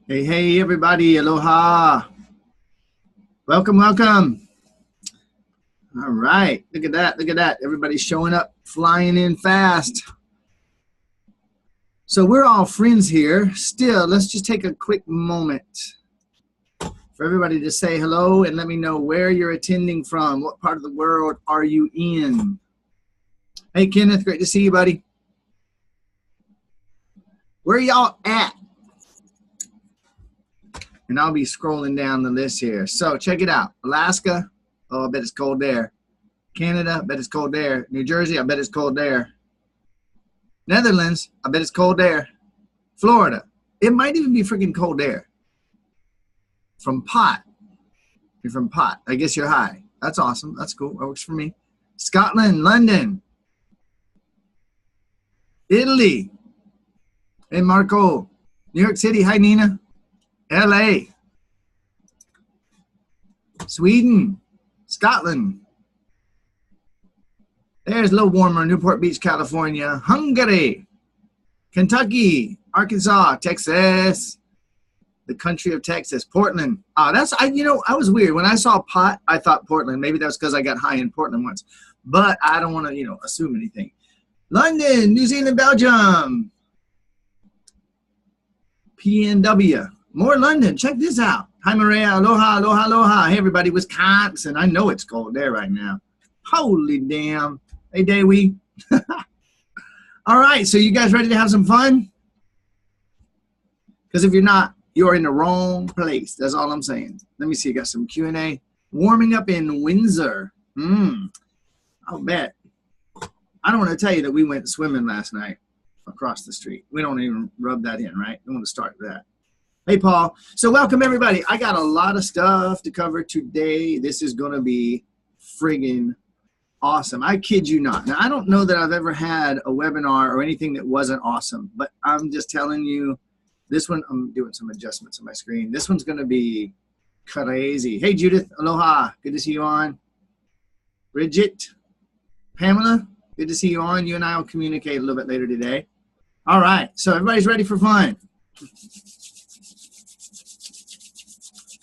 Hey, hey, everybody. Aloha. Welcome, welcome. All right. Look at that. Look at that. Everybody's showing up, flying in fast. So we're all friends here. Still, let's just take a quick moment for everybody to say hello and let me know where you're attending from. What part of the world are you in? Hey, Kenneth. Great to see you, buddy. Where y'all at? And I'll be scrolling down the list here. So check it out. Alaska. Oh, I bet it's cold there. Canada, I bet it's cold there. New Jersey, I bet it's cold there. Netherlands, I bet it's cold there. Florida, it might even be freaking cold there. From Pot, you're from Pot. I guess you're high. That's awesome. That's cool. That works for me. Scotland, London, Italy. Hey, Marco. New York City. Hi, Nina. LA. Sweden. Scotland. There's a little warmer. Newport Beach, California. Hungary. Kentucky. Arkansas. Texas. The country of Texas. Portland. I was weird. When I saw Pot, I thought Portland. Maybe that's because I got high in Portland once. But I don't want to, assume anything. London. New Zealand. Belgium. PNW. More London. Check this out. Hi, Maria. Aloha, aloha, aloha. Hey, everybody. Wisconsin. I know it's cold there right now. Holy damn. Hey, Dewey. All right. So you guys ready to have some fun? Because if you're not, you're in the wrong place. That's all I'm saying. Let me see. I got some Q&A. Warming up in Windsor. I'll bet. I don't want to tell you that we went swimming last night across the street. We don't even rub that in, right? I want to start with that. Hey, Paul. So welcome, everybody. I got a lot of stuff to cover today. This is going to be friggin' awesome. I kid you not. Now, I don't know that I've ever had a webinar or anything that wasn't awesome, but I'm just telling you, this one, I'm doing some adjustments on my screen. This one's going to be crazy. Hey, Judith. Aloha. Good to see you on. Bridget. Pamela. Good to see you on. You and I will communicate a little bit later today. All right. So everybody's ready for fun.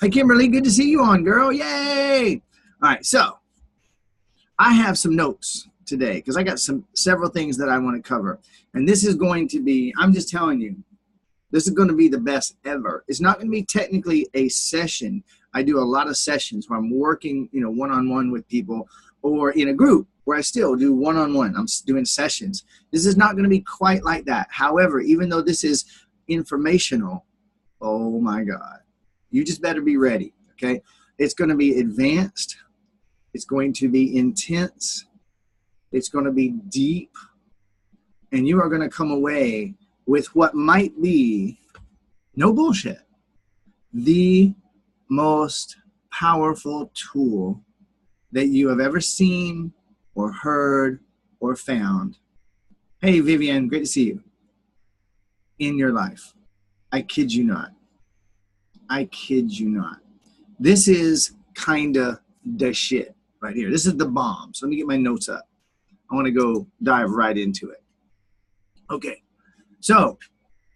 Hi, Kimberly. Good to see you on, girl. Yay. All right. So I have some notes today because I got several things that I want to cover. And this is going to be, I'm just telling you, this is going to be the best ever. It's not going to be technically a session. I do a lot of sessions where I'm working, one-on-one with people or in a group where I still do one-on-one. I'm doing sessions. This is not going to be quite like that. However, even though this is informational, oh my God, you just better be ready, okay? It's going to be advanced. It's going to be intense. It's going to be deep. And you are going to come away with what might be, no bullshit, the most powerful tool that you have ever seen or heard or found. Hey, Vivian, great to see you. In your life. I kid you not. I kid you not. This is kind of the shit right here. This is the bomb. So let me get my notes up. I want to go dive right into it. Okay. So,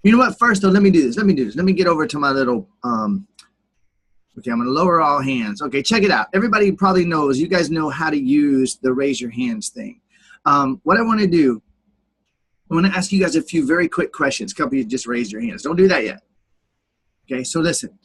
you know what? First, though, let me do this. Let me get over to my little, okay, I'm going to lower all hands. Okay, check it out. Everybody probably knows, you guys know how to use the raise your hands thing. What I want to do, I want to ask you guys a few very quick questions. A couple of you just raised your hands. Don't do that yet. Okay, so listen.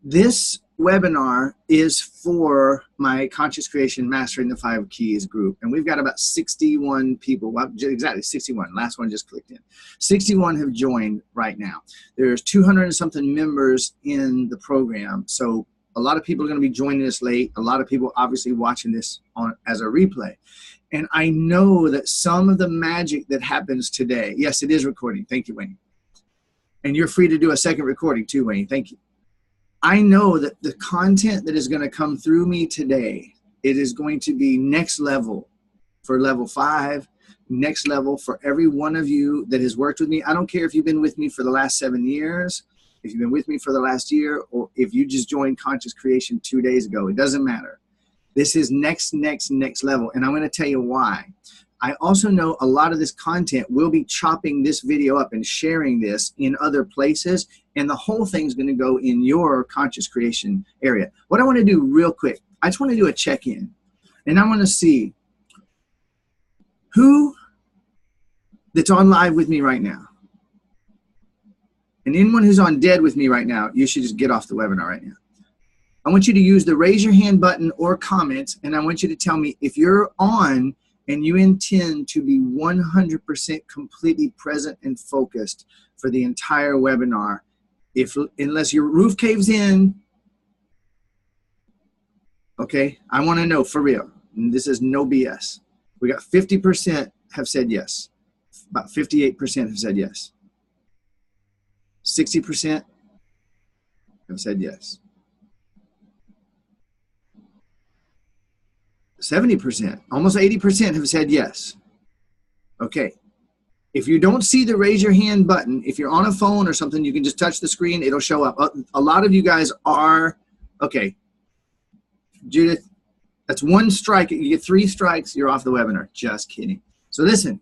This webinar is for my Conscious Creation Mastering the 5 Keys group. And we've got about 61 people. Well, exactly 61. Last one just clicked in. 61 have joined right now. There's 200 and something members in the program. So a lot of people are going to be joining us late. A lot of people obviously watching this on as a replay. And I know that some of the magic that happens today, yes, it is recording. Thank you, Wayne. And you're free to do a second recording too, Wayne. Thank you. I know that the content that is going to come through me today, it is going to be next level for level 5, next level for every one of you that has worked with me. I don't care if you've been with me for the last 7 years, if you've been with me for the last year, or if you just joined Conscious Creation 2 days ago. It doesn't matter. This is next level. And I'm going to tell you why. I also know a lot of this content will be chopping this video up and sharing this in other places and the whole thing's going to go in your conscious creation area. What I want to do real quick, I just want to do a check-in, and I want to see who that's on live with me right now. And anyone who's on dead with me right now, you should just get off the webinar right now. I want you to use the raise your hand button or comments, and I want you to tell me if you're on and you intend to be 100% completely present and focused for the entire webinar. Unless your roof caves in, okay, I want to know for real. And this is no BS. We got 50% have said yes. About 58% have said yes. 60% have said yes. 70%, almost 80% have said yes. Okay. If you don't see the raise your hand button, if you're on a phone or something, you can just touch the screen. It'll show up. A lot of you guys are, okay. Judith, that's one strike. You get 3 strikes, you're off the webinar. Just kidding. So listen,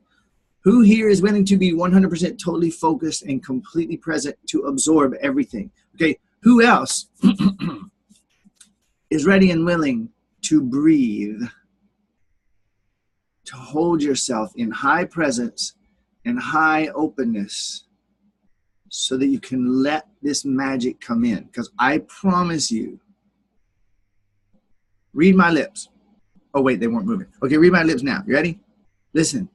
who here is willing to be 100% totally focused and completely present to absorb everything? Okay, who else is ready and willing to breathe, to hold yourself in high presence and high openness so that you can let this magic come in? Because I promise you, read my lips. Oh, wait, they weren't moving. Okay, read my lips now. You ready? Listen.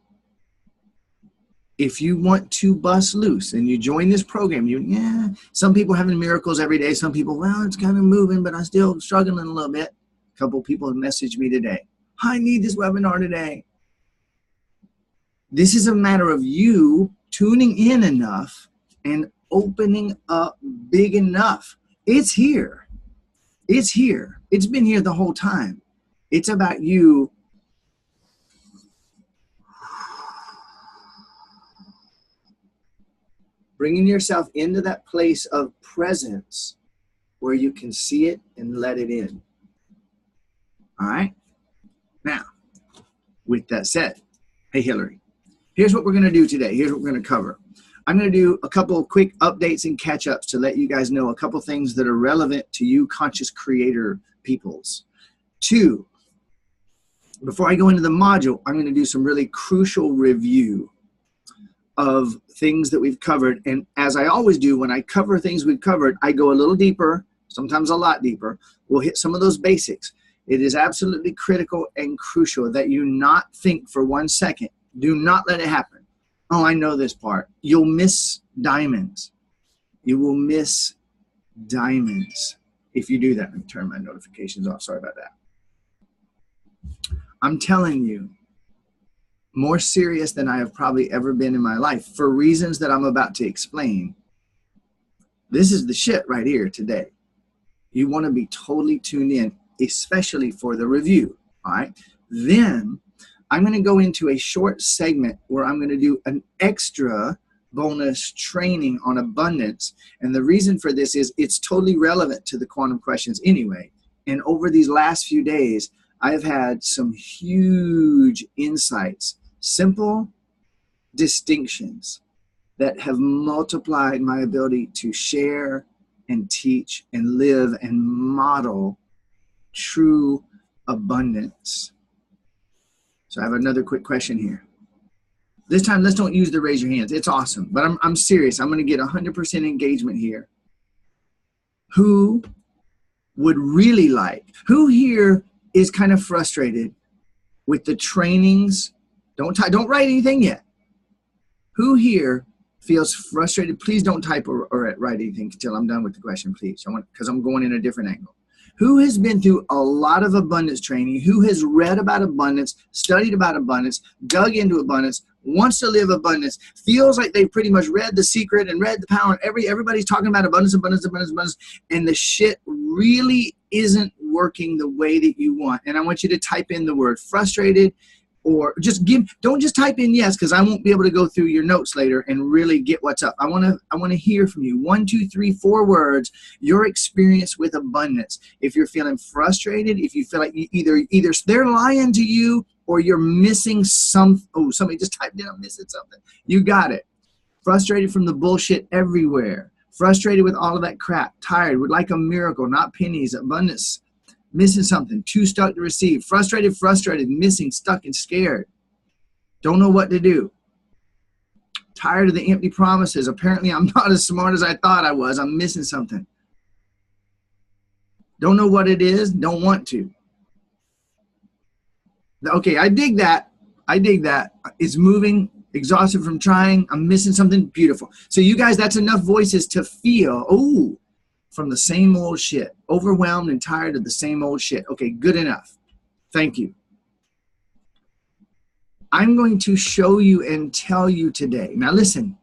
If you want to bust loose and you join this program, some people having miracles every day. Some people, well, it's kind of moving, but I'm still struggling a little bit. A couple people have messaged me today. I need this webinar today. This is a matter of you tuning in enough and opening up big enough. It's here. It's here. It's been here the whole time. It's about you bringing yourself into that place of presence where you can see it and let it in. All right? Now, with that said, hey, Hillary, here's what we're going to do today. Here's what we're going to cover. I'm going to do a couple of quick updates and catch-ups to let you guys know a couple things that are relevant to you conscious creator peoples. 2, before I go into the module, I'm going to do some really crucial review of things that we've covered. And as I always do, when I cover things we've covered, I go a little deeper, sometimes a lot deeper. We'll hit some of those basics. It is absolutely critical and crucial that you not think for 1 second. Do not let it happen. Oh, I know this part. You'll miss diamonds. You will miss diamonds if you do that. Let me turn my notifications off. Sorry about that. I'm telling you, more serious than I have probably ever been in my life for reasons that I'm about to explain. This is the shit right here today. You want to be totally tuned in, especially for the review. All right. Then I'm going to go into a short segment where I'm going to do an extra bonus training on abundance. And the reason for this is it's totally relevant to the quantum questions anyway. And over these last few days, I've had some huge insights, simple distinctions that have multiplied my ability to share and teach and live and model true abundance. So I have another quick question here. This time, let's don't use the raise your hands. It's awesome, but I'm serious. I'm going to get 100% engagement here. Who would really like, who here is kind of frustrated with the trainings? Don't write anything yet. Who here feels frustrated? Please don't type or write anything until I'm done with the question, please. Because I'm going in a different angle. Who has been through a lot of abundance training? Who has read about abundance, studied about abundance, dug into abundance, wants to live abundance, feels like they've pretty much read The Secret and read The Power, and everybody's talking about abundance, abundance, abundance, abundance, and the shit really isn't working the way that you want? And I want you to type in the word frustrated, or just don't just type in yes, because I won't be able to go through your notes later and really get what's up. I want to hear from you. 1, 2, 3, 4 words, your experience with abundance. If you're feeling frustrated, if you feel like either they're lying to you or you're missing some. Oh, somebody just typed in, I'm missing something. You got it. Frustrated from the bullshit everywhere. Frustrated with all of that crap. Tired. Would like a miracle, not pennies. Abundance. Missing something. Too stuck to receive. Frustrated, missing, stuck, and scared. Don't know what to do. Tired of the empty promises. Apparently, I'm not as smart as I thought I was. I'm missing something. Don't know what it is. Don't want to. Okay, I dig that. It's moving. Exhausted from trying. I'm missing something. Beautiful. So you guys, that's enough voices to feel, oh, from the same old shit. Overwhelmed and tired of the same old shit. Okay, good enough. Thank you. I'm going to show you and tell you today. Now listen,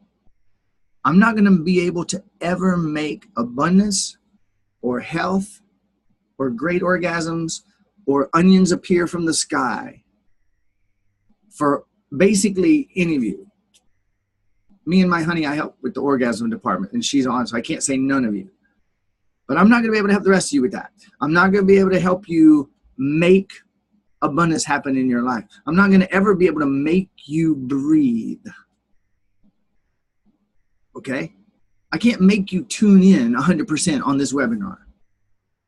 I'm not going to be able to ever make abundance or health or great orgasms or onions appear from the sky for basically any of you. Me and my honey, I help with the orgasm department, and she's on, so I can't say none of you. But I'm not going to be able to help the rest of you with that. I'm not going to be able to help you make abundance happen in your life. I'm not going to ever be able to make you breathe. Okay? I can't make you tune in 100% on this webinar.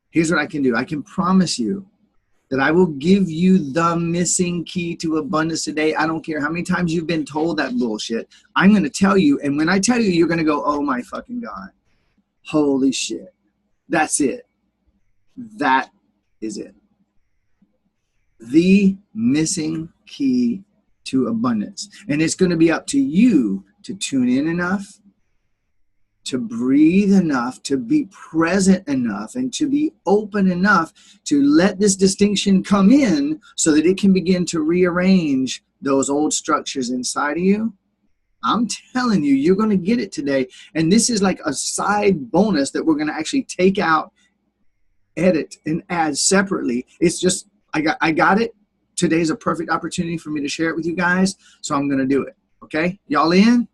Here's what I can do. I can promise you that I will give you the missing key to abundance today. I don't care how many times you've been told that bullshit. I'm going to tell you, and when I tell you, you're going to go, oh my fucking God. Holy shit. That's it. That is it. The missing key to abundance. And it's going to be up to you to tune in enough, to breathe enough, to be present enough, and to be open enough to let this distinction come in so that it can begin to rearrange those old structures inside of you. I'm telling you, you're going to get it today. And this is like a side bonus that we're going to actually take out, edit, and add separately. It's just, I got it. Today's a perfect opportunity for me to share it with you guys. So I'm going to do it. Okay. Y'all in?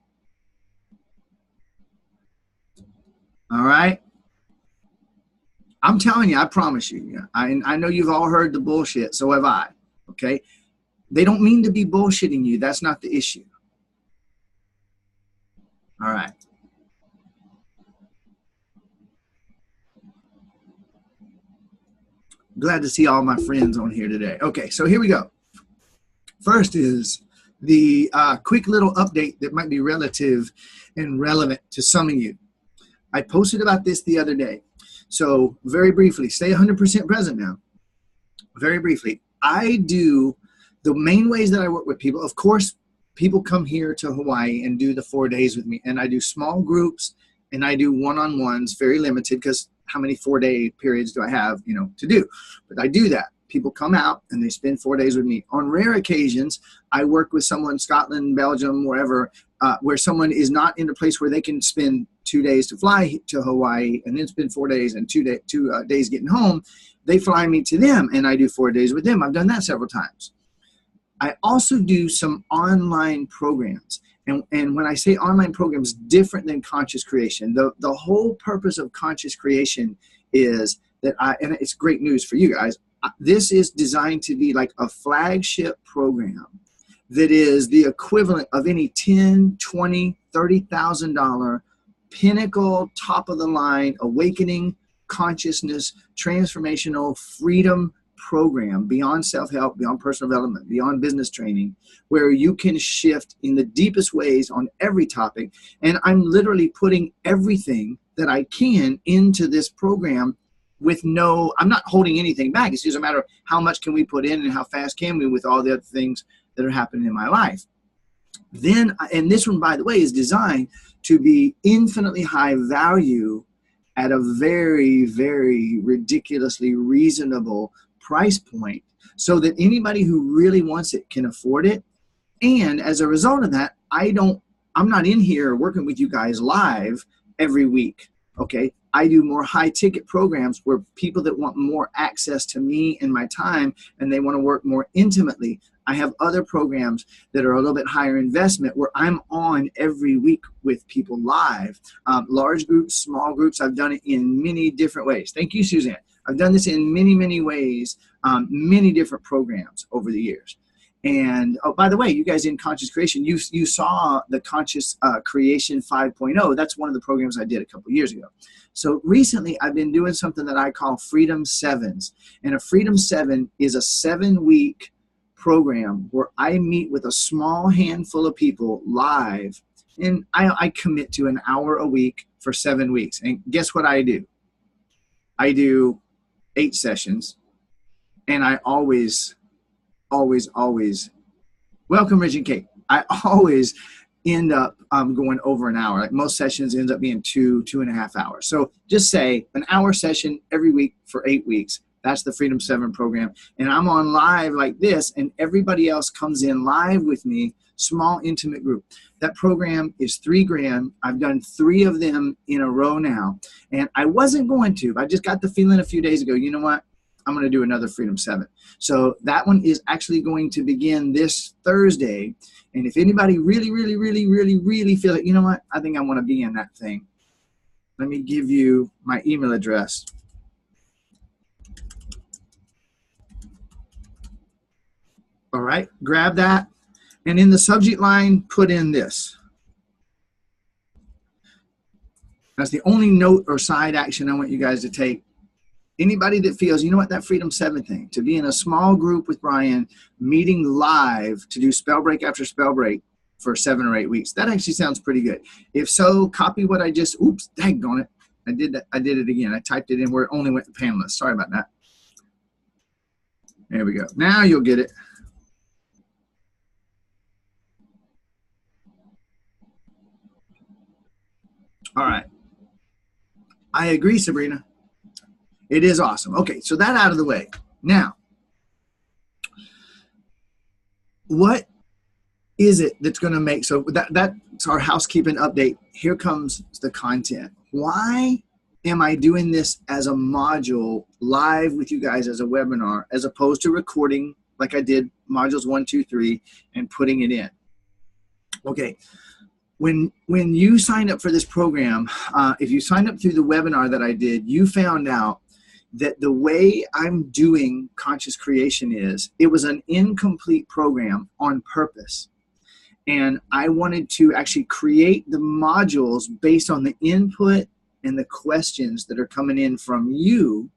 All right. I'm telling you, I promise you. I know you've all heard the bullshit. So have I. Okay. They don't mean to be bullshitting you. That's not the issue. All right. Glad to see all my friends on here today. Okay, so here we go. First is the quick little update that might be relative and relevant to some of you. I posted about this the other day. So very briefly, stay 100% present now. Very briefly, I do the main ways that I work with people. Of course, people come here to Hawaii and do the 4 days with me. And I do small groups and I do one-on-ones, very limited because how many 4-day periods do I have, to do? But I do that. People come out and they spend 4 days with me. On rare occasions, I work with someone, Scotland, Belgium, wherever, where someone is not in a place where they can spend 2 days to fly to Hawaii and then spend 4 days and 2 days getting home. They fly me to them and I do 4 days with them. I've done that several times. I also do some online programs. And when I say online programs, different than conscious creation. The whole purpose of conscious creation is that and it's great news for you guys. This is designed to be like a flagship program that is the equivalent of any $10, $20, $30,000 pinnacle, top of the line, awakening, consciousness, transformational freedom program beyond self-help, beyond personal development, beyond business training, where you can shift in the deepest ways on every topic. And I'm literally putting everything that I can into this program with I'm not holding anything back. It's just a matter of how much can we put in and how fast can we with all the other things that are happening in my life. Then, and this one, by the way, is designed to be infinitely high value at a very, very ridiculously reasonable price point so that anybody who really wants it can afford it. And as a result of that, I'm not in here working with you guys live every week. Okay. I do more high ticket programs where people that want more access to me and my time and they want to work more intimately. I have other programs that are a little bit higher investment where I'm on every week with people live, large groups, small groups. I've done it in many different ways. Thank you, Suzanne. I've done this in many, many ways, many different programs over the years. And oh, by the way, you guys in Conscious Creation, you saw the Conscious Creation 5.0. That's one of the programs I did a couple years ago. So recently, I've been doing something that I call Freedom Sevens. And a Freedom 7 is a 7-week program where I meet with a small handful of people live. And I commit to an hour a week for 7 weeks. And guess what I do? I do 8 sessions. And I always welcome, Rich and Kate. I always end up going over an hour. Like most sessions ends up being 2.5 hours. So just say an hour session every week for 8 weeks. That's the Freedom 7 program. And I'm on live like this, and everybody else comes in live with me, small, intimate group. That program is $3,000. I've done 3 of them in a row now. And I wasn't going to, but I just got the feeling a few days ago, you know what? I'm going to do another Freedom 7. So that one is actually going to begin this Thursday. And if anybody really feels like, you know what, I think I want to be in that thing, let me give you my email address. All right, grab that. And in the subject line, put in this. That's the only note or side action I want you guys to take. Anybody that feels, you know what, that Freedom 7 thing, to be in a small group with Brian, meeting live to do spell break after spell break for 7 or 8 weeks, that actually sounds pretty good. If so, copy what I just, oops, daggone it. I did it again. I typed it in where it only went to panelists. Sorry about that. There we go. Now you'll get it. All right. I agree, Sabrina. It is awesome. Okay, so that out of the way. Now, what is it that's going to make, so that's our housekeeping update. Here comes the content. Why am I doing this as a module live with you guys as a webinar, as opposed to recording like I did modules 1, 2, 3 and putting it in? Okay. When you signed up for this program, if you signed up through the webinar that I did, you found out that the way I'm doing Conscious Creation is, it was an incomplete program on purpose. And I wanted to actually create the modules based on the input and the questions that are coming in from you,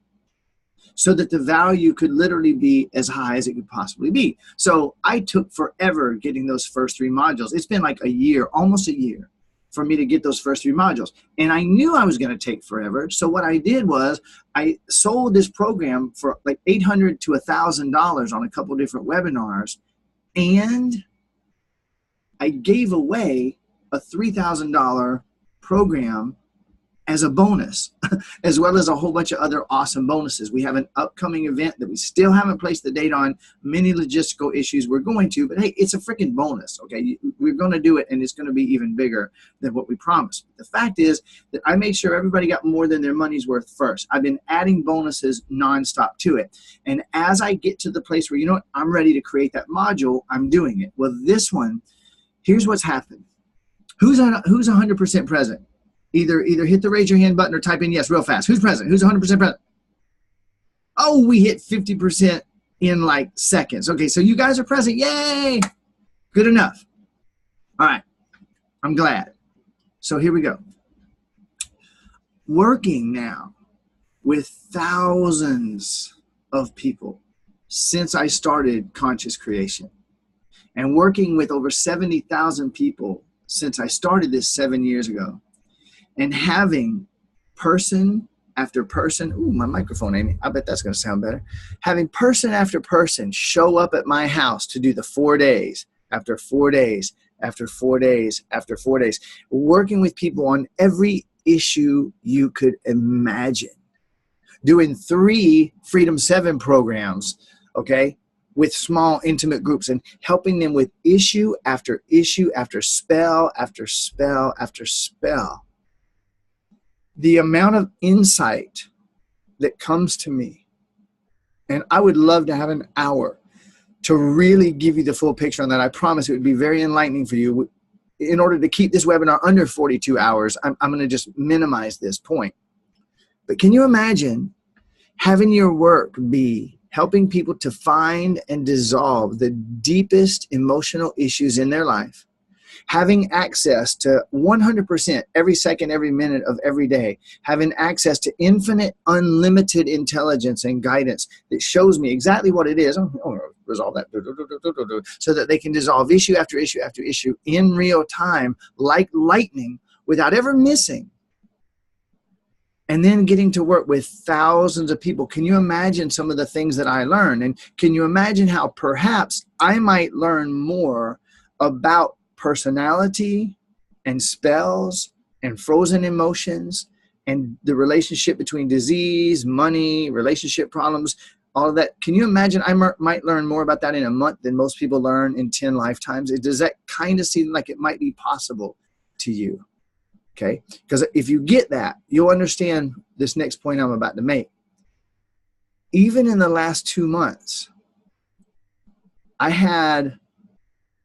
so that the value could literally be as high as it could possibly be. So I took forever getting those first 3 modules. It's been like a year, almost a year, for me to get those first 3 modules. And I knew I was going to take forever. So what I did was I sold this program for like $800 to $1,000 on a couple different webinars. And I gave away a $3,000 program as a bonus, as well as a whole bunch of other awesome bonuses. We have an upcoming event that we still haven't placed the date on, many logistical issues we're going to, but hey, it's a freaking bonus, okay? We're going to do it, and it's going to be even bigger than what we promised. The fact is that I made sure everybody got more than their money's worth first. I've been adding bonuses nonstop to it. And as I get to the place where, you know what, I'm ready to create that module, I'm doing it. Well, this one, here's what's happened. Who's 100% present? Either hit the raise your hand button or type in yes real fast. Who's present? Who's 100% present? Oh, we hit 50% in like seconds. Okay, so you guys are present. Yay! Good enough. All right, I'm glad. So here we go. Working now with thousands of people since I started Conscious Creation, and working with over 70,000 people since I started this 7 years ago. And having person after person, ooh, my microphone, Amy, I bet that's going to sound better. Having person after person show up at my house to do the 4 days, after 4 days, after 4 days, after 4 days, working with people on every issue you could imagine. Doing 3 Freedom 7 programs, okay, with small intimate groups, and helping them with issue after issue, after spell, after spell, after spell. The amount of insight that comes to me, and I would love to have an hour to really give you the full picture on that. I promise it would be very enlightening for you. In order to keep this webinar under 42 hours, I'm going to just minimize this point. But can you imagine having your work be helping people to find and dissolve the deepest emotional issues in their life, having access to 100% every second, every minute of every day, having access to infinite, unlimited intelligence and guidance that shows me exactly what it is. Oh, resolve that, so that they can dissolve issue after issue after issue in real time, like lightning, without ever missing. And then getting to work with thousands of people. Can you imagine some of the things that I learned? And can you imagine how perhaps I might learn more about personality and spells and frozen emotions and the relationship between disease, money, relationship problems, all of that? Can you imagine I might learn more about that in a month than most people learn in 10 lifetimes? Does that kind of seem like it might be possible to you? Okay, because if you get that, you'll understand this next point I'm about to make. Even in the last 2 months, I had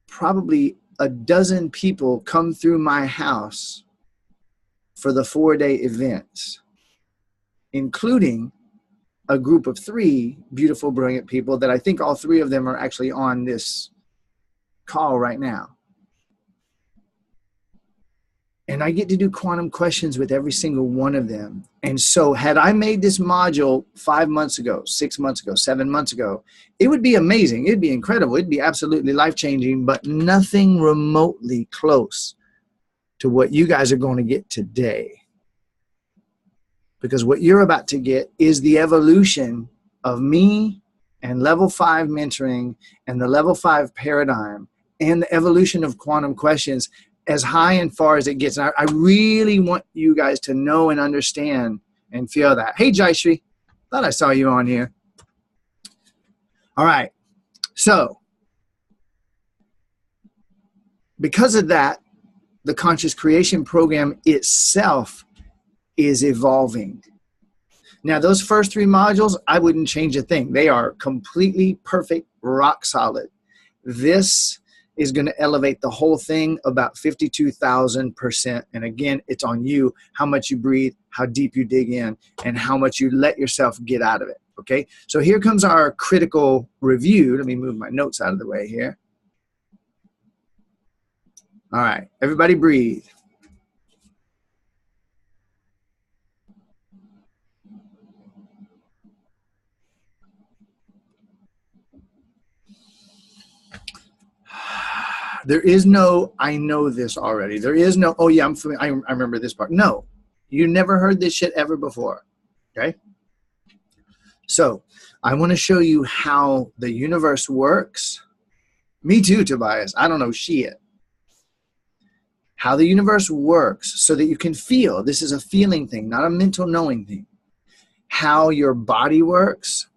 probably a dozen people come through my house for the 4-day events, including a group of 3 beautiful, brilliant people that I think all 3 of them are actually on this call right now. And I get to do quantum questions with every single one of them. And so had I made this module 5 months ago, 6 months ago, 7 months ago, it would be amazing. It'd be incredible. It'd be absolutely life-changing, but nothing remotely close to what you guys are going to get today. Because what you're about to get is the evolution of me and level 5 mentoring and the level 5 paradigm and the evolution of quantum questions as high and far as it gets. And I really want you guys to know and understand and feel that. Hey, Jaishri, thought I saw you on here. All right. So because of that, the Conscious Creation Program itself is evolving. Now, those first 3 modules, I wouldn't change a thing. They are completely perfect, rock solid. This is going to elevate the whole thing about 52,000%. And again, it's on you, how much you breathe, how deep you dig in, and how much you let yourself get out of it. Okay, so here comes our critical review. Let me move my notes out of the way here. All right, everybody breathe. There is no, I know this already. There is no, oh yeah, I remember this part. No, you never heard this shit ever before, okay? So I want to show you how the universe works. Me too, Tobias. I don't know shit. How the universe works so that you can feel. This is a feeling thing, not a mental knowing thing. How your body works,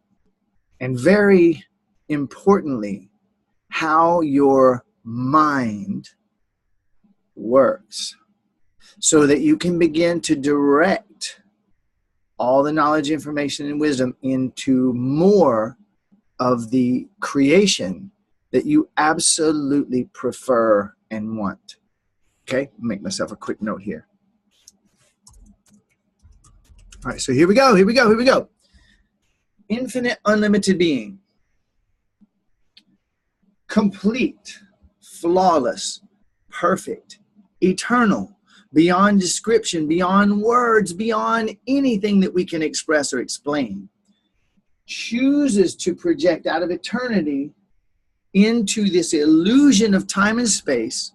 and very importantly, how your mind works, so that you can begin to direct all the knowledge, information, and wisdom into more of the creation that you absolutely prefer and want. Okay, make myself a quick note here. All right, so here we go, here we go, here we go. Infinite, unlimited being. Complete, flawless, perfect, eternal, beyond description, beyond words, beyond anything that we can express or explain. Chooses to project out of eternity into this illusion of time and space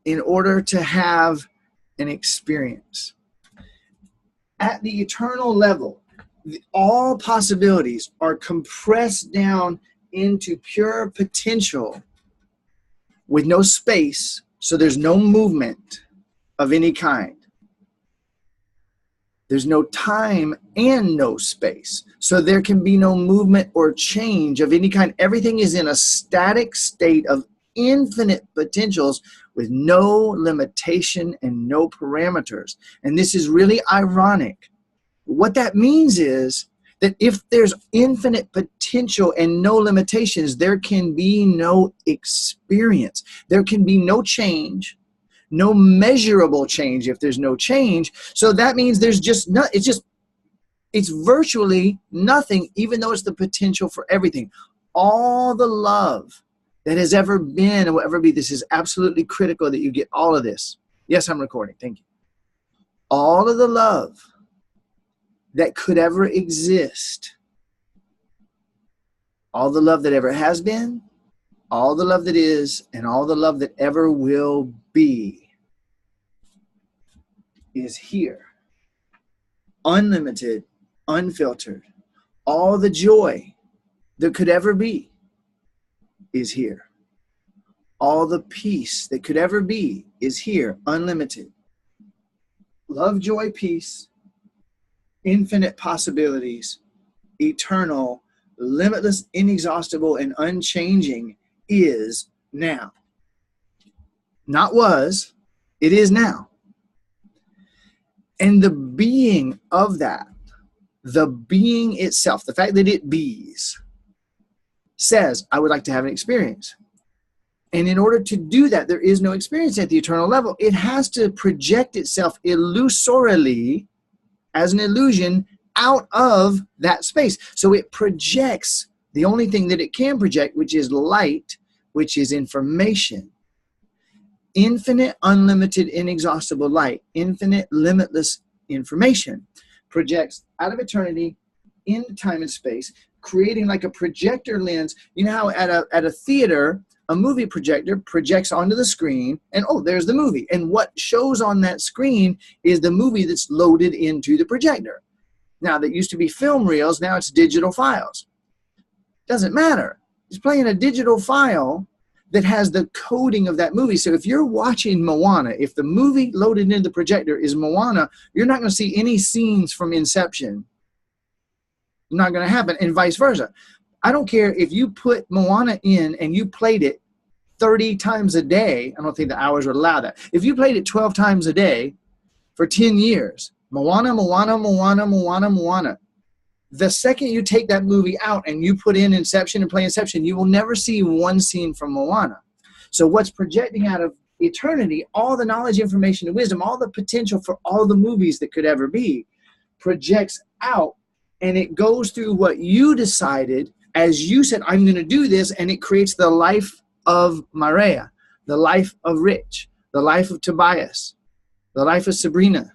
in order to have an experience. At the eternal level, all possibilities are compressed down into pure potential with no space, so there's no movement of any kind. There's no time and no space, so there can be no movement or change of any kind. Everything is in a static state of infinite potentials with no limitation and no parameters. And this is really ironic. What that means is that if there's infinite potential and no limitations, there can be no experience. There can be no change, no measurable change if there's no change. So that means there's just not, it's It's virtually nothing, even though it's the potential for everything. All the love that has ever been and will ever be, this is absolutely critical that you get all of this. Yes, I'm recording. Thank you. All of the love that could ever exist, all the love that ever has been, all the love that is, and all the love that ever will be is here. Unlimited, unfiltered. All the joy that could ever be is here. All the peace that could ever be is here, unlimited. Love, joy, peace, infinite possibilities, eternal, limitless, inexhaustible, and unchanging is now. Not was, it is now. And the being of that, the being itself, the fact that it bees, says, I would like to have an experience. And in order to do that, there is no experience at the eternal level. It has to project itself illusorily as an illusion out of that space. So it projects the only thing that it can project, which is light, which is information. Infinite, unlimited, inexhaustible light, infinite, limitless information projects out of eternity into time and space, creating like a projector lens. You know how at a theater, a movie projector projects onto the screen and, oh, there's the movie. And what shows on that screen is the movie that's loaded into the projector. Now, that used to be film reels. Now it's digital files. Doesn't matter. It's playing a digital file that has the coding of that movie. So if you're watching Moana, if the movie loaded into the projector is Moana, you're not going to see any scenes from Inception. Not going to happen, and vice versa. I don't care if you put Moana in and you played it 30 times a day. I don't think the hours would allow that. If you played it 12 times a day for 10 years, Moana, Moana, Moana, Moana, Moana. The second you take that movie out and you put in Inception and play Inception, you will never see one scene from Moana. So what's projecting out of eternity, all the knowledge, information, and wisdom, all the potential for all the movies that could ever be, projects out, and it goes through what you decided as you said, I'm going to do this, and it creates the life of Maria, the life of Rich, the life of Tobias, the life of Sabrina.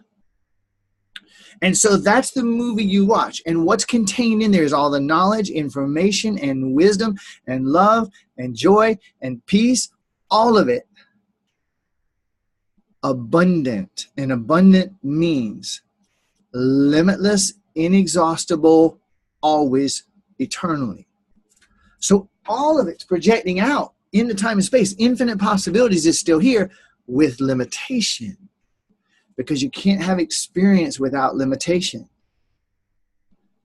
And so that's the movie you watch. And what's contained in there is all the knowledge, information, and wisdom, and love, and joy, and peace, all of it. Abundant. And abundant means limitless, inexhaustible, always, eternally. So all of it's projecting out into time and space. Infinite possibilities is still here with limitation. Because you can't have experience without limitation.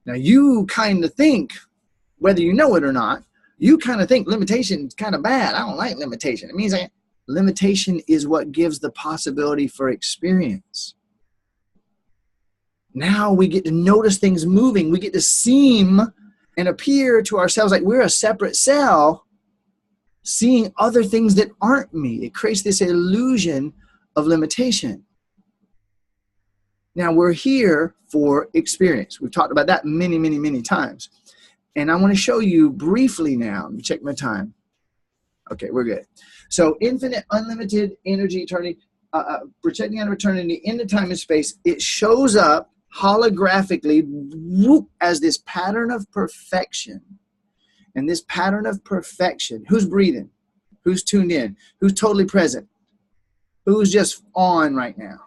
Now you kind of think, whether you know it or not, you kind of think limitation is kind of bad. I don't like limitation. It means limitation is what gives the possibility for experience. Now we get to notice things moving. We get to seem and appear to ourselves like we're a separate cell, seeing other things that aren't me. It creates this illusion of limitation. Now, we're here for experience. We've talked about that many, many, many times. And I want to show you briefly now. Let me check my time. Okay, we're good. So, infinite, unlimited energy, eternity, projecting out of eternity into time and space. It shows up holographically whoop, as this pattern of perfection. And this pattern of perfection, who's breathing? Who's tuned in? Who's totally present? Who's just on right now?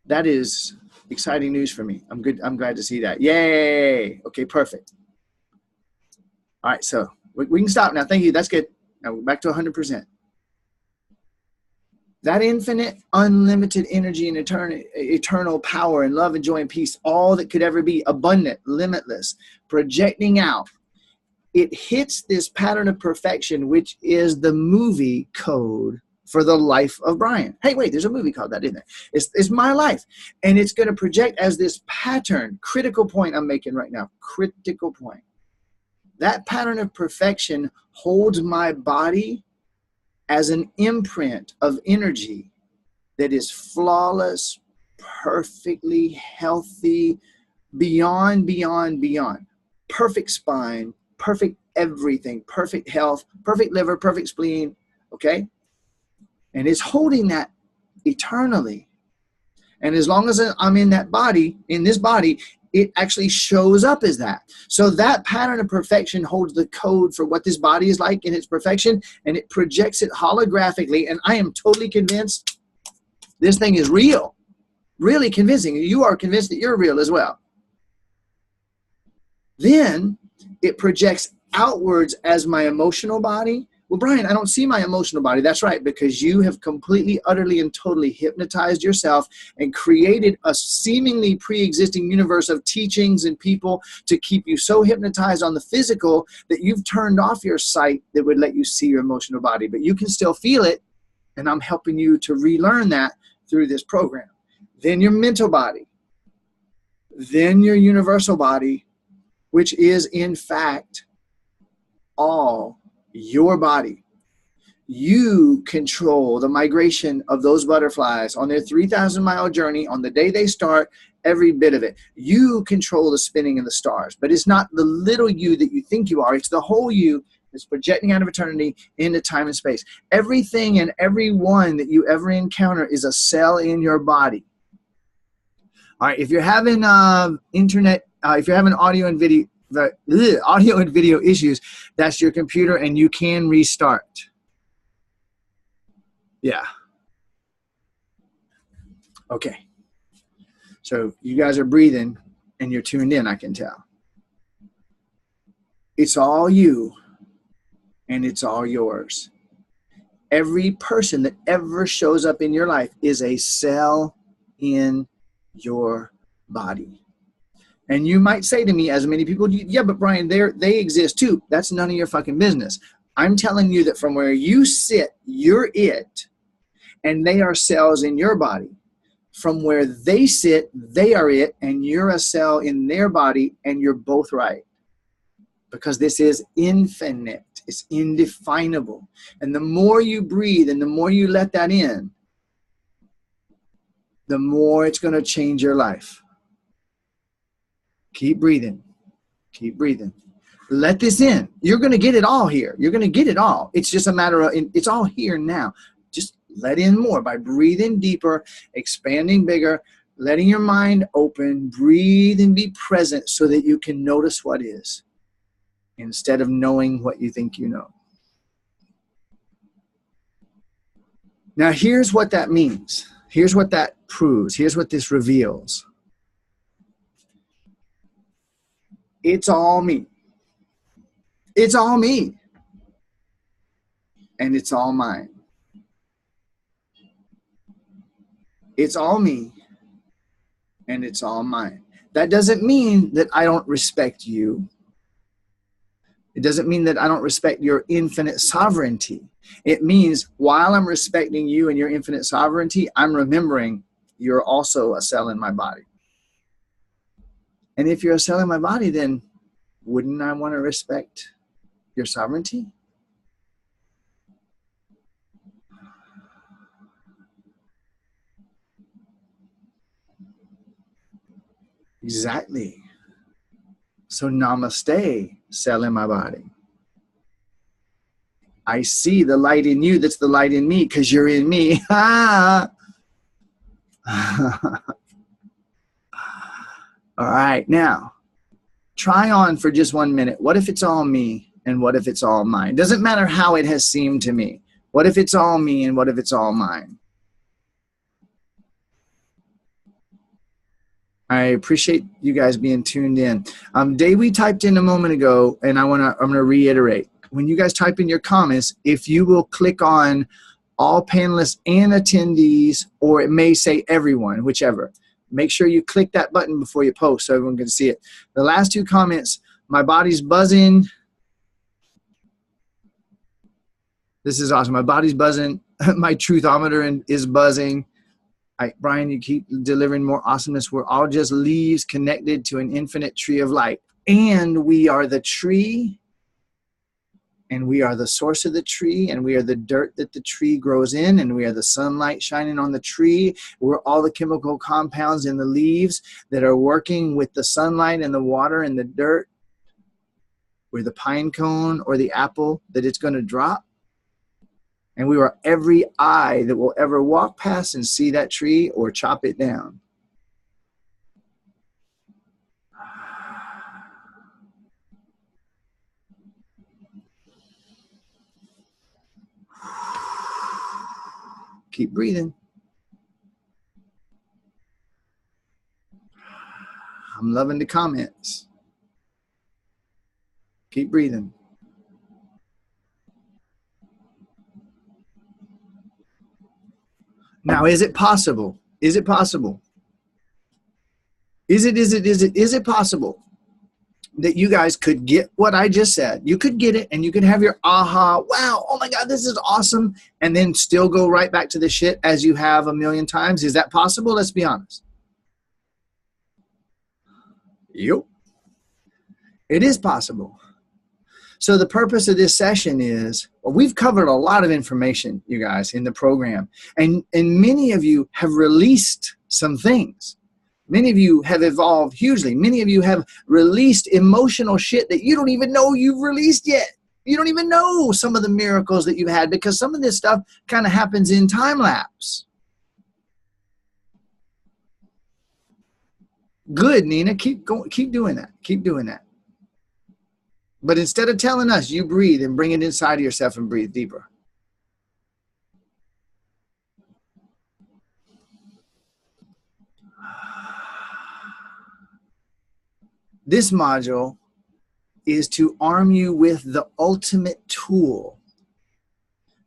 That is exciting news for me. I'm good. I'm glad to see that. Yay. Okay, perfect. All right, so we can stop now. Thank you. That's good. Now we're back to 100%. That infinite, unlimited energy and eternal power and love and joy and peace, all that could ever be, abundant, limitless, projecting out, it hits this pattern of perfection, which is the movie code for the life of Brian. Hey, wait, there's a movie called that, isn't there? It's my life. And it's going to project as this pattern, critical point I'm making right now, critical point. That pattern of perfection holds my body as an imprint of energy that is flawless, perfectly healthy, beyond, beyond, beyond. Perfect spine, perfect everything, perfect health, perfect liver, perfect spleen, okay? And it's holding that eternally. And as long as I'm in that body, in this body, it actually shows up as that. So that pattern of perfection holds the code for what this body is like in its perfection, and it projects it holographically. And I am totally convinced this thing is real. Really convincing. You are convinced that you're real as well. Then it projects outwards as my emotional body. Well, Brian, I don't see my emotional body. That's right, because you have completely, utterly, and totally hypnotized yourself and created a seemingly pre-existing universe of teachings and people to keep you so hypnotized on the physical that you've turned off your sight that would let you see your emotional body. But you can still feel it, and I'm helping you to relearn that through this program. Then your mental body. Then your universal body, which is, in fact, all your body. You control the migration of those butterflies on their 3,000-mile journey on the day they start, every bit of it. You control the spinning of the stars, but it's not the little you that you think you are. It's the whole you that's projecting out of eternity into time and space. Everything and everyone that you ever encounter is a cell in your body. All right, if you're having if you're having audio and video issues, that's your computer, and you can restart. Yeah. Okay. So you guys are breathing and you're tuned in, I can tell. It's all you and it's all yours. Every person that ever shows up in your life is a cell in your body. And you might say to me, as many people, yeah, but Brian, they exist too. That's none of your fucking business. I'm telling you that from where you sit, you're it, and they are cells in your body. From where they sit, they are it, and you're a cell in their body, and you're both right. Because this is infinite. It's indefinable. And the more you breathe and the more you let that in, the more it's going to change your life. Keep breathing. Keep breathing. Let this in. You're going to get it all here. You're going to get it all. It's just a matter of, it's all here now. Just let in more by breathing deeper, expanding bigger, letting your mind open, breathe and be present so that you can notice what is instead of knowing what you think you know. Now, here's what that means. Here's what that proves. Here's what this reveals. It's all me. It's all me. And it's all mine. It's all me. And it's all mine. That doesn't mean that I don't respect you. It doesn't mean that I don't respect your infinite sovereignty. It means while I'm respecting you and your infinite sovereignty, I'm remembering you're also a cell in my body. And if you're a cell in my body, then wouldn't I want to respect your sovereignty? Exactly. So namaste, cell in my body. I see the light in you that's the light in me because you're in me. All right, now, try on for just 1 minute. What if it's all me and what if it's all mine? Doesn't matter how it has seemed to me. What if it's all me and what if it's all mine? I appreciate you guys being tuned in. Davey typed in a moment ago, and I'm gonna reiterate. When you guys type in your comments, if you will click on all panelists and attendees, or it may say everyone, whichever. Make sure you click that button before you post so everyone can see it. The last two comments, my body's buzzing. This is awesome. My body's buzzing. My truthometer is buzzing. Brian, you keep delivering more awesomeness. We're all just leaves connected to an infinite tree of light. And we are the tree, and we are the source of the tree, and we are the dirt that the tree grows in, and we are the sunlight shining on the tree. We're all the chemical compounds in the leaves that are working with the sunlight and the water and the dirt. We're the pine cone or the apple that it's going to drop. And we are every eye that will ever walk past and see that tree or chop it down. Keep breathing. I'm loving the comments. Keep breathing. Now, is it possible? Is it possible? Is it possible that you guys could get what I just said? You could get it and you could have your aha, wow, oh my God, this is awesome, and then still go right back to the shit as you have a million times? Is that possible? Let's be honest. Yep. It is possible. So the purpose of this session is, well, we've covered a lot of information, you guys, in the program. And many of you have released some things. Many of you have evolved hugely. Many of you have released emotional shit that you don't even know you've released yet. You don't even know some of the miracles that you've had, because some of this stuff kind of happens in time lapse. Good, Nina. Keep going. Keep doing that. Keep doing that. But instead of telling us, you breathe and bring it inside of yourself and breathe deeper. This module is to arm you with the ultimate tool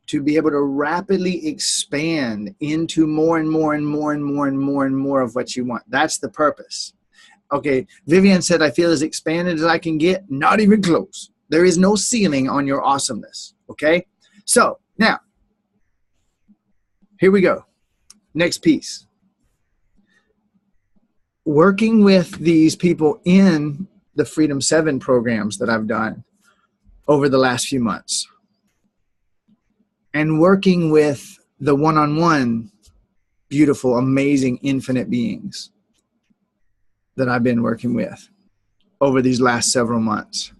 to be able to rapidly expand into more and more and more and more and more and more of what you want. That's the purpose. Okay, Vivian said, I feel as expanded as I can get. Not even close. There is no ceiling on your awesomeness. Okay, so now, here we go. Next piece. Working with these people in the Freedom 7 programs that I've done over the last few months, and working with the one-on-one beautiful, amazing, infinite beings that I've been working with over these last several months,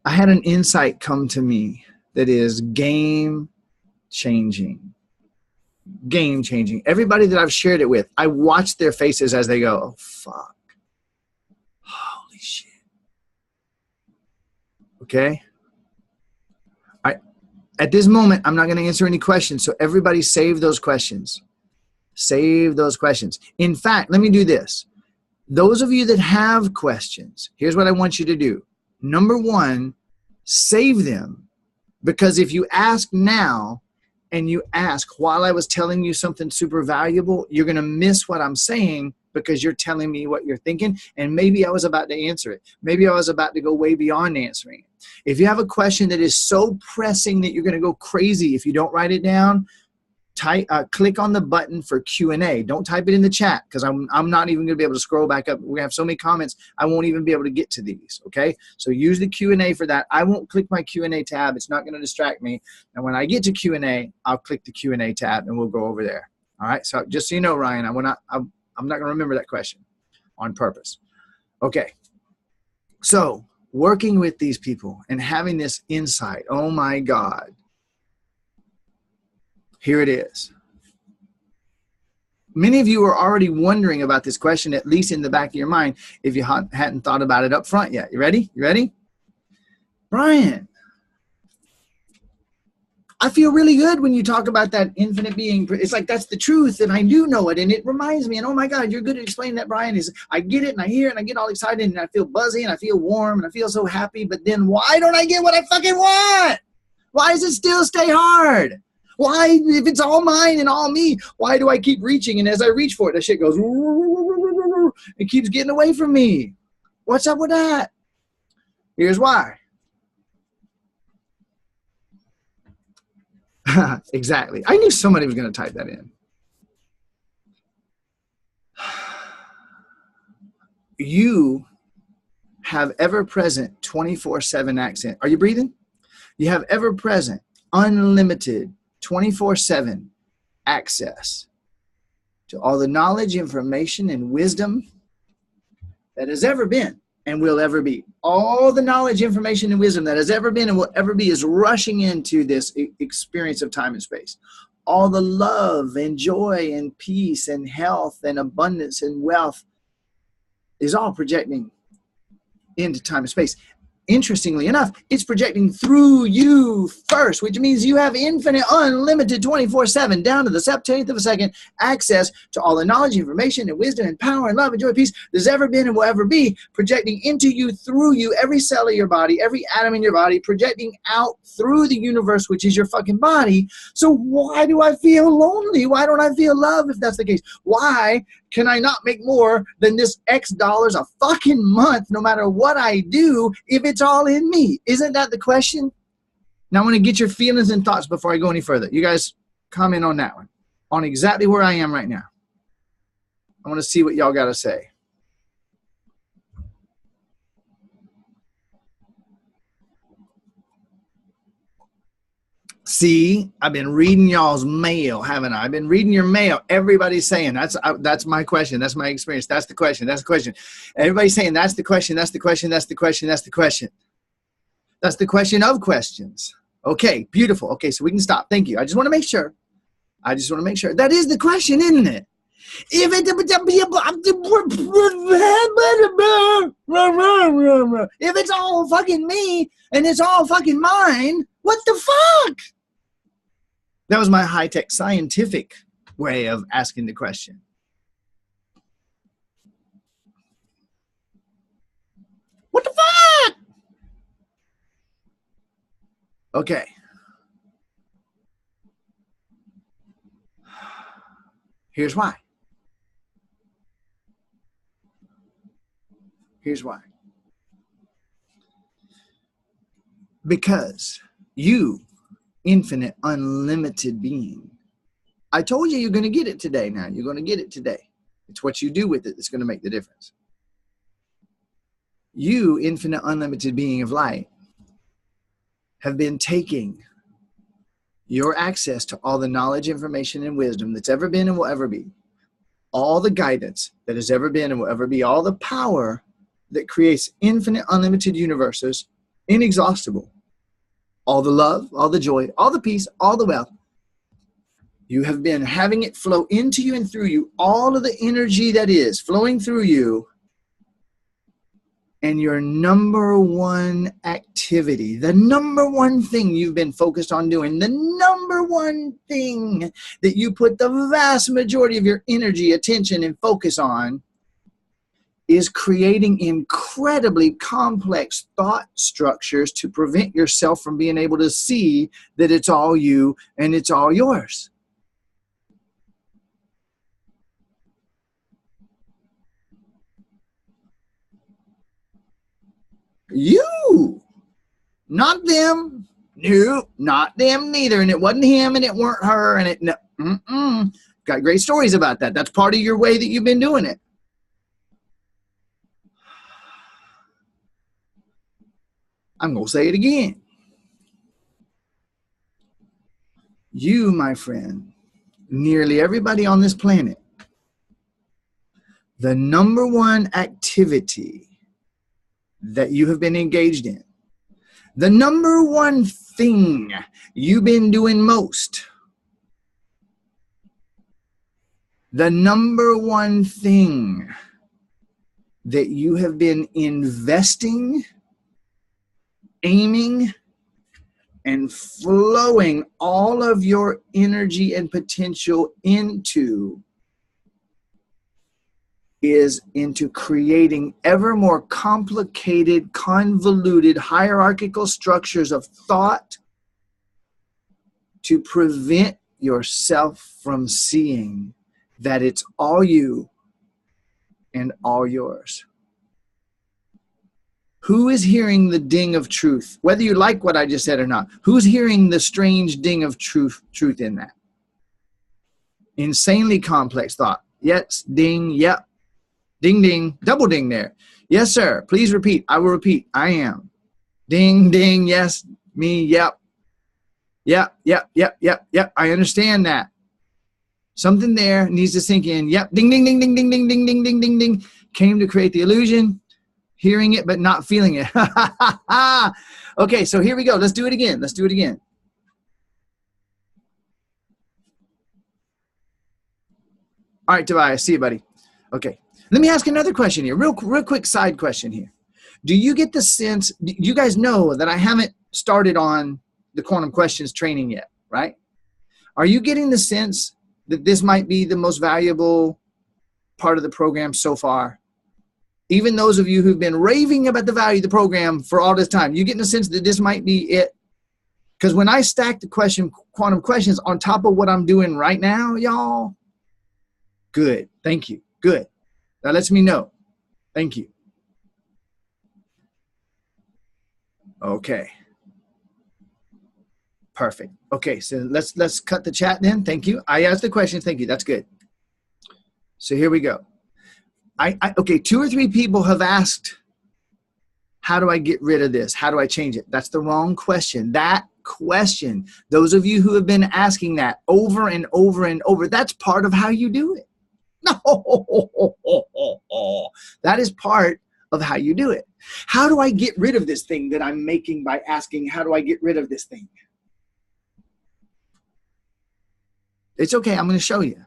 I had an insight come to me that is game-changing. Game-changing. Everybody that I've shared it with, I watch their faces as they go, oh, fuck. Holy shit. Okay? At this moment, I'm not going to answer any questions, so everybody save those questions. Save those questions. In fact, let me do this. Those of you that have questions, here's what I want you to do. Number one, save them. Because if you ask now and you ask while I was telling you something super valuable, you're going to miss what I'm saying because you're telling me what you're thinking. And maybe I was about to answer it. Maybe I was about to go way beyond answering it. If you have a question that is so pressing that you're going to go crazy if you don't write it down, click on the button for Q&A. Don't type it in the chat, because I'm not even going to be able to scroll back up. We have so many comments, I won't even be able to get to these, okay? So use the Q&A for that. I won't click my Q&A tab. It's not going to distract me. And when I get to Q&A, I'll click the Q&A tab and we'll go over there. All right? So just so you know, Ryan, I'm not going to remember that question on purpose. Okay. So working with these people and having this insight, oh my God. Here it is. Many of you are already wondering about this question, at least in the back of your mind, if you hadn't thought about it up front yet. You ready? You ready? Brian, I feel really good when you talk about that infinite being. It's like that's the truth, and I do know it, and it reminds me, and oh my God, you're good at explaining that, Brian. I get it, and I hear it, and I get all excited, and I feel buzzy, and I feel warm, and I feel so happy, but then why don't I get what I fucking want? Why does it still stay hard? Why, if it's all mine and all me, why do I keep reaching? And as I reach for it, that shit goes, it keeps getting away from me. What's up with that? Here's why. Exactly. I knew somebody was going to type that in. You have ever-present 24/7 accent. Are you breathing? You have ever-present, unlimited, 24/7 access to all the knowledge, information, and wisdom that has ever been and will ever be. All the knowledge, information, and wisdom that has ever been and will ever be is rushing into this experience of time and space. All the love and joy and peace and health and abundance and wealth is all projecting into time and space. Interestingly enough, it's projecting through you first, which means you have infinite, unlimited, 24/7, down to the septeenth of a second, access to all the knowledge, information, and wisdom, and power, and love, and joy, and peace there's ever been and will ever be, projecting into you, through you, every cell of your body, every atom in your body, projecting out through the universe, which is your fucking body. So why do I feel lonely? Why don't I feel love if that's the case? Why can I not make more than this X dollars a fucking month, no matter what I do, if it's all in me? Isn't that the question? Now I want to get your feelings and thoughts before I go any further. You guys comment on that one, on exactly where I am right now. I want to see what y'all got to say. See, I've been reading y'all's mail, haven't I? I've been reading your mail. Everybody's saying that's my question. That's my experience. That's the question. That's the question. Everybody's saying that's the question. That's the question. That's the question. That's the question. That's the question of questions. Okay, beautiful. Okay, so we can stop. Thank you. I just want to make sure. I just want to make sure. That is the question, isn't it? If it's all fucking me and it's all fucking mine, what the fuck? That was my high-tech scientific way of asking the question. What the fuck? Okay. Here's why. Here's why. Because you, infinite, unlimited being, I told you you're going to get it today now. You're going to get it today. It's what you do with it that's going to make the difference. You, infinite, unlimited being of light, have been taking your access to all the knowledge, information, and wisdom that's ever been and will ever be, all the guidance that has ever been and will ever be, all the power that creates infinite, unlimited universes, inexhaustible, all the love, all the joy, all the peace, all the wealth. You have been having it flow into you and through you, all of the energy that is flowing through you. And your number one activity, the number one thing you've been focused on doing, the number one thing that you put the vast majority of your energy, attention, and focus on, is creating incredibly complex thought structures to prevent yourself from being able to see that it's all you and it's all yours. You, not them. No, not them neither. And it wasn't him and it weren't her and it, no, got great stories about that. That's part of your way that you've been doing it. I'm going to say it again. You, my friend, nearly everybody on this planet, the number one activity that you have been engaged in, the number one thing you've been doing most, the number one thing that you have been investing, aiming, and flowing all of your energy and potential into is into creating ever more complicated, convoluted, hierarchical structures of thought to prevent yourself from seeing that it's all you and all yours. Who is hearing the ding of truth? Whether you like what I just said or not, who's hearing the strange ding of truth in that? Insanely complex thought. Yes, ding, yep. Ding, ding, double ding there. Yes, sir. Please repeat. I will repeat. I am. Ding, ding, yes. Me, yep. Yep. I understand that. Something there needs to sink in. Yep. Ding, ding, ding, ding, ding, ding, ding, ding, ding, ding, ding. Came to create the illusion. Hearing it, but not feeling it. Okay, so here we go. Let's do it again. Let's do it again. All right, Tobias, see you, buddy. Okay, let me ask another question here. Real quick side question here. Do you get the sense, you guys know that I haven't started on the quantum questions training yet, right? Are you getting the sense that this might be the most valuable part of the program so far? Even those of you who've been raving about the value of the program for all this time, you getting the sense that this might be it? Because when I stack the quantum questions on top of what I'm doing right now, y'all, good. Thank you. Good. That lets me know. Thank you. Okay. Perfect. Okay, so let's cut the chat then. Thank you. I asked the question. Thank you. That's good. So here we go. Okay, 2 or 3 people have asked, how do I get rid of this? How do I change it? That's the wrong question. That question, those of you who have been asking that over and over and over, that's part of how you do it. No, that is part of how you do it. How do I get rid of this thing that I'm making by asking, how do I get rid of this thing? It's okay, I'm going to show you.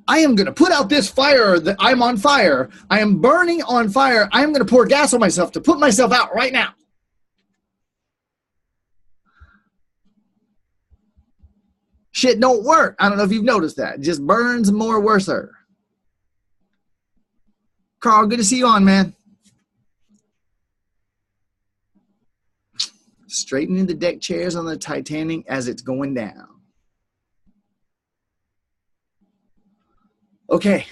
I am going to put out this fire that I'm on fire. I am burning on fire. I am going to pour gas on myself to put myself out right now. Shit don't work. I don't know if you've noticed that. It just burns more worser. Carl, good to see you on, man. Straightening the deck chairs on the Titanic as it's going down. Okay.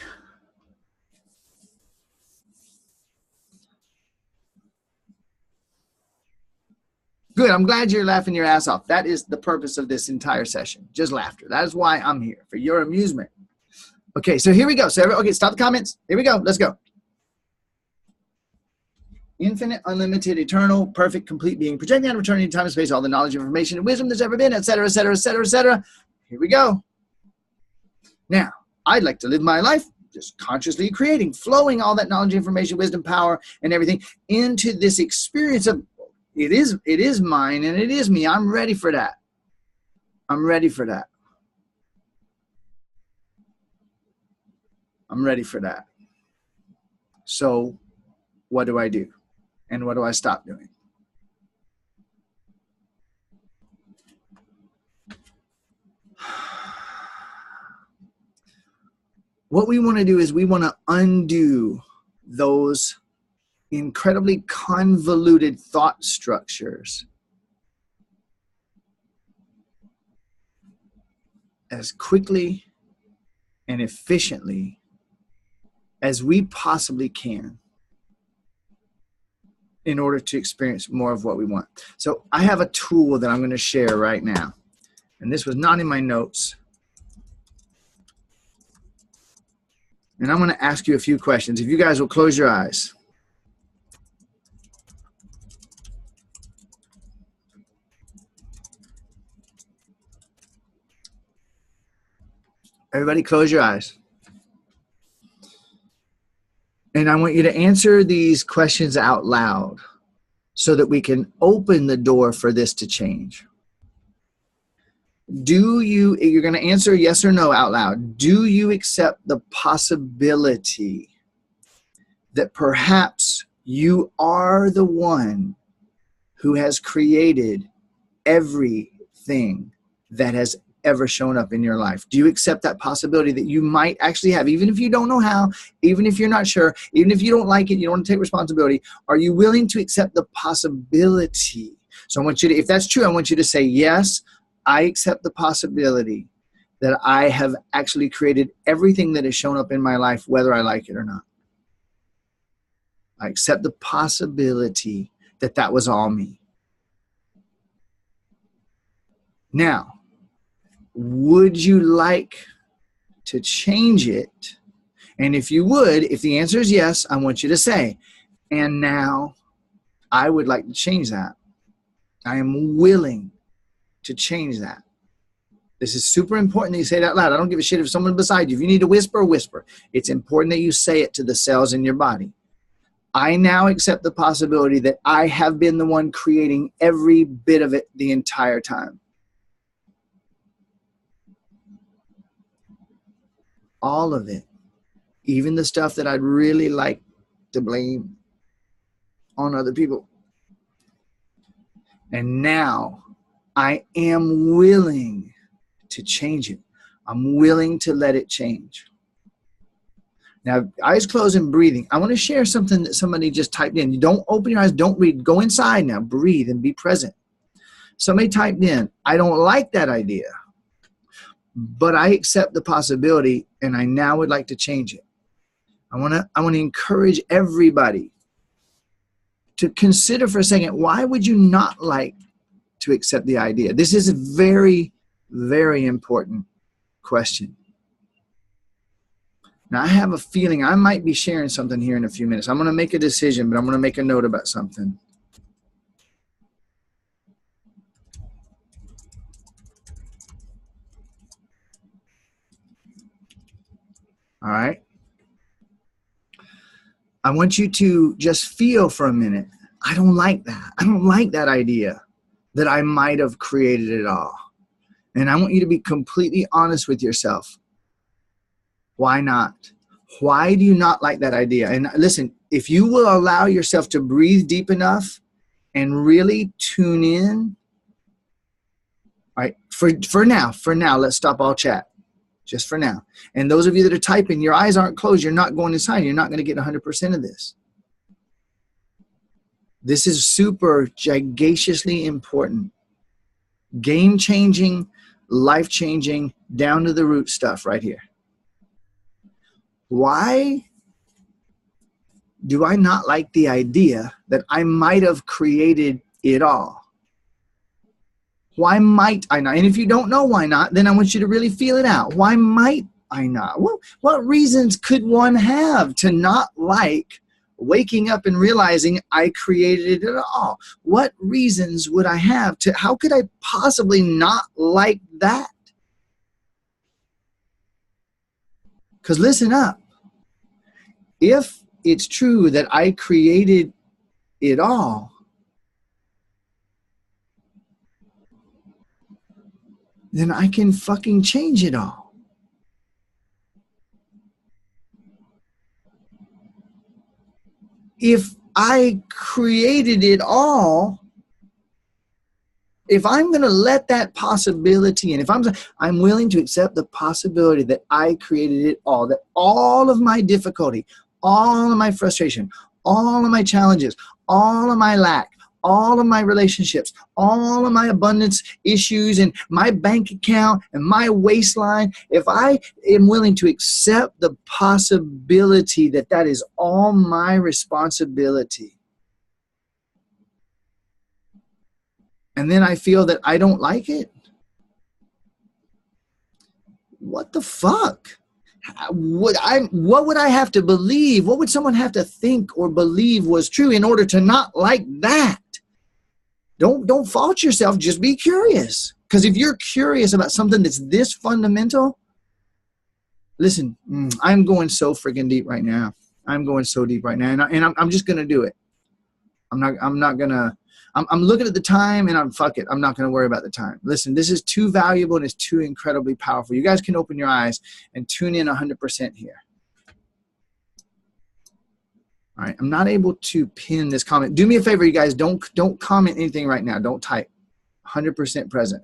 Good. I'm glad you're laughing your ass off. That is the purpose of this entire session. Just laughter. That is why I'm here, for your amusement. Okay, so here we go. So, okay, stop the comments. Here we go. Let's go. Infinite, unlimited, eternal, perfect, complete being, projecting out of eternity, time and space, all the knowledge, information, and wisdom there's ever been, etc., etc., etc., etc. Here we go. Now, I'd like to live my life just consciously creating, flowing all that knowledge, information, wisdom, power, and everything into this experience of it is mine and it is me. I'm ready for that. I'm ready for that. I'm ready for that. So what do I do? And what do I stop doing? What we want to do is we want to undo those incredibly convoluted thought structures as quickly and efficiently as we possibly can in order to experience more of what we want. So I have a tool that I'm going to share right now. And this was not in my notes. And I'm going to ask you a few questions. If you guys will close your eyes. Everybody close your eyes. And I want you to answer these questions out loud so that we can open the door for this to change. You're going to answer yes or no out loud. Do you accept the possibility that perhaps you are the one who has created everything that has ever shown up in your life? Do you accept that possibility that you might actually have, even if you don't know how, even if you're not sure, even if you don't like it, you don't want to take responsibility? Are you willing to accept the possibility? So I want you to, if that's true, I want you to say, yes, I accept the possibility that I have actually created everything that has shown up in my life, whether I like it or not. I accept the possibility that that was all me. Now, would you like to change it? And if you would, if the answer is yes, I want you to say, and now I would like to change that. I am willing to change that. This is super important that you say it out loud. I don't give a shit if someone beside you. If you need to whisper, whisper. It's important that you say it to the cells in your body. I now accept the possibility that I have been the one creating every bit of it the entire time. All of it. Even the stuff that I'd really like to blame on other people. And now I am willing to change it. I'm willing to let it change. Now, eyes closed and breathing. I want to share something that somebody just typed in. You don't open your eyes, don't read. Go inside now, breathe and be present. Somebody typed in, I don't like that idea, but I accept the possibility and I now would like to change it. I want to encourage everybody to consider for a second, why would you not like to accept the idea? This is a very, very important question. Now, I have a feeling I might be sharing something here in a few minutes. I'm going to make a decision, but I'm going to make a note about something. All right. I want you to just feel for a minute. I don't like that. I don't like that idea that I might have created it all. And I want you to be completely honest with yourself. Why not? Why do you not like that idea? And listen, if you will allow yourself to breathe deep enough and really tune in, all right, for now, let's stop all chat. Just for now. And those of you that are typing, your eyes aren't closed. You're not going inside. You're not going to get 100% of this. This is super gigaciously important. Game-changing, life-changing, down to the root stuff right here. Why do I not like the idea that I might have created it all? Why might I not? And if you don't know why not, then I want you to really feel it out. Why might I not? Well, what reasons could one have to not like waking up and realizing I created it all? What reasons would I have to, how could I possibly not like that? Because listen up. If it's true that I created it all, then I can fucking change it all. If I created it all, if I'm going to let that possibility, and if I'm willing to accept the possibility that I created it all, that all of my difficulty, all of my frustration, all of my challenges, all of my lack, all of my relationships, all of my abundance issues, and my bank account and my waistline, if I am willing to accept the possibility that that is all my responsibility, and then I feel that I don't like it, what the fuck? What would I have to believe? What would someone have to think or believe was true in order to not like that? Don't fault yourself. Just be curious. Because if you're curious about something that's this fundamental, listen, I'm going so freaking deep right now. I'm going so deep right now, and I'm just gonna do it. I'm looking at the time, and fuck it. I'm not gonna worry about the time. Listen, this is too valuable and it's too incredibly powerful. You guys can open your eyes and tune in 100% here. All right, I'm not able to pin this comment. Do me a favor, you guys. Don't comment anything right now. Don't type. 100% present.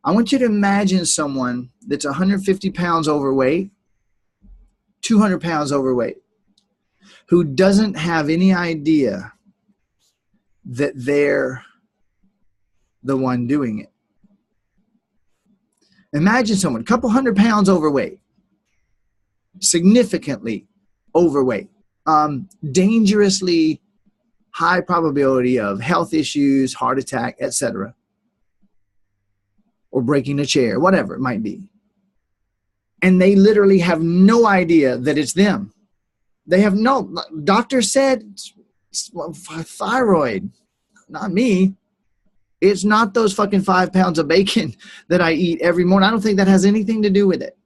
I want you to imagine someone that's 150 pounds overweight, 200 pounds overweight, who doesn't have any idea that they're the one doing it. Imagine someone, a couple 100 pounds overweight, significantly overweight, dangerously high probability of health issues, heart attack, etc., or breaking a chair, whatever it might be. And they literally have no idea that it's them. They have no, doctor said Thyroid, not me. It's not those fucking 5 pounds of bacon that I eat every morning. I don't think that has anything to do with it.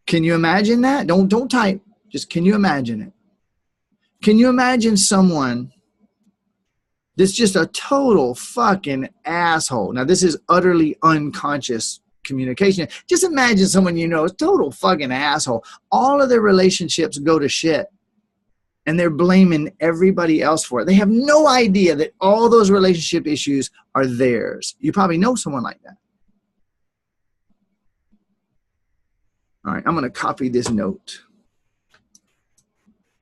Can you imagine that? Don't type. Just can you imagine it? Can you imagine someone that's just a total fucking asshole? Now, this is utterly unconscious communication. Just imagine someone you know is total fucking asshole. All of their relationships go to shit. And they're blaming everybody else for it. They have no idea that all those relationship issues are theirs. You probably know someone like that. All right, I'm going to copy this note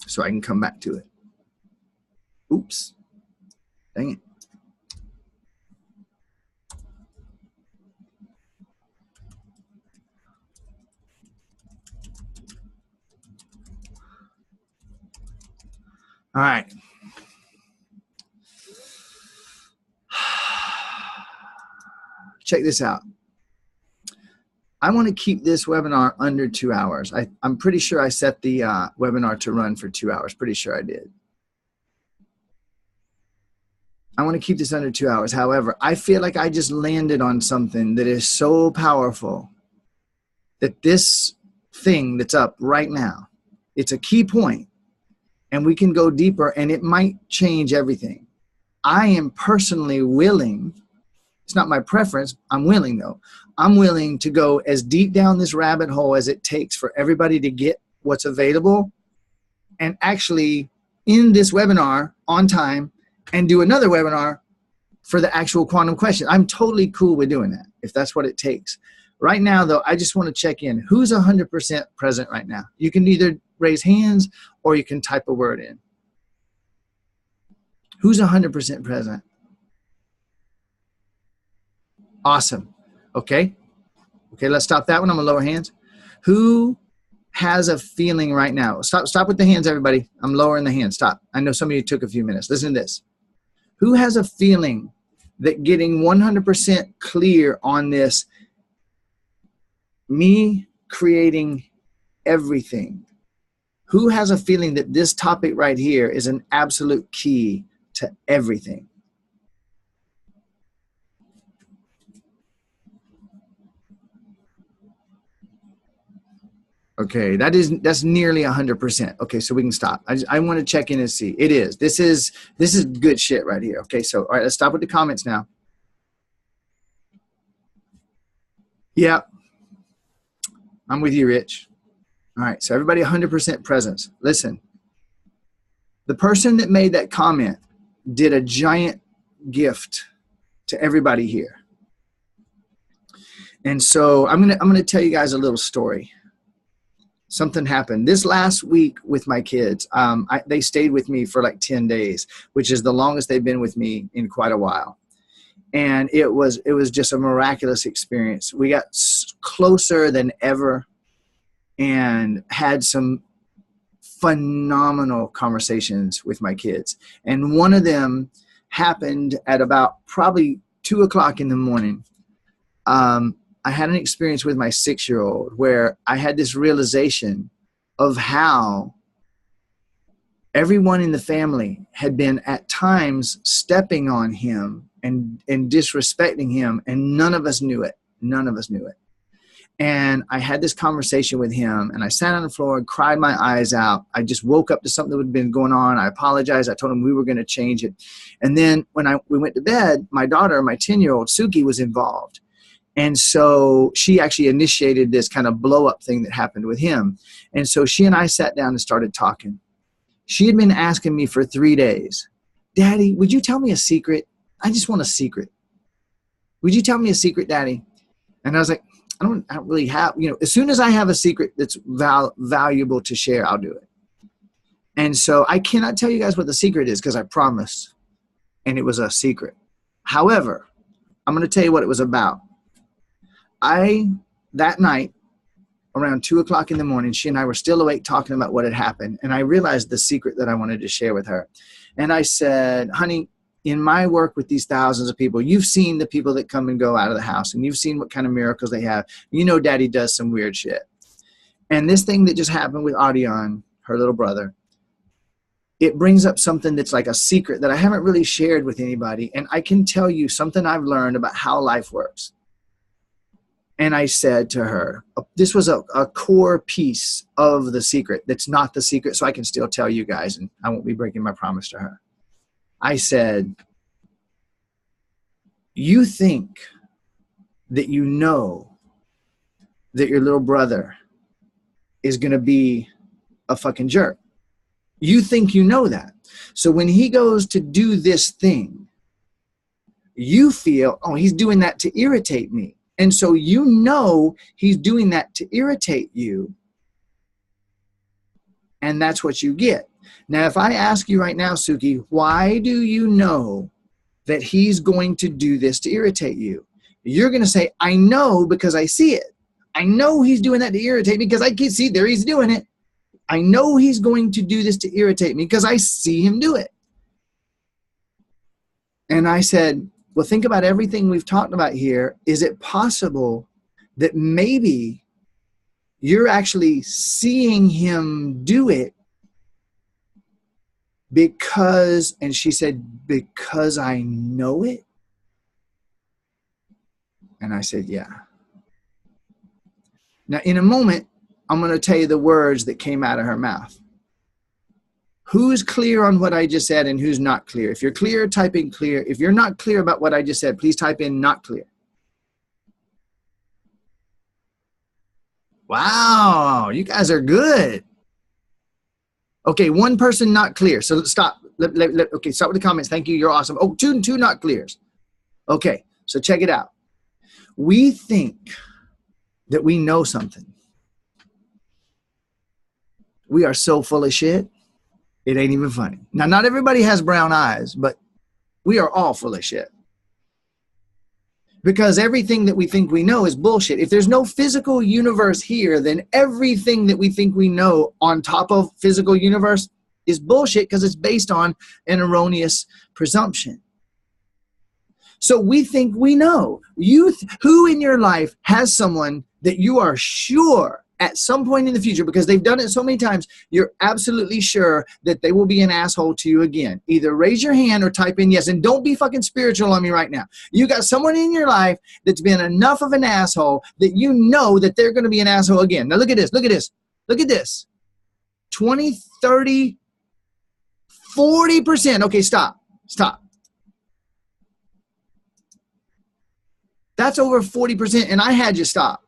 so I can come back to it. Oops. Dang it. All right. Check this out. I want to keep this webinar under 2 hours. I'm pretty sure I set the webinar to run for 2 hours. Pretty sure I did. I want to keep this under 2 hours. However, I feel like I just landed on something that is so powerful that this thing that's up right now, it's a key point. And we can go deeper, and it might change everything. I am personally willing, it's not my preference, I'm willing though. I'm willing to go as deep down this rabbit hole as it takes for everybody to get what's available and actually end this webinar on time and do another webinar for the actual quantum question. I'm totally cool with doing that if that's what it takes. Right now though, I just want to check in. Who's 100% present right now? You can either raise hands or you can type a word in. Who's 100% present? Awesome. Okay, let's stop that one. I'm gonna lower hands. Who has a feeling right now? Stop with the hands, everybody. I'm lowering the hands. Stop. I know some of you took a few minutes. Listen to this. Who has a feeling that getting 100% clear on this, me creating everything, who has a feeling that this topic right here is an absolute key to everything? Okay, that's nearly 100%. Okay, so we can stop. I want to check in and see. It is. This is good shit right here. Okay, so all right, let's stop with the comments now. Yeah, I'm with you, Rich. All right, so everybody 100% presence. Listen, the person that made that comment did a giant gift to everybody here. And so I'm gonna tell you guys a little story. Something happened this last week with my kids. They stayed with me for like 10 days, which is the longest they've been with me in quite a while. And it was just a miraculous experience. We got closer than ever and had some phenomenal conversations with my kids. And one of them happened at about probably 2 o'clock in the morning. I had an experience with my 6-year-old where I had this realization of how everyone in the family had been at times stepping on him and disrespecting him, and none of us knew it. None of us knew it. And I had this conversation with him, and I sat on the floor and cried my eyes out. I just woke up to something that had been going on. I apologized. I told him we were going to change it. And then when we went to bed, my daughter, my 10-year-old, Suki, was involved. And so she actually initiated this kind of blow up thing that happened with him. And so she and I sat down and started talking. She had been asking me for 3 days, Daddy, would you tell me a secret? I just want a secret. Would you tell me a secret, Daddy? And I was like, I don't really have, as soon as I have a secret that's valuable to share, I'll do it. And so I cannot tell you guys what the secret is because I promised, and it was a secret. However, I'm going to tell you what it was about. That night, around 2 o'clock in the morning, she and I were still awake talking about what had happened. And I realized the secret that I wanted to share with her. And I said, honey, in my work with these thousands of people, you've seen the people that come and go out of the house, and you've seen what kind of miracles they have. You know, Daddy does some weird shit. And this thing that just happened with Audion, her little brother, it brings up something that's like a secret that I haven't really shared with anybody. And I can tell you something I've learned about how life works. And I said to her, this was a core piece of the secret that's not the secret, so I can still tell you guys, and I won't be breaking my promise to her. I said, you think that you know that your little brother is going to be a fucking jerk. You think you know that. So when he goes to do this thing, you feel, oh, he's doing that to irritate me. And so you know he's doing that to irritate you. And that's what you get. Now, if I ask you right now, Suki, why do you know that he's going to do this to irritate you? You're going to say, I know because I see it. I know he's doing that to irritate me because I can see there he's doing it. I know he's going to do this to irritate me because I see him do it. And I said, well, think about everything we've talked about here. Is it possible that maybe you're actually seeing him do it because, and she said, because I know it? And I said, yeah. Now, in a moment, I'm going to tell you the words that came out of her mouth. Who's clear on what I just said and who's not clear? If you're clear, type in clear. If you're not clear about what I just said, please type in not clear. Wow, you guys are good. Okay, one person not clear. So let's stop. Okay, start with the comments. Thank you. You're awesome. Oh, two not clears. Okay, so check it out. We think that we know something. We are so full of shit. It ain't even funny. Now, not everybody has brown eyes, but we are all full of shit. Because everything that we think we know is bullshit. If there's no physical universe here, then everything that we think we know on top of physical universe is bullshit because it's based on an erroneous presumption. So we think we know. Who in your life has someone that you are sure at some point in the future, because they've done it so many times, you're absolutely sure that they will be an asshole to you again? Either raise your hand or type in yes. And don't be fucking spiritual on me right now. You got someone in your life that's been enough of an asshole that you know that they're going to be an asshole again. Now look at this. Look at this. Look at this. 20, 30, 40%. Okay, stop. Stop. That's over 40%, and I had you stop.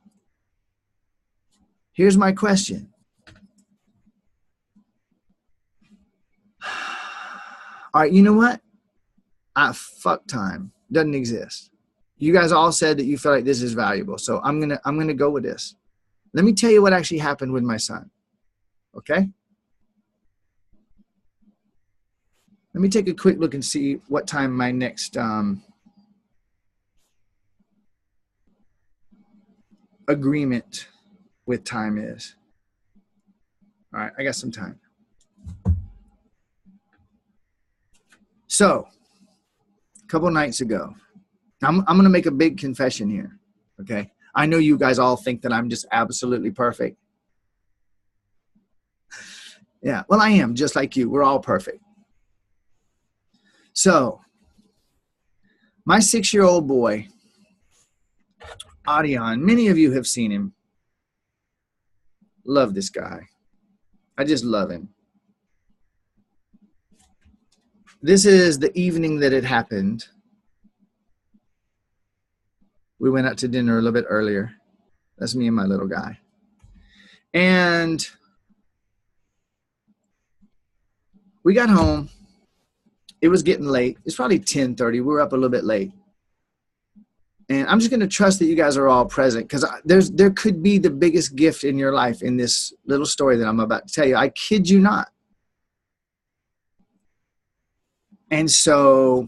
Here's my question. All right, you know what? Fuck time. Doesn't exist. You guys all said that you feel like this is valuable, so I'm gonna go with this. Let me tell you what actually happened with my son. Okay? Let me take a quick look and see what time my next agreement with time is. All right, I got some time. So, a couple nights ago, I'm going to make a big confession here, okay? I know you guys all think that I'm just absolutely perfect. Yeah, well, I am, just like you. We're all perfect. So, my 6-year-old boy, Adion, many of you have seen him. Love this guy. I just love him. This is the evening that it happened. We went out to dinner a little bit earlier. That's me and my little guy. And we got home. It was getting late. It's probably 10:30. We were up a little bit late. And I'm just going to trust that you guys are all present, because there could be the biggest gift in your life in this little story that I'm about to tell you. I kid you not. And so,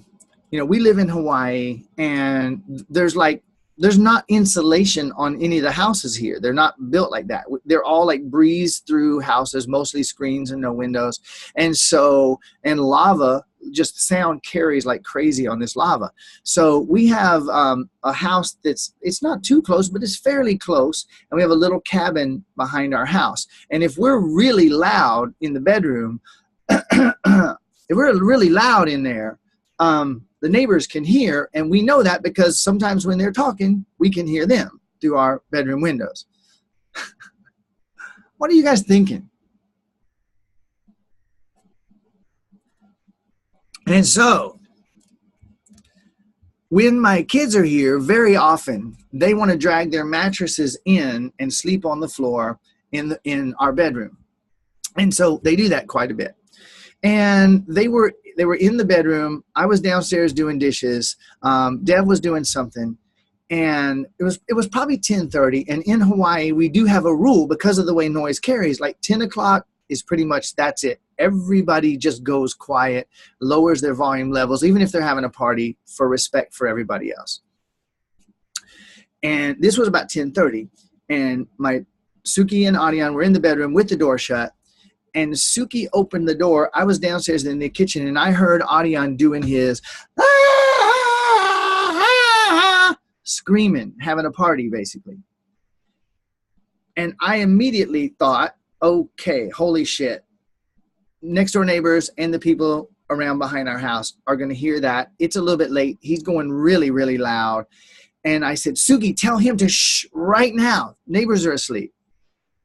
you know, we live in Hawaii, and there's not insulation on any of the houses here. They're not built like that. They're all like breeze through houses, mostly screens and no windows. And so, and lava, just sound carries like crazy on this lava. So we have a house it's not too close, but it's fairly close. And we have a little cabin behind our house. And if we're really loud in the bedroom, if we're really loud in there, the neighbors can hear, and we know that because sometimes when they're talking, we can hear them through our bedroom windows. What are you guys thinking? And so when my kids are here, very often they want to drag their mattresses in and sleep on the floor in our bedroom. And so they do that quite a bit. And they were in the bedroom. I was downstairs doing dishes. Dev was doing something. And it was probably 10:30. And in Hawaii, we do have a rule because of the way noise carries. Like 10 o'clock is pretty much, that's it. Everybody just goes quiet, lowers their volume levels, even if they're having a party, for respect for everybody else. And this was about 10:30. And my Suki and Adian were in the bedroom with the door shut. And Suki opened the door. I was downstairs in the kitchen, and I heard Adian doing his screaming, having a party, basically. And I immediately thought, okay, holy shit. Next door neighbors and the people around behind our house are going to hear that. It's a little bit late. He's going really, really loud. And I said, Suki, tell him to shh right now. Neighbors are asleep.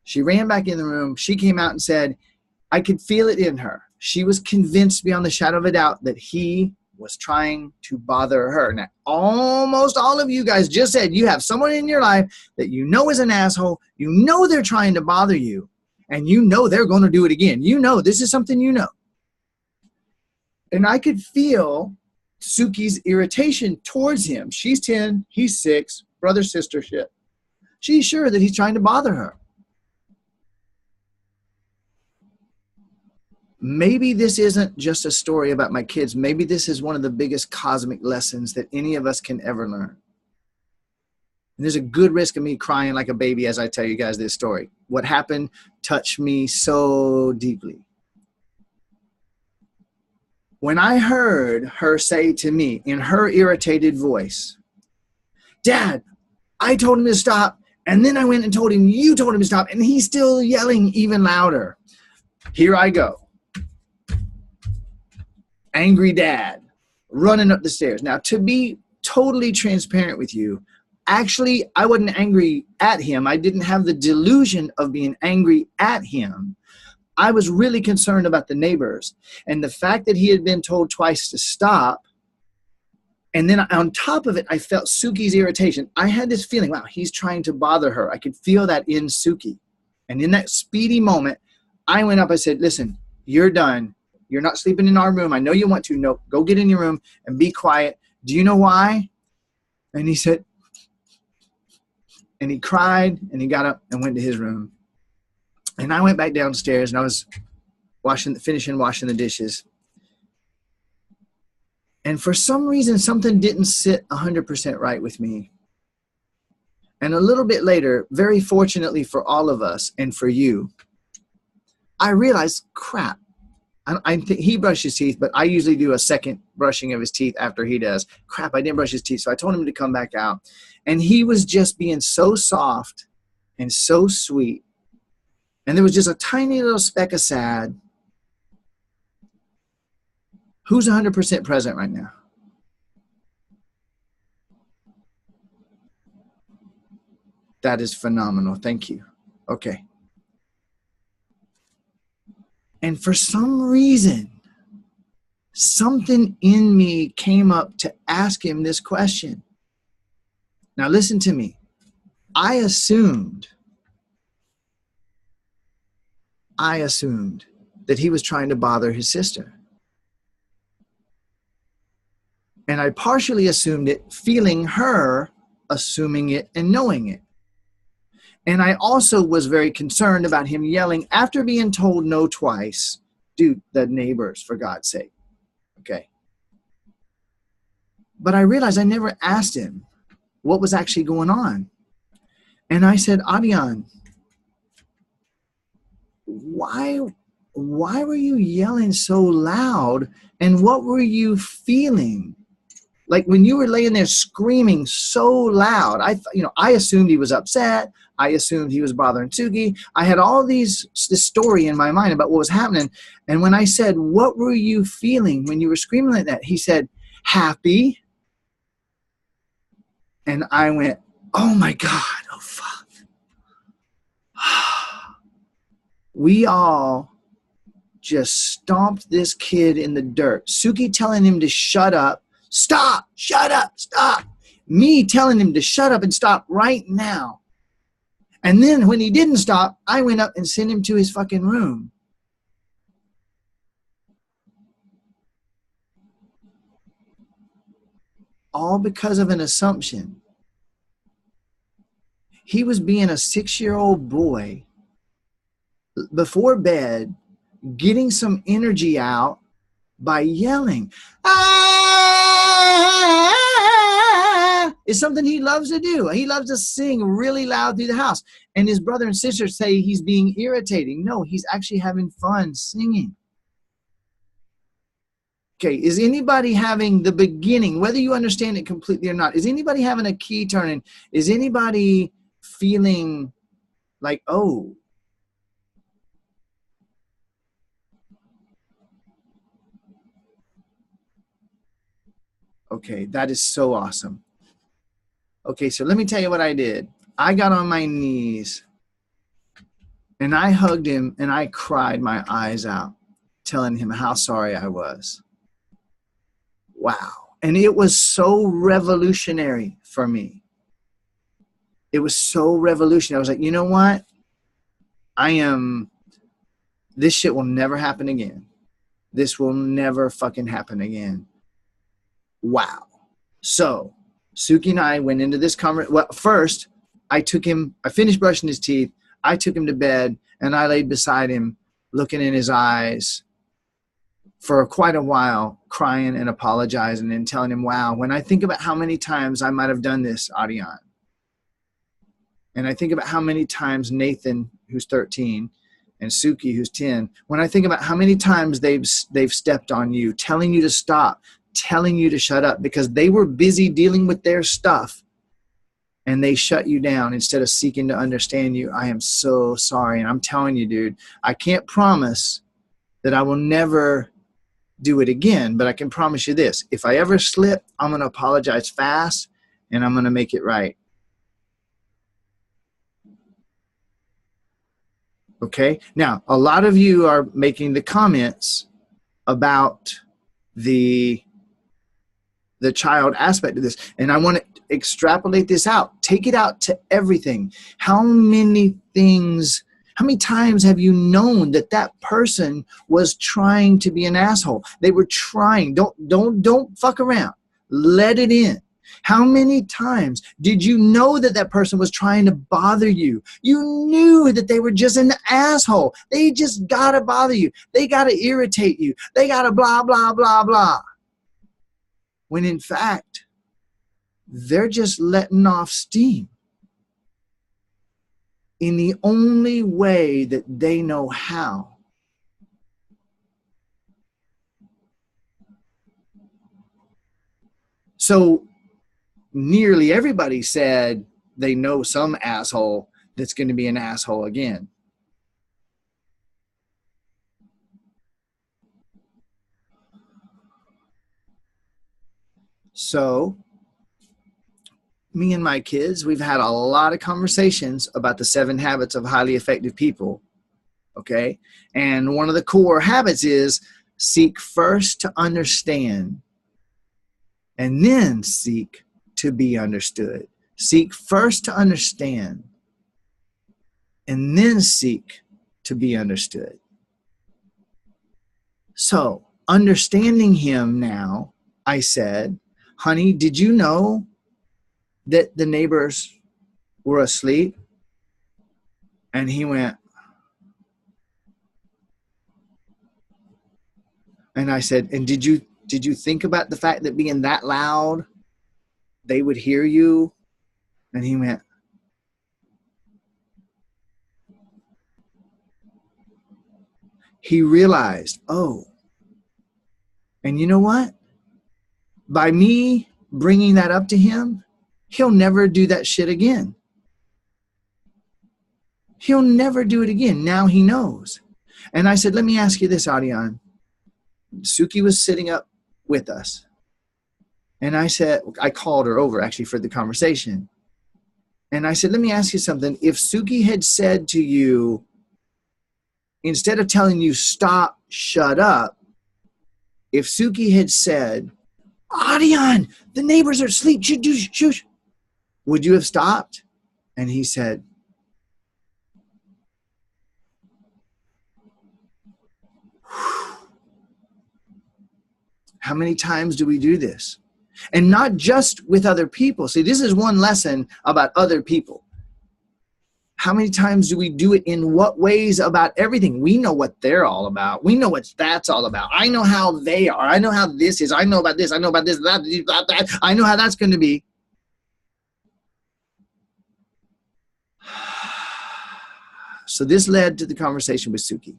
She ran back in the room. She came out and said, I could feel it in her. She was convinced beyond the shadow of a doubt that he was trying to bother her. Now, almost all of you guys just said you have someone in your life that you know is an asshole. You know they're trying to bother you. And you know they're going to do it again. You know this is something you know. And I could feel Suki's irritation towards him. She's 10, he's 6, brother-sister shit. She's sure that he's trying to bother her. Maybe this isn't just a story about my kids. Maybe this is one of the biggest cosmic lessons that any of us can ever learn. And there's a good risk of me crying like a baby as I tell you guys this story. What happened touched me so deeply. When I heard her say to me in her irritated voice, Dad, I told him to stop, and then I went and told him you told him to stop, and he's still yelling even louder. Here I go. Angry dad running up the stairs. Now, to be totally transparent with you, actually, I wasn't angry at him. I didn't have the delusion of being angry at him. I was really concerned about the neighbors and the fact that he had been told twice to stop. And then on top of it, I felt Suki's irritation. I had this feeling, wow, he's trying to bother her. I could feel that in Suki. And in that speedy moment, I went up, I said, listen, you're done. You're not sleeping in our room. I know you want to. No, go get in your room and be quiet. Do you know why? And he said, and he cried, and he got up and went to his room. And I went back downstairs, and I was finishing washing the dishes. And for some reason, something didn't sit 100% right with me. And a little bit later, very fortunately for all of us and for you, I realized, crap. I think he brushed his teeth, but I usually do a second brushing of his teeth after he does. Crap, I didn't brush his teeth, so I told him to come back out. And he was just being so soft and so sweet. And there was just a tiny little speck of sad. Who's 100% present right now? That is phenomenal. Thank you. Okay. And for some reason, something in me came up to ask him this question. Now listen to me. I assumed that he was trying to bother his sister. And I partially assumed it, feeling her, assuming it, and knowing it. And I also was very concerned about him yelling after being told no twice. Dude, the neighbors, for God's sake. Okay. But I realized I never asked him what was actually going on. And I said, Adian, why were you yelling so loud? And what were you feeling? Like when you were laying there screaming so loud, I assumed he was upset. I assumed he was bothering Suki. I had all this story in my mind about what was happening. And when I said, what were you feeling when you were screaming like that? He said, happy. And I went, oh my God, oh fuck. We all just stomped this kid in the dirt. Suki telling him to shut up. Stop, shut up, stop. Me telling him to shut up and stop right now. And then when he didn't stop, I went up and sent him to his fucking room. All because of an assumption. He was being a 6-year-old boy before bed, getting some energy out by yelling. Ah! It's something he loves to do. He loves to sing really loud through the house. And his brother and sister say he's being irritating. No, he's actually having fun singing. Okay, is anybody having the beginning, whether you understand it completely or not, is anybody having a key turning? Is anybody feeling like, oh, okay, that is so awesome. Okay, so let me tell you what I did. I got on my knees and I hugged him and I cried my eyes out, telling him how sorry I was. Wow. And it was so revolutionary for me. It was so revolutionary. I was like, you know what? This shit will never happen again. This will never fucking happen again. Wow. So Suki and I went into this conversation. Well, first, I finished brushing his teeth. I took him to bed and I laid beside him, looking in his eyes for quite a while, crying and apologizing and telling him, wow, when I think about how many times I might have done this, Adian, and I think about how many times Nathan, who's 13, and Suki, who's 10, when I think about how many times they've stepped on you, telling you to stop, telling you to shut up because they were busy dealing with their stuff and they shut you down instead of seeking to understand you. I am so sorry. And I'm telling you, dude, I can't promise that I will never do it again, but I can promise you this. If I ever slip, I'm going to apologize fast and I'm going to make it right. Okay. Now, a lot of you are making the comments about the child aspect of this. And I want to extrapolate this out. Take it out to everything. How many times have you known that person was trying to be an asshole? They were trying. Don't fuck around. Let it in. How many times did you know that person was trying to bother you? You knew that they were just an asshole. They just got to bother you. They got to irritate you. They got to blah, blah, blah, blah. When in fact, they're just letting off steam in the only way that they know how. So nearly everybody said they know some asshole that's going to be an asshole again. So me and my kids, we've had a lot of conversations about the 7 habits of highly effective people. Okay. And one of the core habits is seek first to understand and then seek to be understood. Seek first to understand and then seek to be understood. So understanding him now, I said, honey, did you know that the neighbors were asleep? And he went, and I said, and did you think about the fact that being that loud, they would hear you? And he went, he realized, oh, and you know what? By me bringing that up to him, he'll never do that shit again. He'll never do it again. Now he knows. And I said, let me ask you this, Adian. Suki was sitting up with us. And I said, I called her over actually for the conversation. And I said, let me ask you something. If Suki had said to you, instead of telling you stop, shut up, if Suki had said, Adian, the neighbors are asleep, shush, would you have stopped? And he said, how many times do we do this? And not just with other people. See, this is one lesson about other people. How many times do we do it in what ways about everything? We know what they're all about. We know what that's all about. I know how they are. I know how this is. I know about this. I know about this, that. I know how that's going to be. So this led to the conversation with Suki.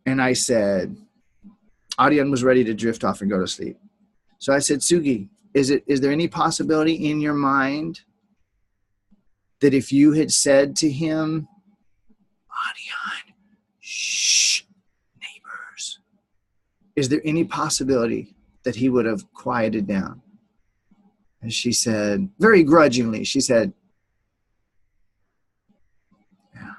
And I said, Adian was ready to drift off and go to sleep. So I said, Suki, is there any possibility in your mind that if you had said to him, Adian, shh, neighbors, is there any possibility that he would have quieted down? And she said, very grudgingly, she said, yeah.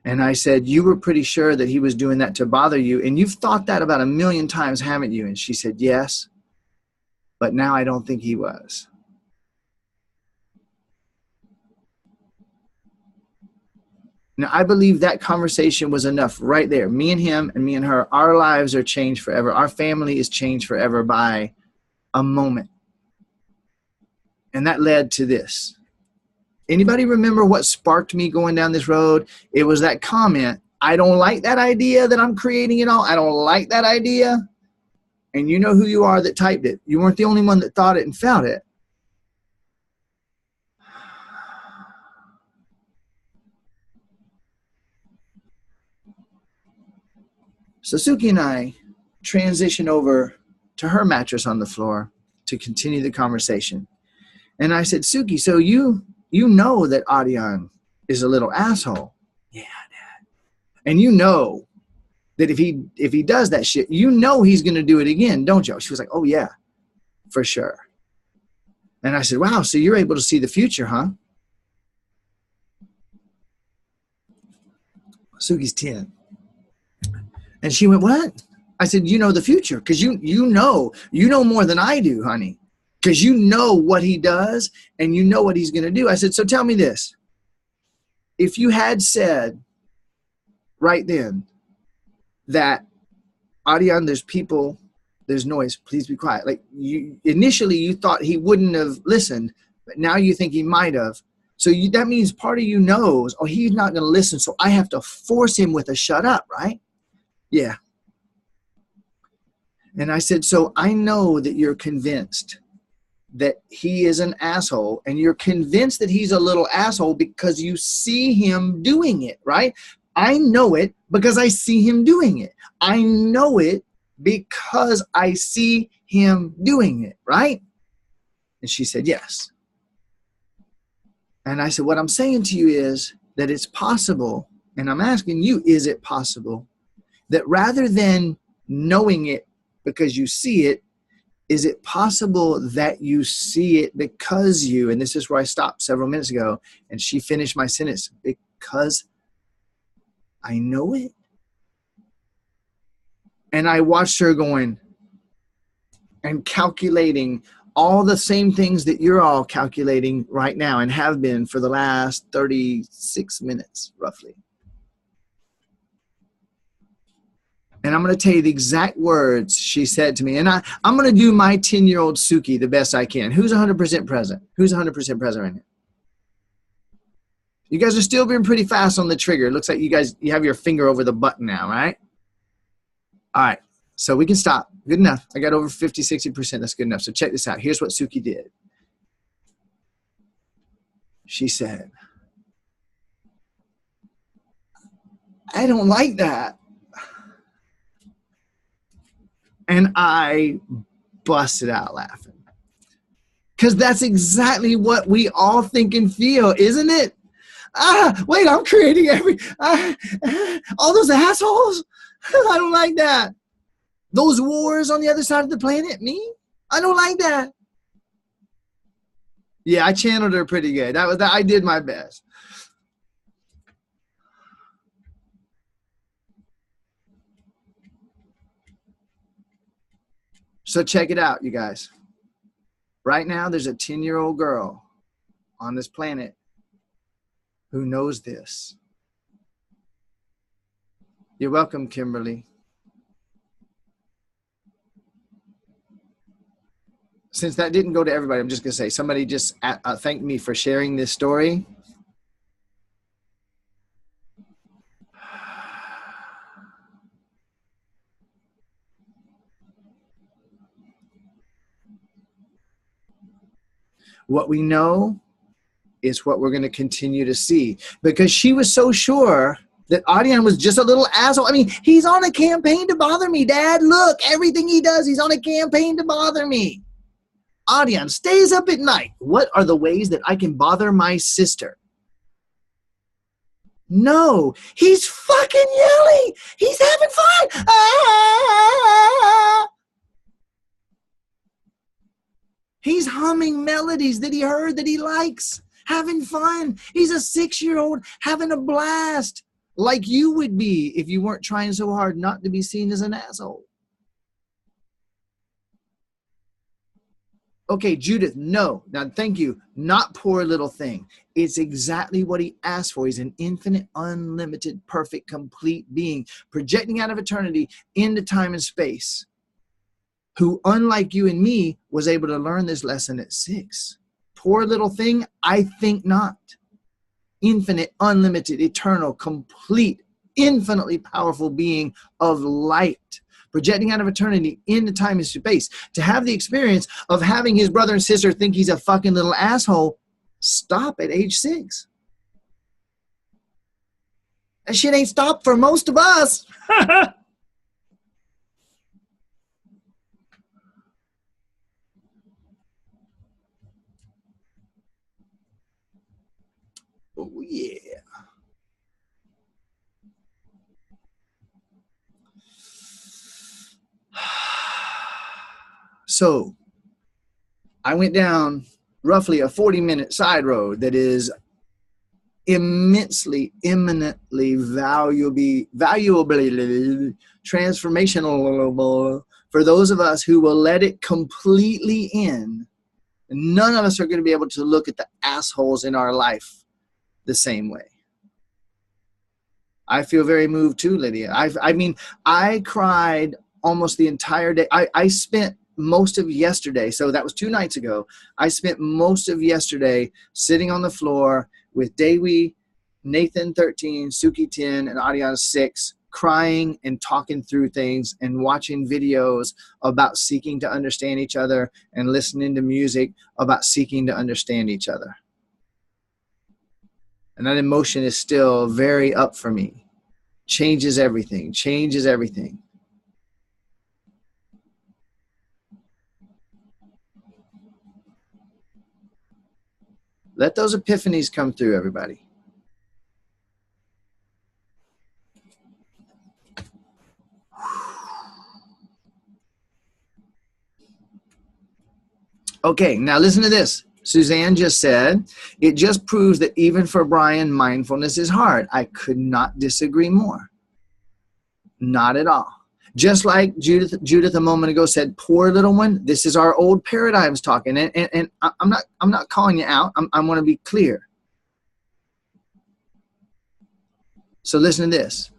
And I said, you were pretty sure that he was doing that to bother you, and you've thought that about 1,000,000 times, haven't you? And she said, yes, but now I don't think he was. Now, I believe that conversation was enough right there. Me and him and me and her, our lives are changed forever. Our family is changed forever by a moment. And that led to this. Anybody remember what sparked me going down this road? It was that comment. I don't like that idea that I'm creating it all. I don't like that idea. And you know who you are that typed it. You weren't the only one that thought it and felt it. So Suki and I transitioned over to her mattress on the floor to continue the conversation. And I said, Suki, so you know that Adian is a little asshole. Yeah, Dad. And you know that if he does that shit, you know he's going to do it again, don't you? She was like, oh, yeah, for sure. And I said, wow, so you're able to see the future, huh? Suki's 10. And she went, what? I said, you know the future, because you know more than I do, honey, because you know what he does and you know what he's going to do. I said, so tell me this. If you had said right then that, Adian, there's people, there's noise, please be quiet. Like initially you thought he wouldn't have listened, but now you think he might have. So that means part of you knows, oh, he's not going to listen, so I have to force him with a shut up, right? Yeah. And I said, so I know that you're convinced that he is an asshole, and you're convinced that he's a little asshole because you see him doing it, right? I know it because I see him doing it. I know it because I see him doing it, right? And she said, yes. And I said, what I'm saying to you is that it's possible, and I'm asking you, is it possible that rather than knowing it because you see it, is it possible that you see it because you, and this is where I stopped several minutes ago, and she finished my sentence, because I know it? And I watched her going and calculating all the same things that you're all calculating right now and have been for the last 36 minutes, roughly. And I'm going to tell you the exact words she said to me. And I'm going to do my 10-year-old Suki the best I can. Who's 100% present? Who's 100% present right now? You guys are still being pretty fast on the trigger. It looks like you have your finger over the button now, right? All right. So we can stop. Good enough. I got over 50, 60%. That's good enough. So check this out. Here's what Suki did. She said, I don't like that. And I busted out laughing. Because that's exactly what we all think and feel, isn't it? Wait, I'm creating all those assholes? I don't like that. Those wars on the other side of the planet, me? I don't like that. Yeah, I channeled her pretty good. I did my best. So check it out, you guys. Right now, there's a 10-year-old girl on this planet who knows this. You're welcome, Kimberly. Since that didn't go to everybody, I'm just going to say, somebody just thanked me for sharing this story. What we know is what we're going to continue to see, because she was so sure that Adian was just a little asshole. I mean, he's on a campaign to bother me, Dad. Look, everything he does, he's on a campaign to bother me. Adian stays up at night. What are the ways that I can bother my sister? No, he's fucking yelling. He's having fun. He's humming melodies that he heard that he likes, having fun. He's a 6-year-old having a blast, like you would be if you weren't trying so hard not to be seen as an asshole. Okay, Judith, no. Now, thank you. Not poor little thing. It's exactly what he asked for. He's an infinite, unlimited, perfect, complete being, projecting out of eternity into time and space, who, unlike you and me, was able to learn this lesson at 6. Poor little thing? I think not. Infinite, unlimited, eternal, complete, infinitely powerful being of light, projecting out of eternity into time and space, to have the experience of having his brother and sister think he's a fucking little asshole. Stop at age 6. That shit ain't stopped for most of us. Oh, yeah. So I went down roughly a 40-minute side road that is immensely, eminently valuably transformational for those of us who will let it completely in. None of us are going to be able to look at the assholes in our life the same way. I feel very moved too, Lydia. I mean, I cried almost the entire day. I spent most of yesterday, so that was 2 nights ago, I spent most of yesterday sitting on the floor with Dewi, Nathan 13, Suki 10, and Adiana 6, crying and talking through things and watching videos about seeking to understand each other and listening to music about seeking to understand each other. And that emotion is still very up for me. Changes everything, changes everything. Let those epiphanies come through, everybody. Okay, now listen to this. Suzanne just said, it just proves that even for Brian, mindfulness is hard. I could not disagree more. Not at all. Just like Judith a moment ago said, poor little one, this is our old paradigms talking. And I'm not calling you out. I want to be clear. So listen to this.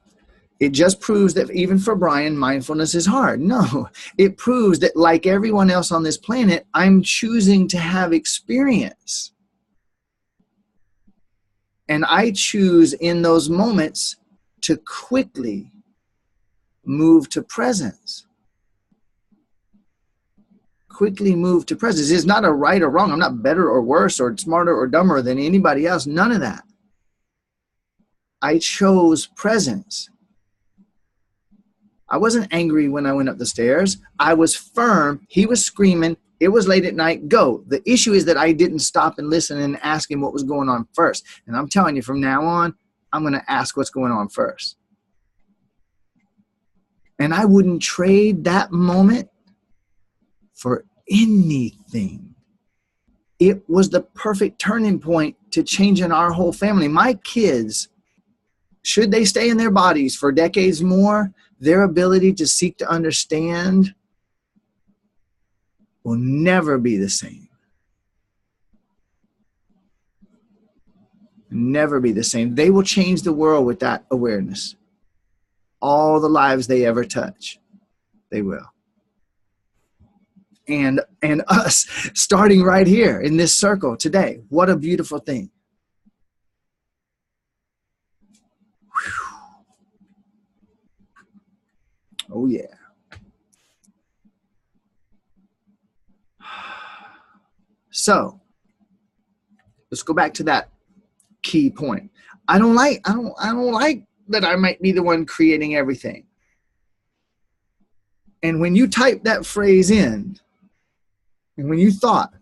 It just proves that even for Brian, mindfulness is hard. No, it proves that like everyone else on this planet, I'm choosing to have experience. And I choose in those moments to quickly move to presence. Quickly move to presence. It's not a right or wrong. I'm not better or worse or smarter or dumber than anybody else. None of that. I chose presence. I wasn't angry when I went up the stairs. I was firm. He was screaming. It was late at night. Go. The issue is that I didn't stop and listen and ask him what was going on first. And I'm telling you, from now on, I'm going to ask what's going on first. And I wouldn't trade that moment for anything. It was the perfect turning point to changing our whole family. My kids, should they stay in their bodies for decades more, their ability to seek to understand will never be the same. Never be the same. They will change the world with that awareness. All the lives they ever touch, they will. And us starting right here in this circle today. What a beautiful thing. Whew. Oh yeah. So let's go back to that key point. I don't like that I might be the one creating everything. And when you type that phrase in, and when you thought,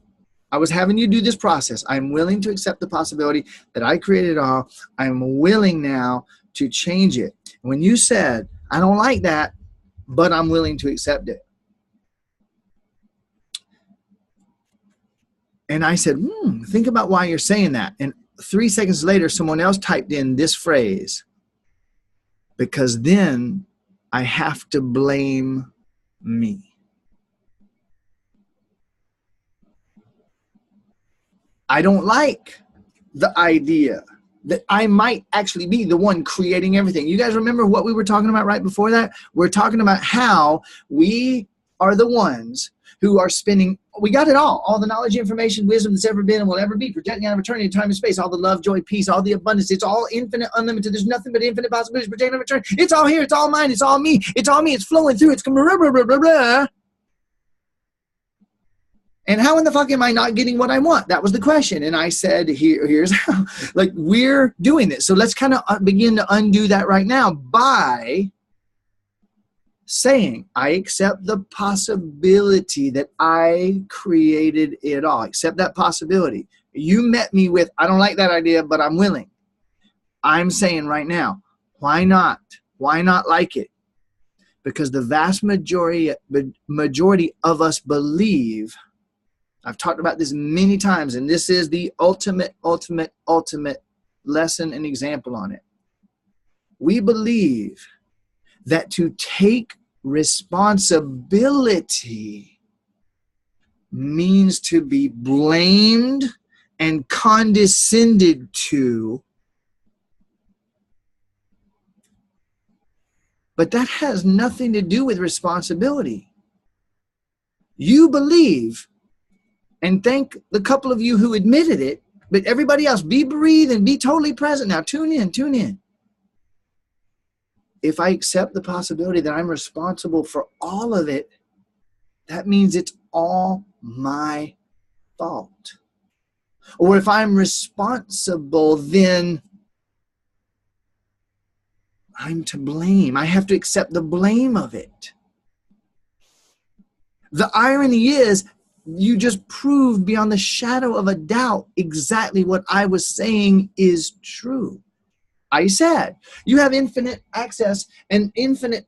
I was having you do this process, I'm willing to accept the possibility that I created it all. I'm willing now to change it. When you said, I don't like that, but I'm willing to accept it. And I said, think about why you're saying that. And 3 seconds later, someone else typed in this phrase, because then I have to blame me. I don't like the idea that I might actually be the one creating everything. You guys remember what we were talking about right before that? We're talking about how we are the ones who are spending, we got it all the knowledge, information, wisdom that's ever been and will ever be, projecting out of eternity, time and space, all the love, joy, peace, all the abundance. It's all infinite, unlimited. There's nothing but infinite possibilities, projecting out of eternity. It's all here. It's all mine. It's all me. It's all me. It's flowing through. It's blah, blah, blah, blah, blah. And how in the fuck am I not getting what I want? That was the question. And I said, here's how. Like, we're doing this. So let's kind of begin to undo that right now by saying, I accept the possibility that I created it all. Accept that possibility. You met me with, I don't like that idea, but I'm willing. I'm saying right now, why not? Why not like it? Because the vast majority of us believe, I've talked about this many times, and this is the ultimate lesson and example on it. We believe that to take responsibility means to be blamed and condescended to. But that has nothing to do with responsibility. You believe, and thank the couple of you who admitted it, but everybody else, breathe and be totally present now. Tune in. If I accept the possibility that I'm responsible for all of it, that means it's all my fault. Or if I'm responsible, then I'm to blame. I have to accept the blame of it. The irony is, you just proved beyond the shadow of a doubt exactly what I was saying is true. I said, you have infinite access and infinite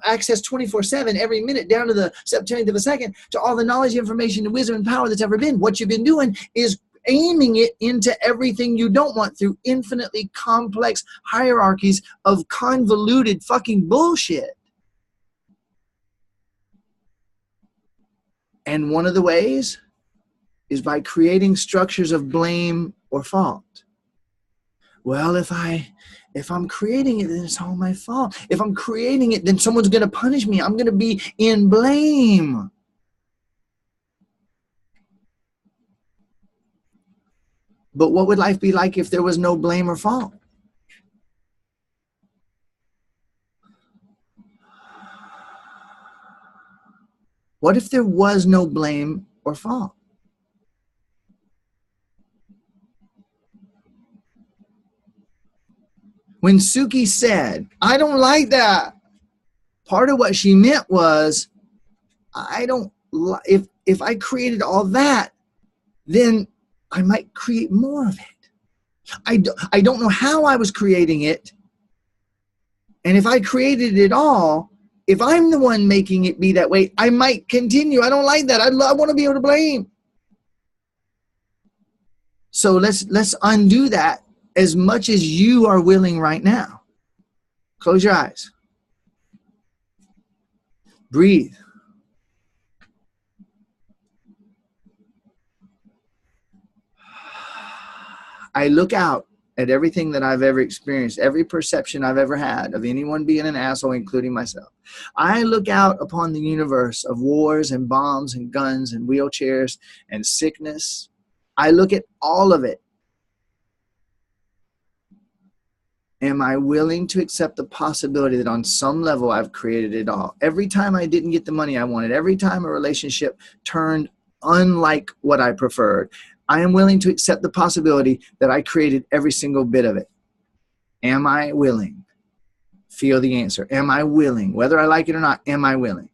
access 24/7 every minute down to the 17th of a second to all the knowledge, information, and wisdom and power that's ever been. What you've been doing is aiming it into everything you don't want through infinitely complex hierarchies of convoluted fucking bullshit. And one of the ways is by creating structures of blame or fault. Well, if I'm creating it, then it's all my fault. If I'm creating it, then someone's going to punish me. I'm going to be in blame. But what would life be like if there was no blame or fault? What if there was no blame or fault? When Suki said, I don't like that, Part of what she meant was, if I created all that, then I might create more of it. I don't know how I was creating it. And if I created it all, if I'm the one making it be that way, I might continue. I don't like that. I want to be able to blame. So let's undo that as much as you are willing right now. Close your eyes. Breathe. I look out at everything that I've ever experienced, every perception I've ever had of anyone being an asshole, including myself. I look out upon the universe of wars and bombs and guns and wheelchairs and sickness. I look at all of it. Am I willing to accept the possibility that on some level I've created it all? Every time I didn't get the money I wanted, every time a relationship turned unlike what I preferred, I am willing to accept the possibility that I created every single bit of it. Am I willing? Feel the answer. Am I willing? Whether I like it or not, am I willing?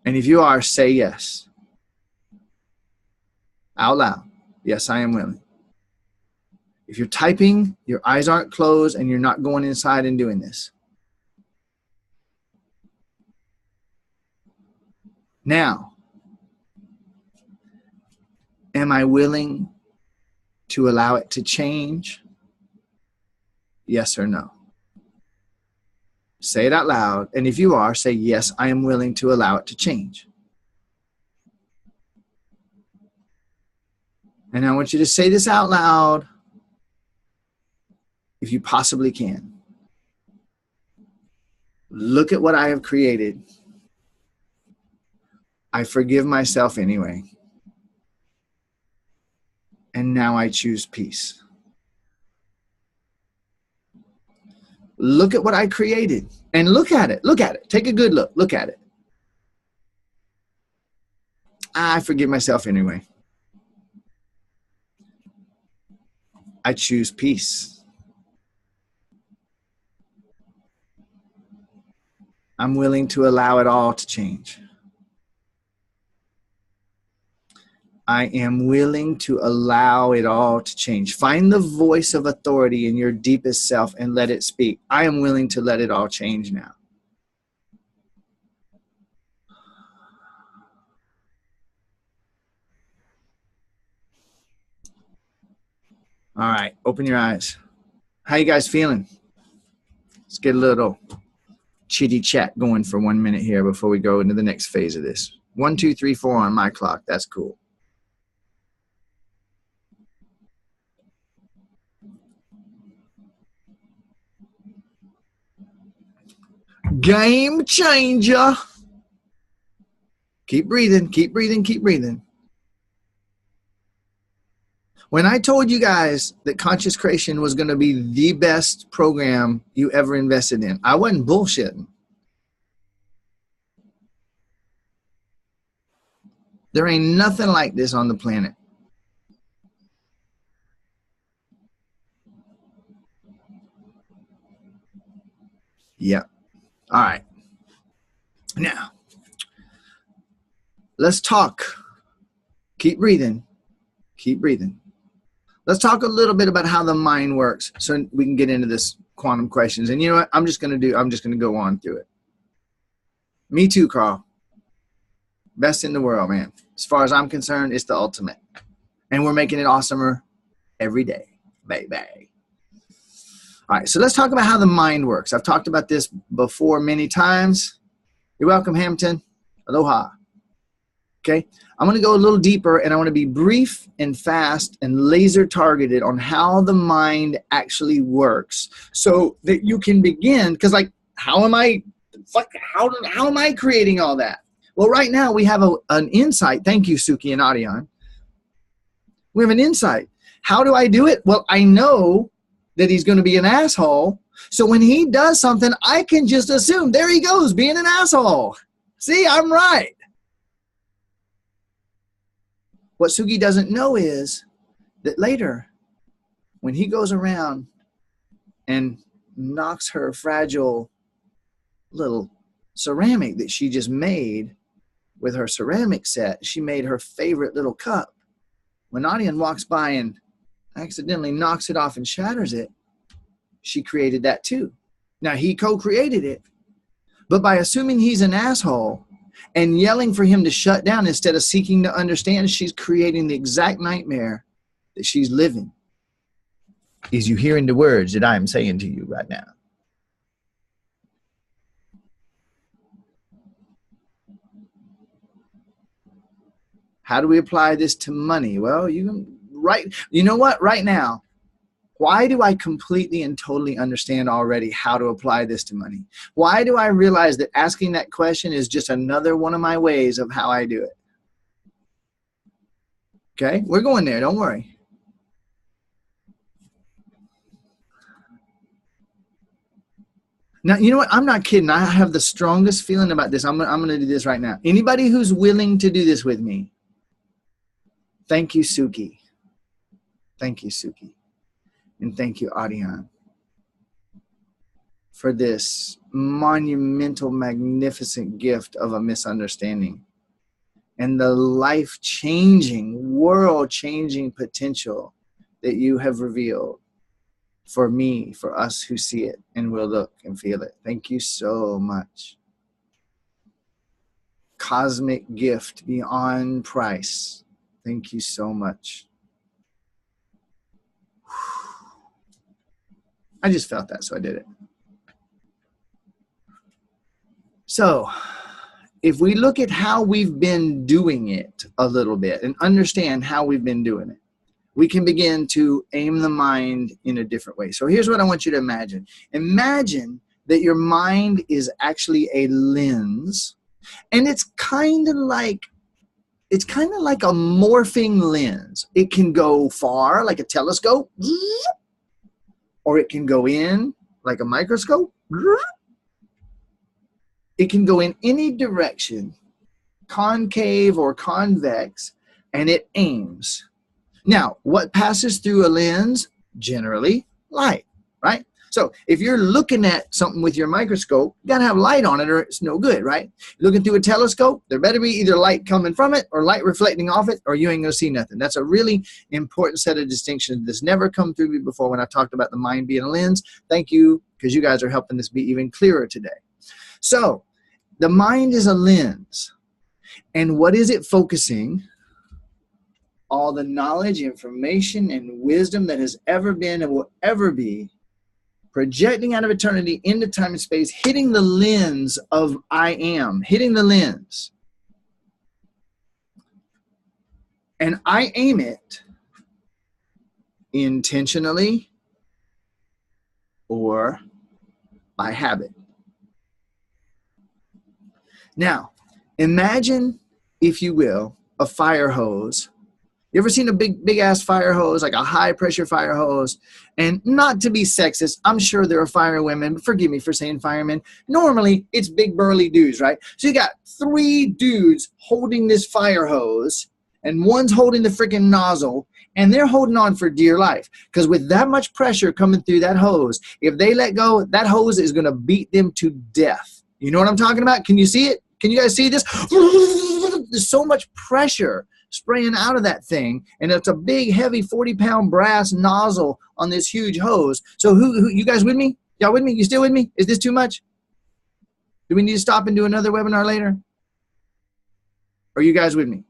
And if you are, say yes. Out loud. Yes, I am willing. If you're typing, your eyes aren't closed, and you're not going inside and doing this. Now, am I willing to allow it to change? Yes or no? Say it out loud. And if you are, say, yes, I am willing to allow it to change. And I want you to say this out loud if you possibly can. Look at what I have created. I forgive myself anyway. And now I choose peace. Look at what I created and look at it. Look at it. Take a good look. Look at it. I forgive myself anyway. I choose peace. I'm willing to allow it all to change. I am willing to allow it all to change. Find the voice of authority in your deepest self and let it speak. I am willing to let it all change now. All right, open your eyes. How you guys feeling? Let's get a little chitty chat going for 1 minute here before we go into the next phase of this. 1, 2, 3, 4 on my clock. That's cool. Game changer. Keep breathing, keep breathing, keep breathing. When I told you guys that Conscious Creation was going to be the best program you ever invested in, I wasn't bullshitting. There ain't nothing like this on the planet. Yep. All right. Now, let's talk. Keep breathing. Keep breathing. Let's talk a little bit about how the mind works so we can get into this quantum questions. And you know what? I'm just going to go on through it. Me too, Carl. Best in the world, man. As far as I'm concerned, it's the ultimate. And we're making it awesomer every day, baby. All right, so let's talk about how the mind works. I've talked about this before many times. You're welcome, Hampton. Aloha. Okay, I'm going to go a little deeper, and I want to be brief and fast and laser targeted on how the mind actually works so that you can begin, because like, how am I creating all that? Well, right now we have an insight. Thank you, Suki and Adion. We have an insight. How do I do it? Well, I know that he's going to be an asshole. So when he does something, I can just assume, there he goes, being an asshole. See, I'm right. What Suki doesn't know is that later, when he goes around and knocks her fragile little ceramic that she just made with her ceramic set. She made her favorite little cup. When Adian walks by and accidentally knocks it off and shatters it, she created that too. Now, he co-created it, but by assuming he's an asshole and yelling for him to shut down instead of seeking to understand, she's creating the exact nightmare that she's living. Is you hearing the words that I am saying to you right now? How do we apply this to money? Well, you know what? Right now, why do I completely and totally understand already how to apply this to money? Why do I realize that asking that question is just another one of my ways of how I do it? Okay, we're going there. Don't worry. Now, you know what? I'm not kidding. I have the strongest feeling about this. I'm going to do this right now. Anybody who's willing to do this with me, thank you, Suki. Thank you, Suki. And thank you, Adian, for this monumental, magnificent gift of a misunderstanding and the life-changing, world-changing potential that you have revealed for me, for us who see it and will look and feel it. Thank you so much. Cosmic gift beyond price. Thank you so much. I just felt that, so I did it. So, if we look at how we've been doing it a little bit and understand how we've been doing it, we can begin to aim the mind in a different way. So here's what I want you to imagine. Imagine that your mind is actually a lens, and it's kind of like a morphing lens. It can go far like a telescope, or it can go in like a microscope. It can go in any direction, concave or convex, and it aims. Now, what passes through a lens? Generally, light, right? So if you're looking at something with your microscope, you gotta have light on it or it's no good, right? Looking through a telescope, there better be either light coming from it or light reflecting off it, or you ain't gonna see nothing. That's a really important set of distinctions that's never come through me before when I talked about the mind being a lens. Thank you, because you guys are helping this be even clearer today. So the mind is a lens, and what is it focusing? All the knowledge, information, and wisdom that has ever been and will ever be, projecting out of eternity into time and space, hitting the lens of I am, hitting the lens. And I aim it intentionally or by habit. Now, imagine, if you will, a fire hose. You ever seen a big ass fire hose, like a high pressure fire hose? And not to be sexist, I'm sure there are fire women, but forgive me for saying firemen. Normally, it's big burly dudes, right? So you got 3 dudes holding this fire hose, and one's holding the freaking nozzle, and they're holding on for dear life. Because with that much pressure coming through that hose, if they let go, that hose is going to beat them to death. You know what I'm talking about? Can you see it? Can you guys see this? There's so much pressure spraying out of that thing, and it's a big, heavy 40-pound brass nozzle on this huge hose. So who you guys with me? Y'all with me? You still with me? Is this too much? Do we need to stop and do another webinar later? Are you guys with me?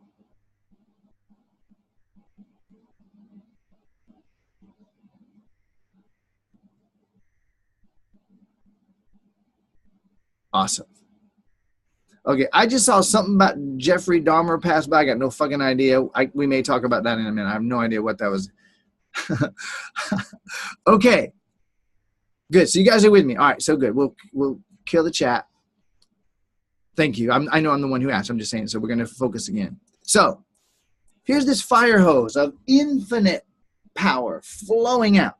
Awesome. Okay, I just saw something about Jeffrey Dahmer pass by. I got no fucking idea. We may talk about that in a minute. I have no idea what that was. Okay, good. So you guys are with me. All right, so good. We'll kill the chat. Thank you. I know I'm the one who asked. I'm just saying. So we're going to focus again. So here's this fire hose of infinite power flowing out.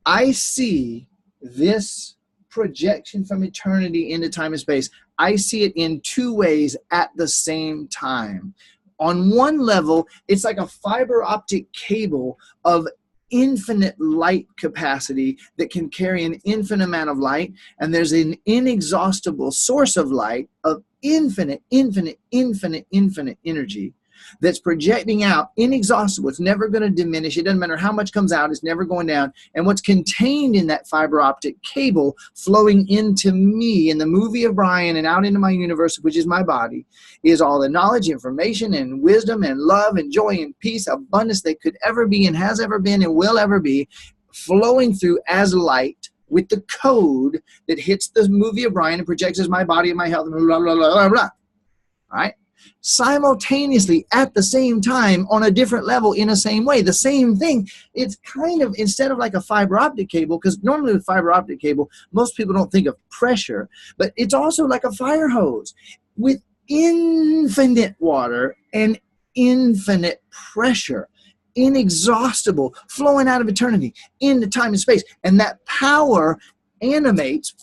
I see this projection from eternity into time and space. I see it in 2 ways at the same time. On one level, it's like a fiber optic cable of infinite light capacity that can carry an infinite amount of light, and there's an inexhaustible source of light of infinite energy that's projecting out, inexhaustible. It's never going to diminish. It doesn't matter how much comes out. It's never going down. And what's contained in that fiber optic cable flowing into me in the movie of Brian and out into my universe, which is my body, is all the knowledge, information, and wisdom, and love, and joy, and peace, abundance that could ever be and has ever been and will ever be, flowing through as light with the code that hits the movie of Brian and projects as my body and my health, and blah, blah, blah, blah, blah. All right? Simultaneously at the same time on a different level in the same way, the same thing. It's kind of, instead of like a fiber optic cable, because normally with fiber optic cable, most people don't think of pressure, but it's also like a fire hose with infinite water and infinite pressure, inexhaustible, flowing out of eternity into time and space. And that power animates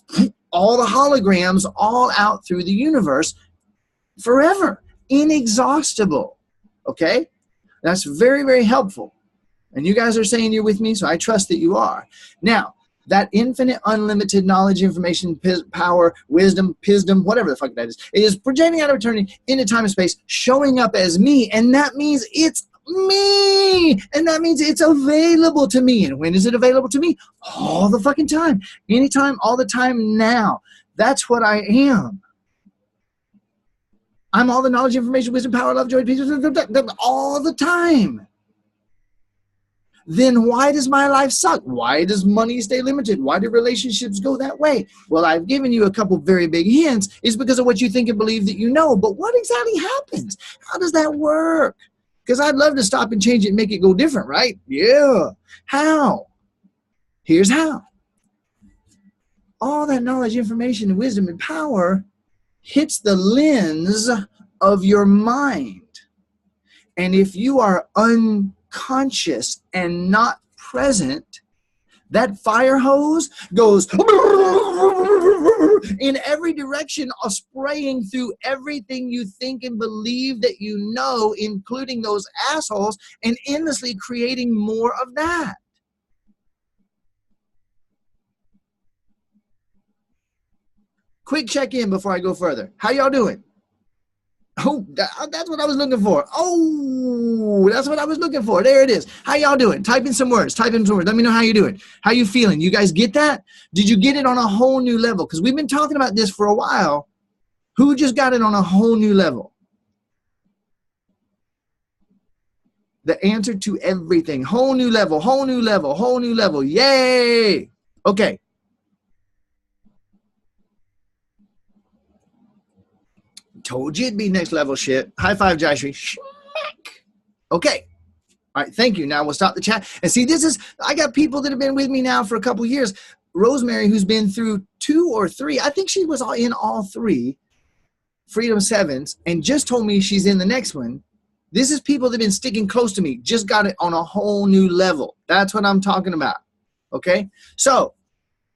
all the holograms all out through the universe forever. Inexhaustible. Okay? That's very, very helpful. And you guys are saying you're with me, so I trust that you are. Now, that infinite, unlimited knowledge, information, power, wisdom, pisdom, whatever the fuck that is projecting out of eternity into time and space, showing up as me, and that means it's me, and that means it's available to me. And when is it available to me? All the fucking time. Anytime, all the time, now. That's what I am. I'm all the knowledge, information, wisdom, power, love, joy, peace, all the time. Then why does my life suck? Why does money stay limited? Why do relationships go that way? Well, I've given you a couple very big hints. It's because of what you think and believe that you know. But what exactly happens? How does that work? Because I'd love to stop and change it and make it go different, right? Yeah. How? Here's how. All that knowledge, information, and wisdom and power hits the lens of your mind. And if you are unconscious and not present, that fire hose goes in every direction, spraying through everything you think and believe that you know, including those assholes, and endlessly creating more of that. Quick check-in before I go further. How y'all doing? Oh, that's what I was looking for. Oh, that's what I was looking for. There it is. How y'all doing? Type in some words. Type in some words. Let me know how you're doing. How you feeling? You guys get that? Did you get it on a whole new level? Because we've been talking about this for a while. Who just got it on a whole new level? The answer to everything. Whole new level, whole new level, whole new level. Yay! Okay. Told you it'd be next level shit. High five, Jayashree. Okay. All right. Thank you. Now we'll stop the chat. And see, I got people that have been with me now for a couple years. Rosemary, who's been through 2 or 3, I think she was in all 3 Freedom 7s and just told me she's in the next one. This is people that have been sticking close to me. Just got it on a whole new level. That's what I'm talking about. Okay. So,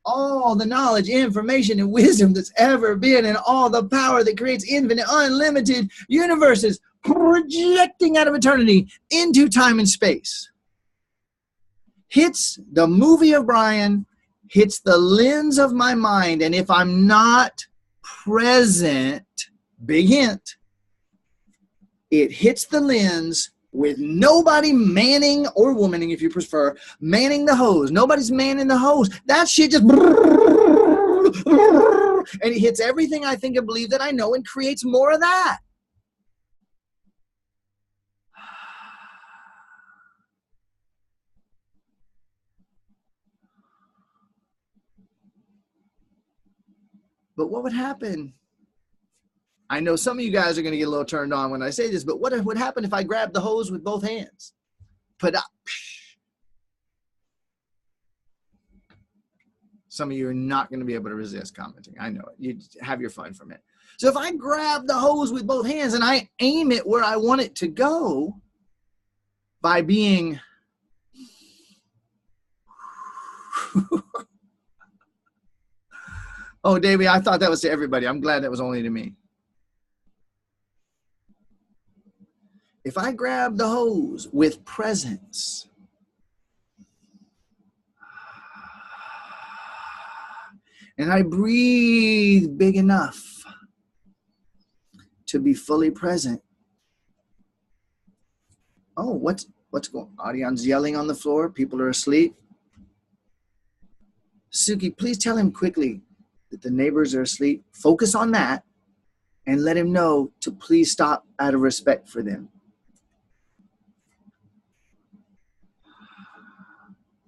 all the knowledge, information, and wisdom that's ever been, and all the power that creates infinite, unlimited universes projecting out of eternity into time and space. Hits the movie of Brian, hits the lens of my mind, and if I'm not present, big hint, it hits the lens with nobody manning or womaning, if you prefer, manning the hose. Nobody's manning the hose. That shit just and it hits everything I think and believe that I know and creates more of that. But what would happen? I know some of you guys are going to get a little turned on when I say this, but what would happen if I grabbed the hose with both hands? Put up. Some of you are not going to be able to resist commenting. I know it. You have your fun from it. So if I grab the hose with both hands and I aim it where I want it to go by being oh, Davey, I thought that was to everybody. I'm glad that was only to me. If I grab the hose with presence And I breathe big enough to be fully present. Oh, what's going on? Adrian's yelling on the floor. People are asleep. Suki, please tell him quickly that the neighbors are asleep. Focus on that and let him know to please stop out of respect for them.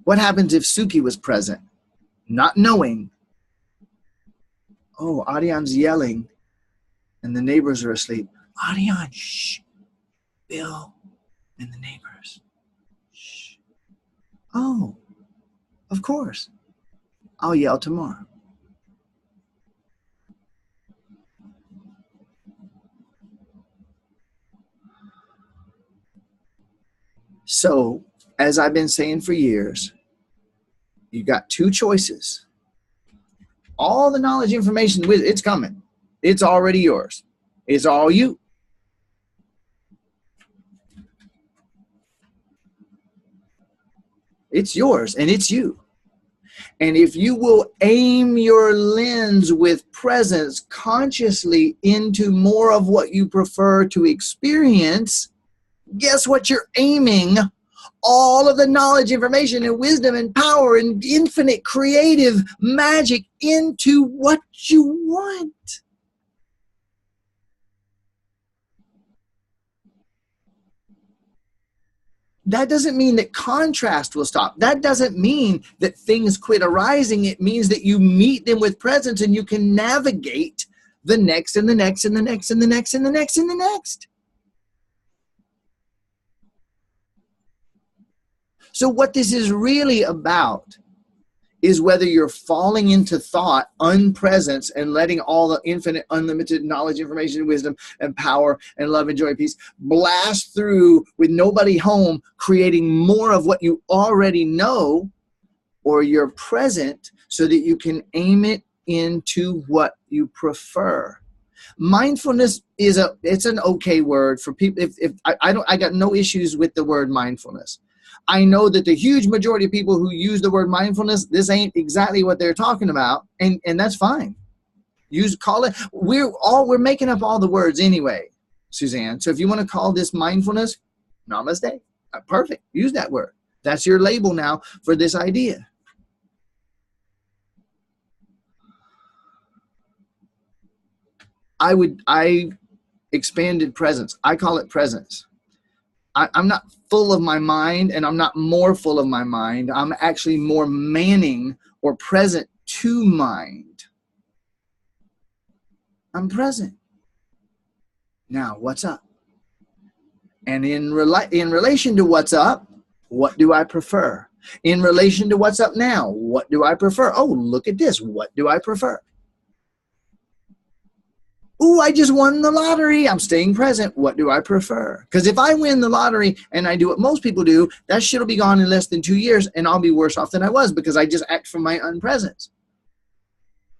What happens if Suki was present, not knowing, oh, Adrian's yelling and the neighbors are asleep. Adrian, shh. Bill and the neighbors. Shh. Oh, of course. I'll yell tomorrow. So, as I've been saying for years, you got two choices. All the knowledge, information, it's coming. It's already yours. It's all you. It's yours and it's you. And if you will aim your lens with presence consciously into more of what you prefer to experience, guess what you're aiming? All of the knowledge, information, and wisdom, and power, and infinite creative magic into what you want. That doesn't mean that contrast will stop. That doesn't mean that things quit arising. It means that you meet them with presence and you can navigate the next and the next and the next and the next and the next and the next. So what this is really about is whether you're falling into thought, unpresence, and letting all the infinite, unlimited knowledge, information, wisdom, and power, and love, and joy, peace blast through with nobody home, creating more of what you already know, or you're present so that you can aim it into what you prefer. Mindfulness it's an okay word for people. I got no issues with the word mindfulness. I know that the huge majority of people who use the word mindfulness, this ain't exactly what they're talking about, and that's fine. Call it. We're making up all the words anyway, Suzanne. So if you want to call this mindfulness, namaste. Perfect. Use that word. That's your label now for this idea. I expanded presence. I call it presence. I'm not full of my mind, and I'm not more full of my mind. I'm actually more manning or present to mind. I'm present. Now, what's up? And in relation to what's up, what do I prefer? In relation to what's up now, what do I prefer? Oh, look at this. What do I prefer? Ooh, I just won the lottery. I'm staying present. What do I prefer? Because if I win the lottery and I do what most people do, that shit will be gone in less than 2 years, and I'll be worse off than I was because I just act from my unpresence.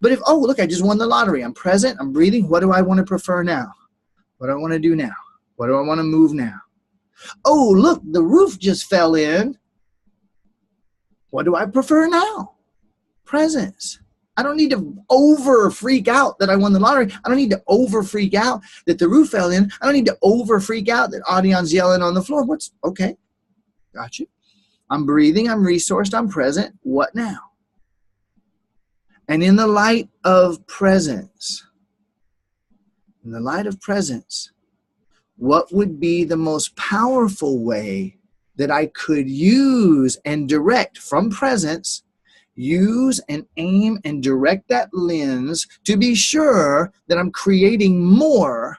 But oh, look, I just won the lottery. I'm present. I'm breathing. What do I want to prefer now? What do I want to do now? What do I want to move now? Oh, look, the roof just fell in. What do I prefer now? Presence. I don't need to over freak out that I won the lottery. I don't need to over freak out that the roof fell in. I don't need to over freak out that Adrian's yelling on the floor. Okay? Got you. I'm breathing. I'm resourced. I'm present. What now? And in the light of presence, what would be the most powerful way that I could use and direct from presence, use and aim and direct that lens to be sure that I'm creating more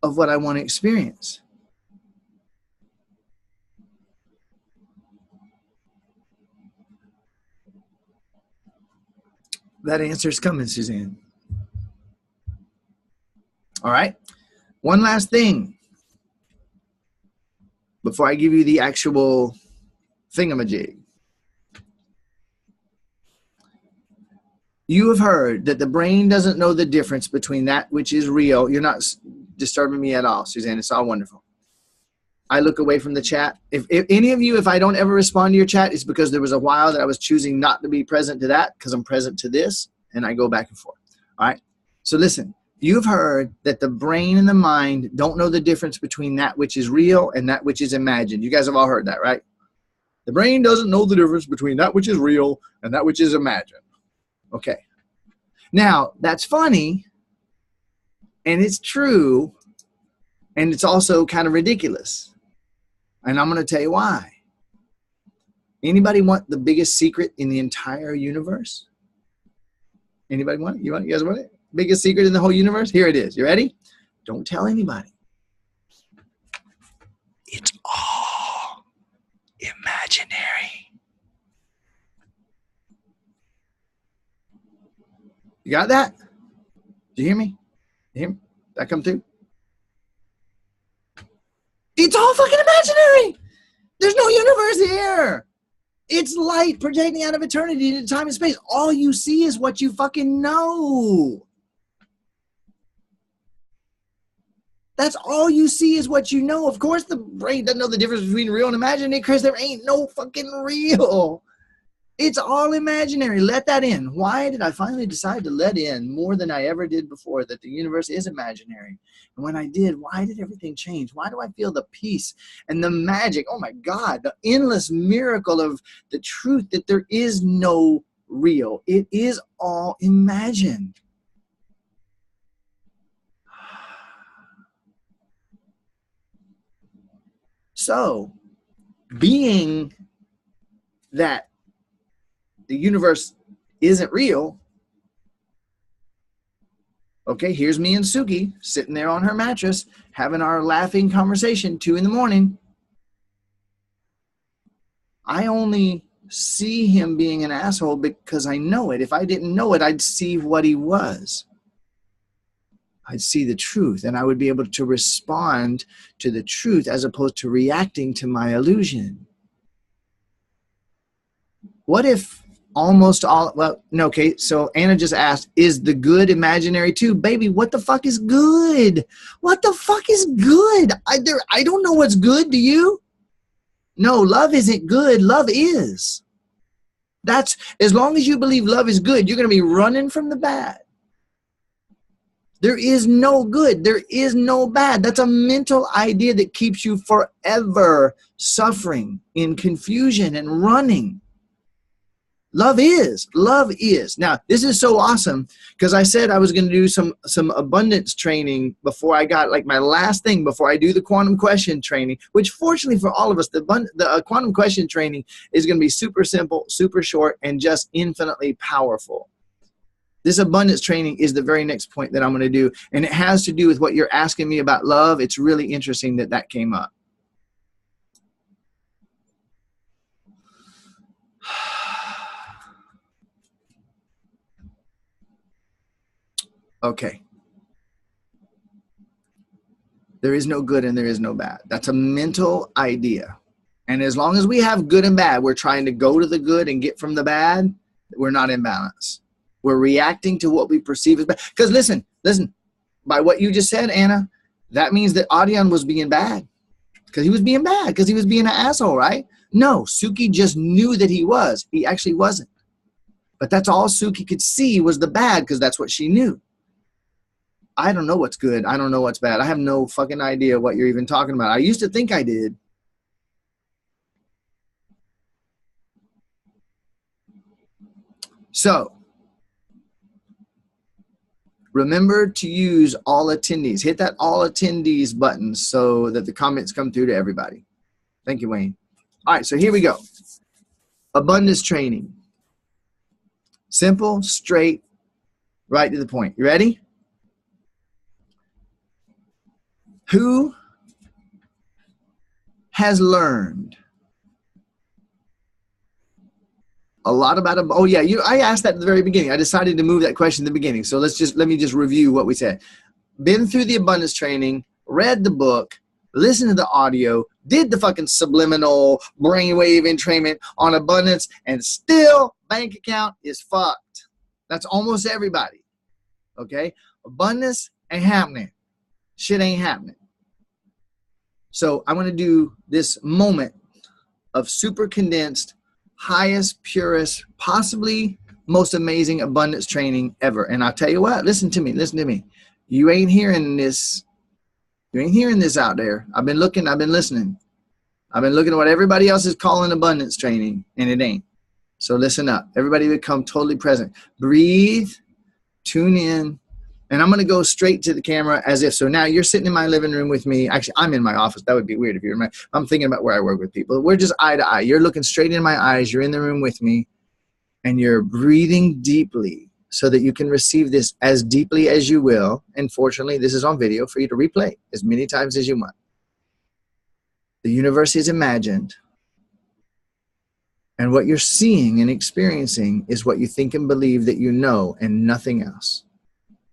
of what I want to experience? That answer is coming, Suzanne. All right. One last thing before I give you the actual thingamajig. You have heard that the brain doesn't know the difference between that which is real. You're not disturbing me at all, Suzanne. It's all wonderful. I look away from the chat. If any of you, if I don't ever respond to your chat, it's because there was a while that I was choosing not to be present to that because I'm present to this, and I go back and forth. All right? So listen, you've heard that the brain and the mind don't know the difference between that which is real and that which is imagined. You guys have all heard that, right? The brain doesn't know the difference between that which is real and that which is imagined. Okay. Now, that's funny, and it's true, and it's also kind of ridiculous. And I'm going to tell you why. Anybody want the biggest secret in the entire universe? Anybody want it? You guys want it? Biggest secret in the whole universe? Here it is. You ready? Don't tell anybody. It's all imaginary. You got that? Did you hear me? You hear me? Did that come through? It's all fucking imaginary. There's no universe here. It's light projecting out of eternity into time and space. All you see is what you fucking know. That's all you see is what you know. Of course the brain doesn't know the difference between real and imaginary because there ain't no fucking real. It's all imaginary. Let that in. Why did I finally decide to let in more than I ever did before that the universe is imaginary? And when I did, why did everything change? Why do I feel the peace and the magic? Oh my God, the endless miracle of the truth that there is no real. It is all imagined. So, being that the universe isn't real, okay, here's me and Suki sitting there on her mattress having our laughing conversation, 2 in the morning. I only see him being an asshole because I know it. If I didn't know it, I'd see what he was. I'd see the truth, and I would be able to respond to the truth as opposed to reacting to my illusion. What if almost all, well, no, okay, so Anna just asked, is the good imaginary too? Baby, what the fuck is good? What the fuck is good? I don't know what's good, do you? No, love isn't good, love is. That's, as long as you believe love is good, you're going to be running from the bad. There is no good. There is no bad. That's a mental idea that keeps you forever suffering in confusion and running. Love is. Love is. Now, this is so awesome because I said I was going to do some abundance training before I got, like, my last thing before I do the quantum question training, which fortunately for all of us, the quantum question training is going to be super simple, super short, and just infinitely powerful. This abundance training is the very next point that I'm going to do, and it has to do with what you're asking me about love. It's really interesting that that came up. Okay. There is no good and there is no bad. That's a mental idea. And as long as we have good and bad, we're trying to go to the good and get from the bad, we're not in balance. We're reacting to what we perceive as bad. Because listen, by what you just said, Anna, that means that Adrian was being bad. Because he was being bad, because he was being an asshole, right? No, Suki just knew that he was. He actually wasn't. But that's all Suki could see was the bad, because that's what she knew. I don't know what's good. I don't know what's bad. I have no fucking idea what you're even talking about. I used to think I did. So, remember to use all attendees. Hit that all attendees button so that the comments come through to everybody. Thank you, Wayne. All right, so here we go. Abundance training. Simple, straight, right to the point. You ready? Who has learned a lot about, oh yeah, I asked that at the very beginning. I decided to move that question at the beginning. So let me just review what we said. Been through the abundance training, read the book, listened to the audio, did the fucking subliminal brainwave entrainment on abundance, and still bank account is fucked. That's almost everybody. Okay? Abundance ain't happening. Shit ain't happening. So I want to do this moment of super condensed, highest, purest, possibly most amazing abundance training ever. And I'll tell you what, listen to me. You ain't hearing this. You ain't hearing this out there. I've been looking, I've been listening. I've been looking at what everybody else is calling abundance training, and it ain't. So listen up. Everybody become totally present. Breathe, tune in, and I'm going to go straight to the camera as if. So now you're sitting in my living room with me. Actually, I'm in my office. That would be weird if you're in my. I'm thinking about where I work with people. We're just eye to eye. You're looking straight in my eyes. You're in the room with me, and you're breathing deeply so that you can receive this as deeply as you will. And fortunately, this is on video for you to replay as many times as you want. The universe is imagined. And what you're seeing and experiencing is what you think and believe that you know, and nothing else.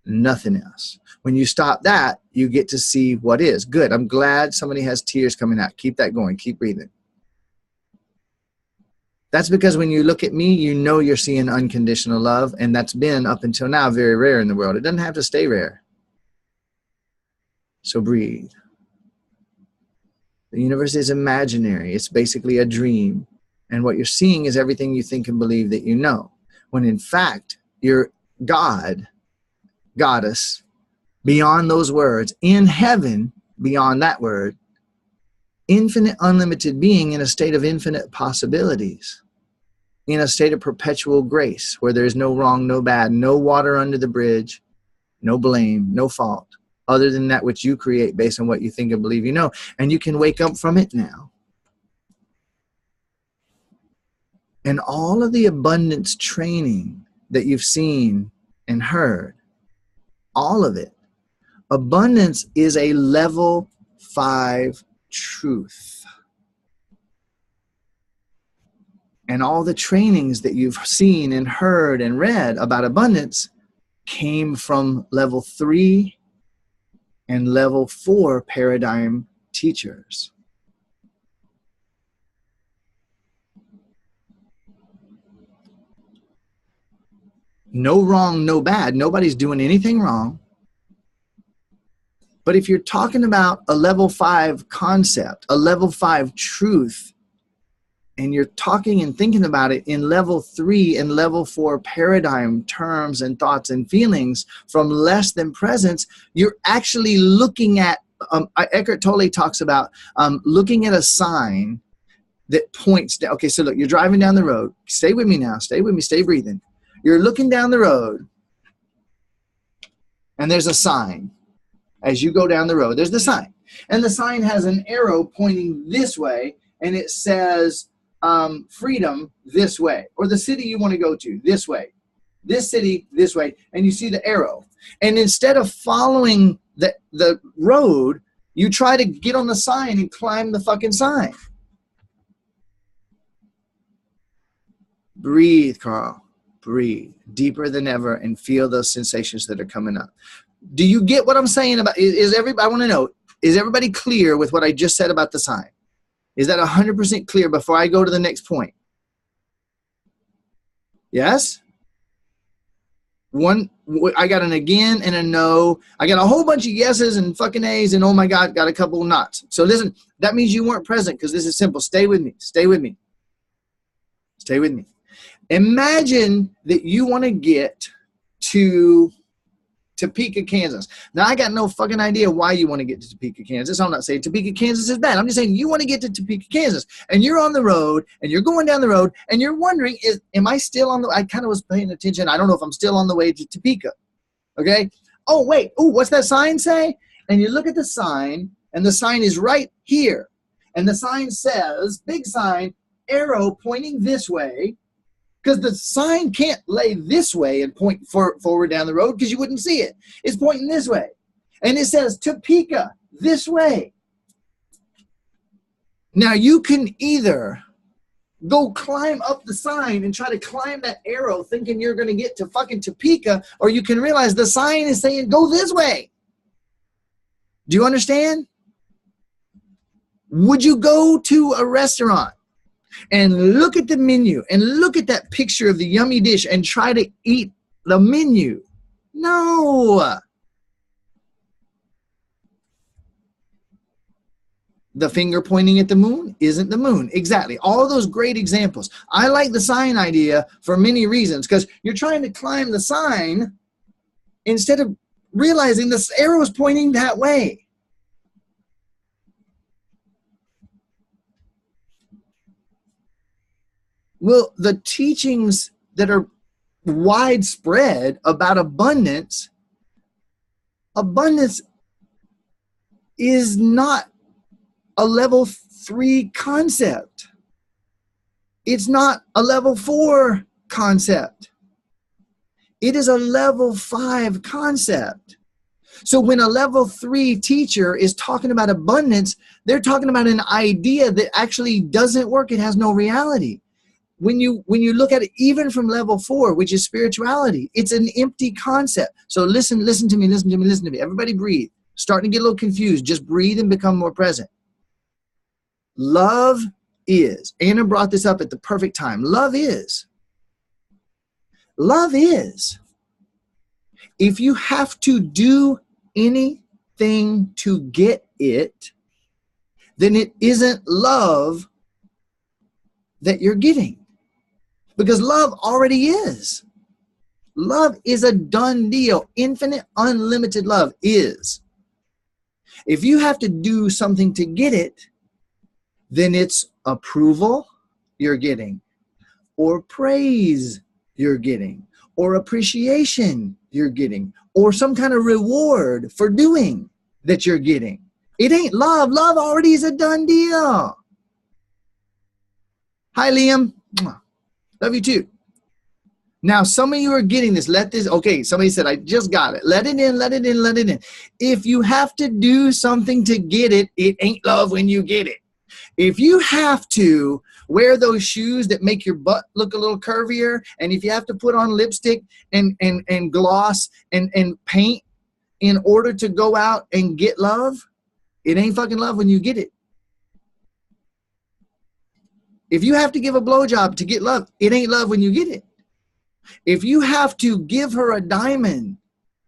Nothing else. When you stop that, you get to see what is. Good. I'm glad somebody has tears coming out. Keep that going. Keep breathing. That's because when you look at me, you know you're seeing unconditional love, and that's been, up until now, very rare in the world. It doesn't have to stay rare. So breathe. The universe is imaginary. It's basically a dream. And what you're seeing is everything you think and believe that you know. When in fact, you're God, goddess, beyond those words, in heaven, beyond that word, infinite, unlimited being in a state of infinite possibilities, in a state of perpetual grace, where there's no wrong, no bad, no water under the bridge, no blame, no fault, other than that which you create based on what you think and believe you know. And you can wake up from it now. And all of the abundance training that you've seen and heard, all of it, abundance is a level 5 truth. And all the trainings that you've seen and heard and read about abundance came from level 3 and level 4 paradigm teachers. No wrong, no bad. Nobody's doing anything wrong. But if you're talking about a level 5 concept, a level 5 truth, and you're talking and thinking about it in level 3 and level 4 paradigm terms and thoughts and feelings from less than presence, you're actually looking at, Eckhart Tolle talks about looking at a sign that points down. Okay, so look, you're driving down the road. Stay with me now. Stay with me. Stay breathing. You're looking down the road, and there's a sign. As you go down the road, there's the sign. And the sign has an arrow pointing this way, and it says freedom this way, or the city you want to go to this way, this city this way, and you see the arrow. And instead of following the road, you try to get on the sign and climb the fucking sign. Breathe, Carl. Breathe deeper than ever and feel those sensations that are coming up. Do you get what I'm saying about, I want to know, is everybody clear with what I just said about the sign? Is that 100% clear before I go to the next point? Yes? I got an again and a no. I got a whole bunch of yeses and fucking A's, and oh my God, got a couple of nots. So listen, that means you weren't present, because this is simple. Stay with me. Stay with me. Stay with me. Imagine that you want to get to Topeka, Kansas. Now, I got no fucking idea why you want to get to Topeka, Kansas. I'm not saying Topeka, Kansas is bad. I'm just saying you want to get to Topeka, Kansas. And you're on the road, and you're going down the road, and you're wondering, am I still on the, I kind of was paying attention. I don't know if I'm still on the way to Topeka. Okay? Oh, wait. Oh, what's that sign say? And you look at the sign, and the sign is right here. And the sign says, big sign, arrow pointing this way. Because the sign can't lay this way and point forward down the road, because you wouldn't see it. It's pointing this way. And it says Topeka, this way. Now you can either go climb up the sign and try to climb that arrow thinking you're going to get to fucking Topeka, or you can realize the sign is saying go this way. Do you understand? Would you go to a restaurant and look at the menu and look at that picture of the yummy dish and try to eat the menu? No. The finger pointing at the moon isn't the moon. Exactly. All those great examples. I like the sign idea for many reasons, because you're trying to climb the sign instead of realizing the arrow is pointing that way. Well, the teachings that are widespread about abundance is not a level 3 concept. It's not a level 4 concept. It is a level 5 concept. So when a level 3 teacher is talking about abundance, they're talking about an idea that actually doesn't work. It has no reality. When you look at it, even from level 4, which is spirituality, it's an empty concept. So listen to me. Everybody breathe. Starting to get a little confused. Just breathe and become more present. Love is. Anna brought this up at the perfect time. Love is. If you have to do anything to get it, then it isn't love that you're getting. Because love already is. Love is a done deal. Infinite, unlimited love is. If you have to do something to get it, then it's approval you're getting, or praise you're getting, or appreciation you're getting, or some kind of reward for doing that you're getting. It ain't love. Love already is a done deal. Hi, Liam. Love you too. Now, some of you are getting this. Okay, somebody said, I just got it. Let it in. If you have to do something to get it, it ain't love when you get it. If you have to wear those shoes that make your butt look a little curvier, and if you have to put on lipstick and gloss and paint in order to go out and get love, it ain't fucking love when you get it. If you have to give a blowjob to get love, it ain't love when you get it. If you have to give her a diamond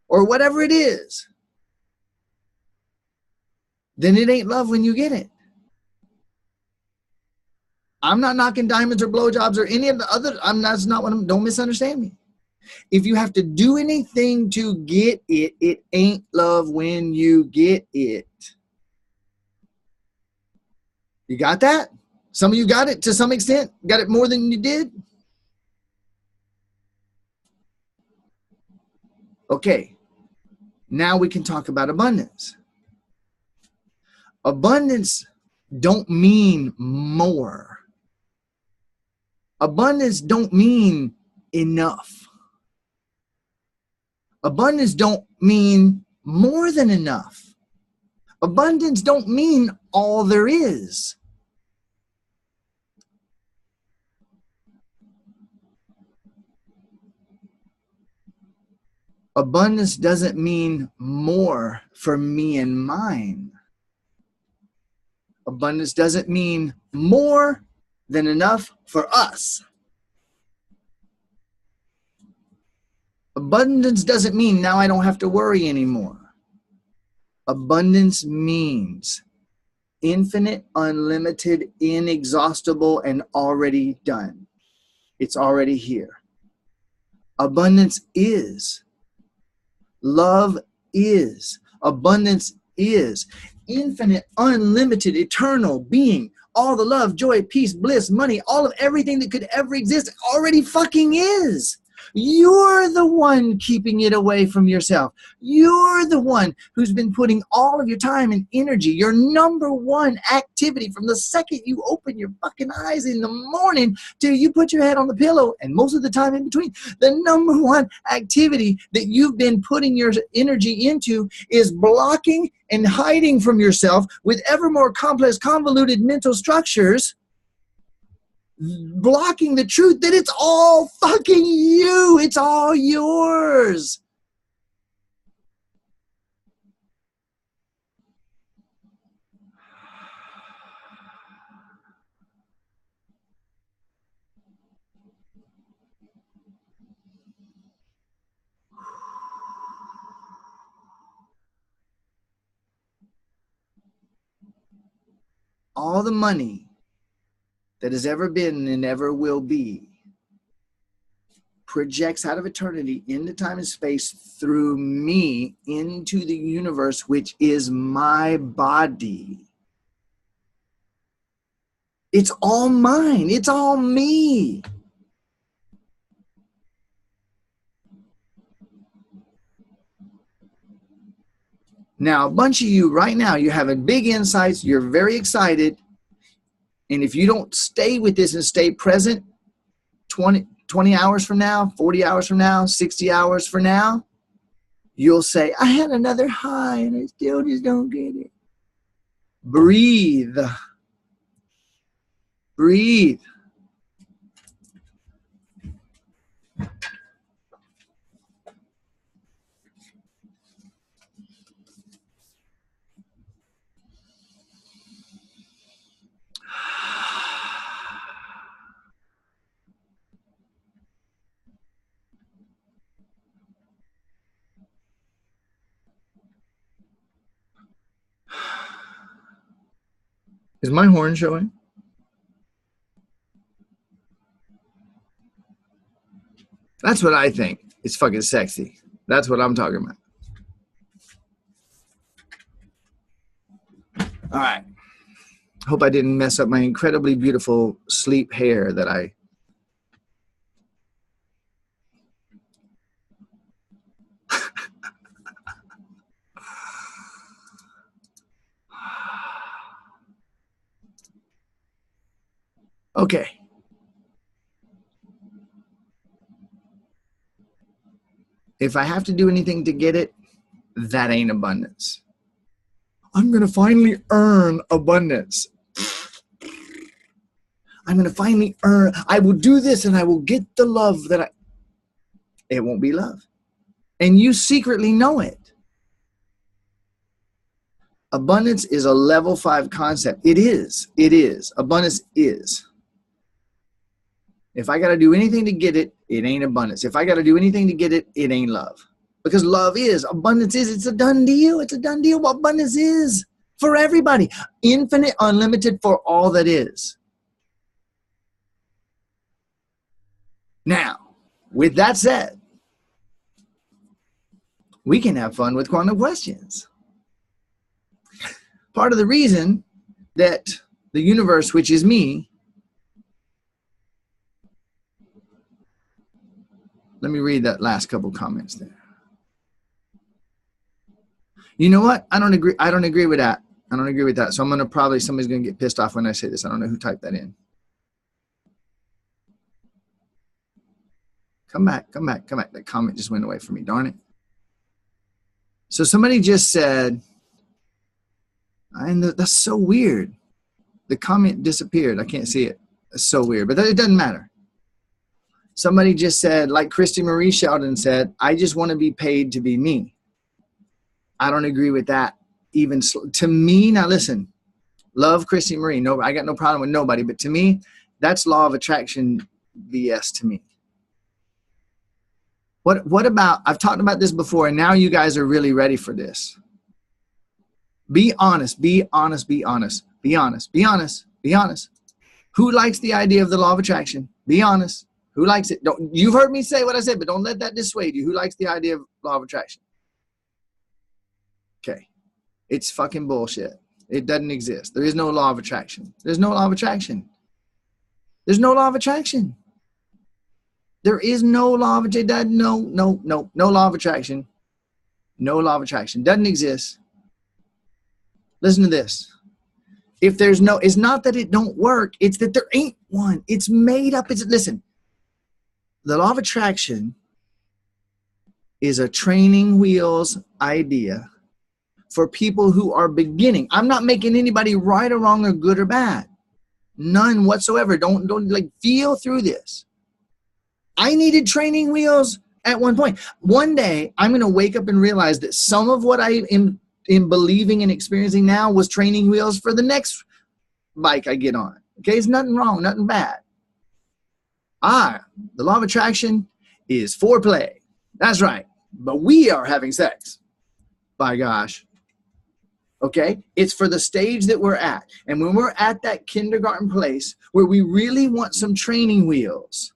or whatever it is, then it ain't love when you get it. I'm not knocking diamonds or blowjobs or any of the other. That's not what don't misunderstand me. If you have to do anything to get it, it ain't love when you get it. You got that? Some of you got it to some extent. Got it more than you did? Okay. Now we can talk about abundance. Abundance don't mean more. Abundance don't mean enough. Abundance don't mean more than enough. Abundance don't mean all there is. Abundance doesn't mean more for me and mine. Abundance doesn't mean more than enough for us. Abundance doesn't mean now I don't have to worry anymore. Abundance means infinite, unlimited, inexhaustible, and already done. It's already here. Abundance is. Love is. Abundance is. Infinite, unlimited, eternal being. All the love, joy, peace, bliss, money, all of everything that could ever exist already fucking is. You're the one keeping it away from yourself. You're the one who's been putting all of your time and energy, your number one activity from the second you open your fucking eyes in the morning till you put your head on the pillow, and most of the time in between, the number one activity that you've been putting your energy into is blocking and hiding from yourself with ever more complex, convoluted mental structures, blocking the truth that it's all fucking you. It's all yours. all the money that has ever been and ever will be projects out of eternity into time and space through me into the universe, which is my body. It's all mine. It's all me. Now, a bunch of you right now, you're having big insights. You're very excited. And if you don't stay with this and stay present 20 hours from now, 40 hours from now, 60 hours from now, you'll say, I had another high and I still just don't get it. Breathe. Breathe. Is my horn showing? That's what I think. It's fucking sexy. That's what I'm talking about. All right. Hope I didn't mess up my incredibly beautiful sleep hair that I... Okay. If I have to do anything to get it, that ain't abundance. I'm going to finally earn abundance. I'm going to finally earn. I will do this and I will get the love that I... It won't be love. And you secretly know it. Abundance is a level 5 concept. It is. It is. Abundance is. If I got to do anything to get it, it ain't abundance. If I got to do anything to get it, it ain't love. Because love is, abundance is, it's a done deal. It's a done deal. What abundance is for everybody. Infinite, unlimited for all that is. Now, with that said, we can have fun with quantum questions. Part of the reason that the universe, which is me, let me read that last couple comments there. You know what? I don't agree with that. I don't agree with that. So I'm going to probably, somebody's going to get pissed off when I say this. I don't know who typed that in. Come back. That comment just went away from me. Darn it. So somebody just said, and that's so weird. The comment disappeared. I can't see it. It's so weird, but it doesn't matter. Somebody just said, like Christy Marie Sheldon said, I just want to be paid to be me. I don't agree with that. Even to me, now listen, love Christy Marie. No, I got no problem with nobody, but to me, that's law of attraction BS to me. What about, I've talked about this before, and now you guys are really ready for this. Be honest, be honest, be honest, be honest, be honest, be honest. Who likes the idea of the law of attraction? Be honest. Who likes it? You've heard me say what I said, but don't let that dissuade you. Who likes the idea of law of attraction? Okay. It's fucking bullshit. It doesn't exist. There is no law of attraction. There's no law of attraction. There's no law of attraction. There is no law of attraction. No law of attraction. No law of attraction. Doesn't exist. Listen to this. If there's no, it's not that it don't work. It's that there ain't one. It's made up. Listen. The law of attraction is a training wheels idea for people who are beginning. I'm not making anybody right or wrong or good or bad. None whatsoever. Don't like feel through this. I needed training wheels at one point. One day, I'm going to wake up and realize that some of what I am believing and experiencing now was training wheels for the next bike I get on. Okay, it's nothing wrong, nothing bad. The law of attraction is foreplay. That's right. But we are having sex. By gosh. Okay, it's for the stage that we're at. And when we're at that kindergarten place where we really want some training wheels,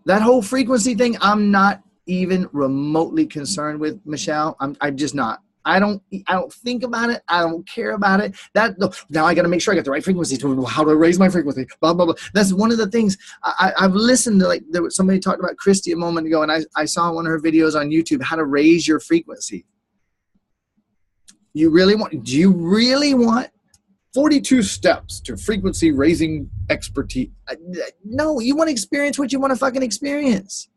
that whole frequency thing, I'm not even remotely concerned with, Michelle. I'm just not. I don't think about it. I don't care about it. Now I got to make sure I got the right frequency. How do I raise my frequency? Blah, blah, blah. That's one of the things I've listened to. Like somebody talked about Christy a moment ago, and I saw one of her videos on YouTube, how to raise your frequency. Do you really want 42 steps to frequency raising expertise? No, you want to experience what you want to fucking experience.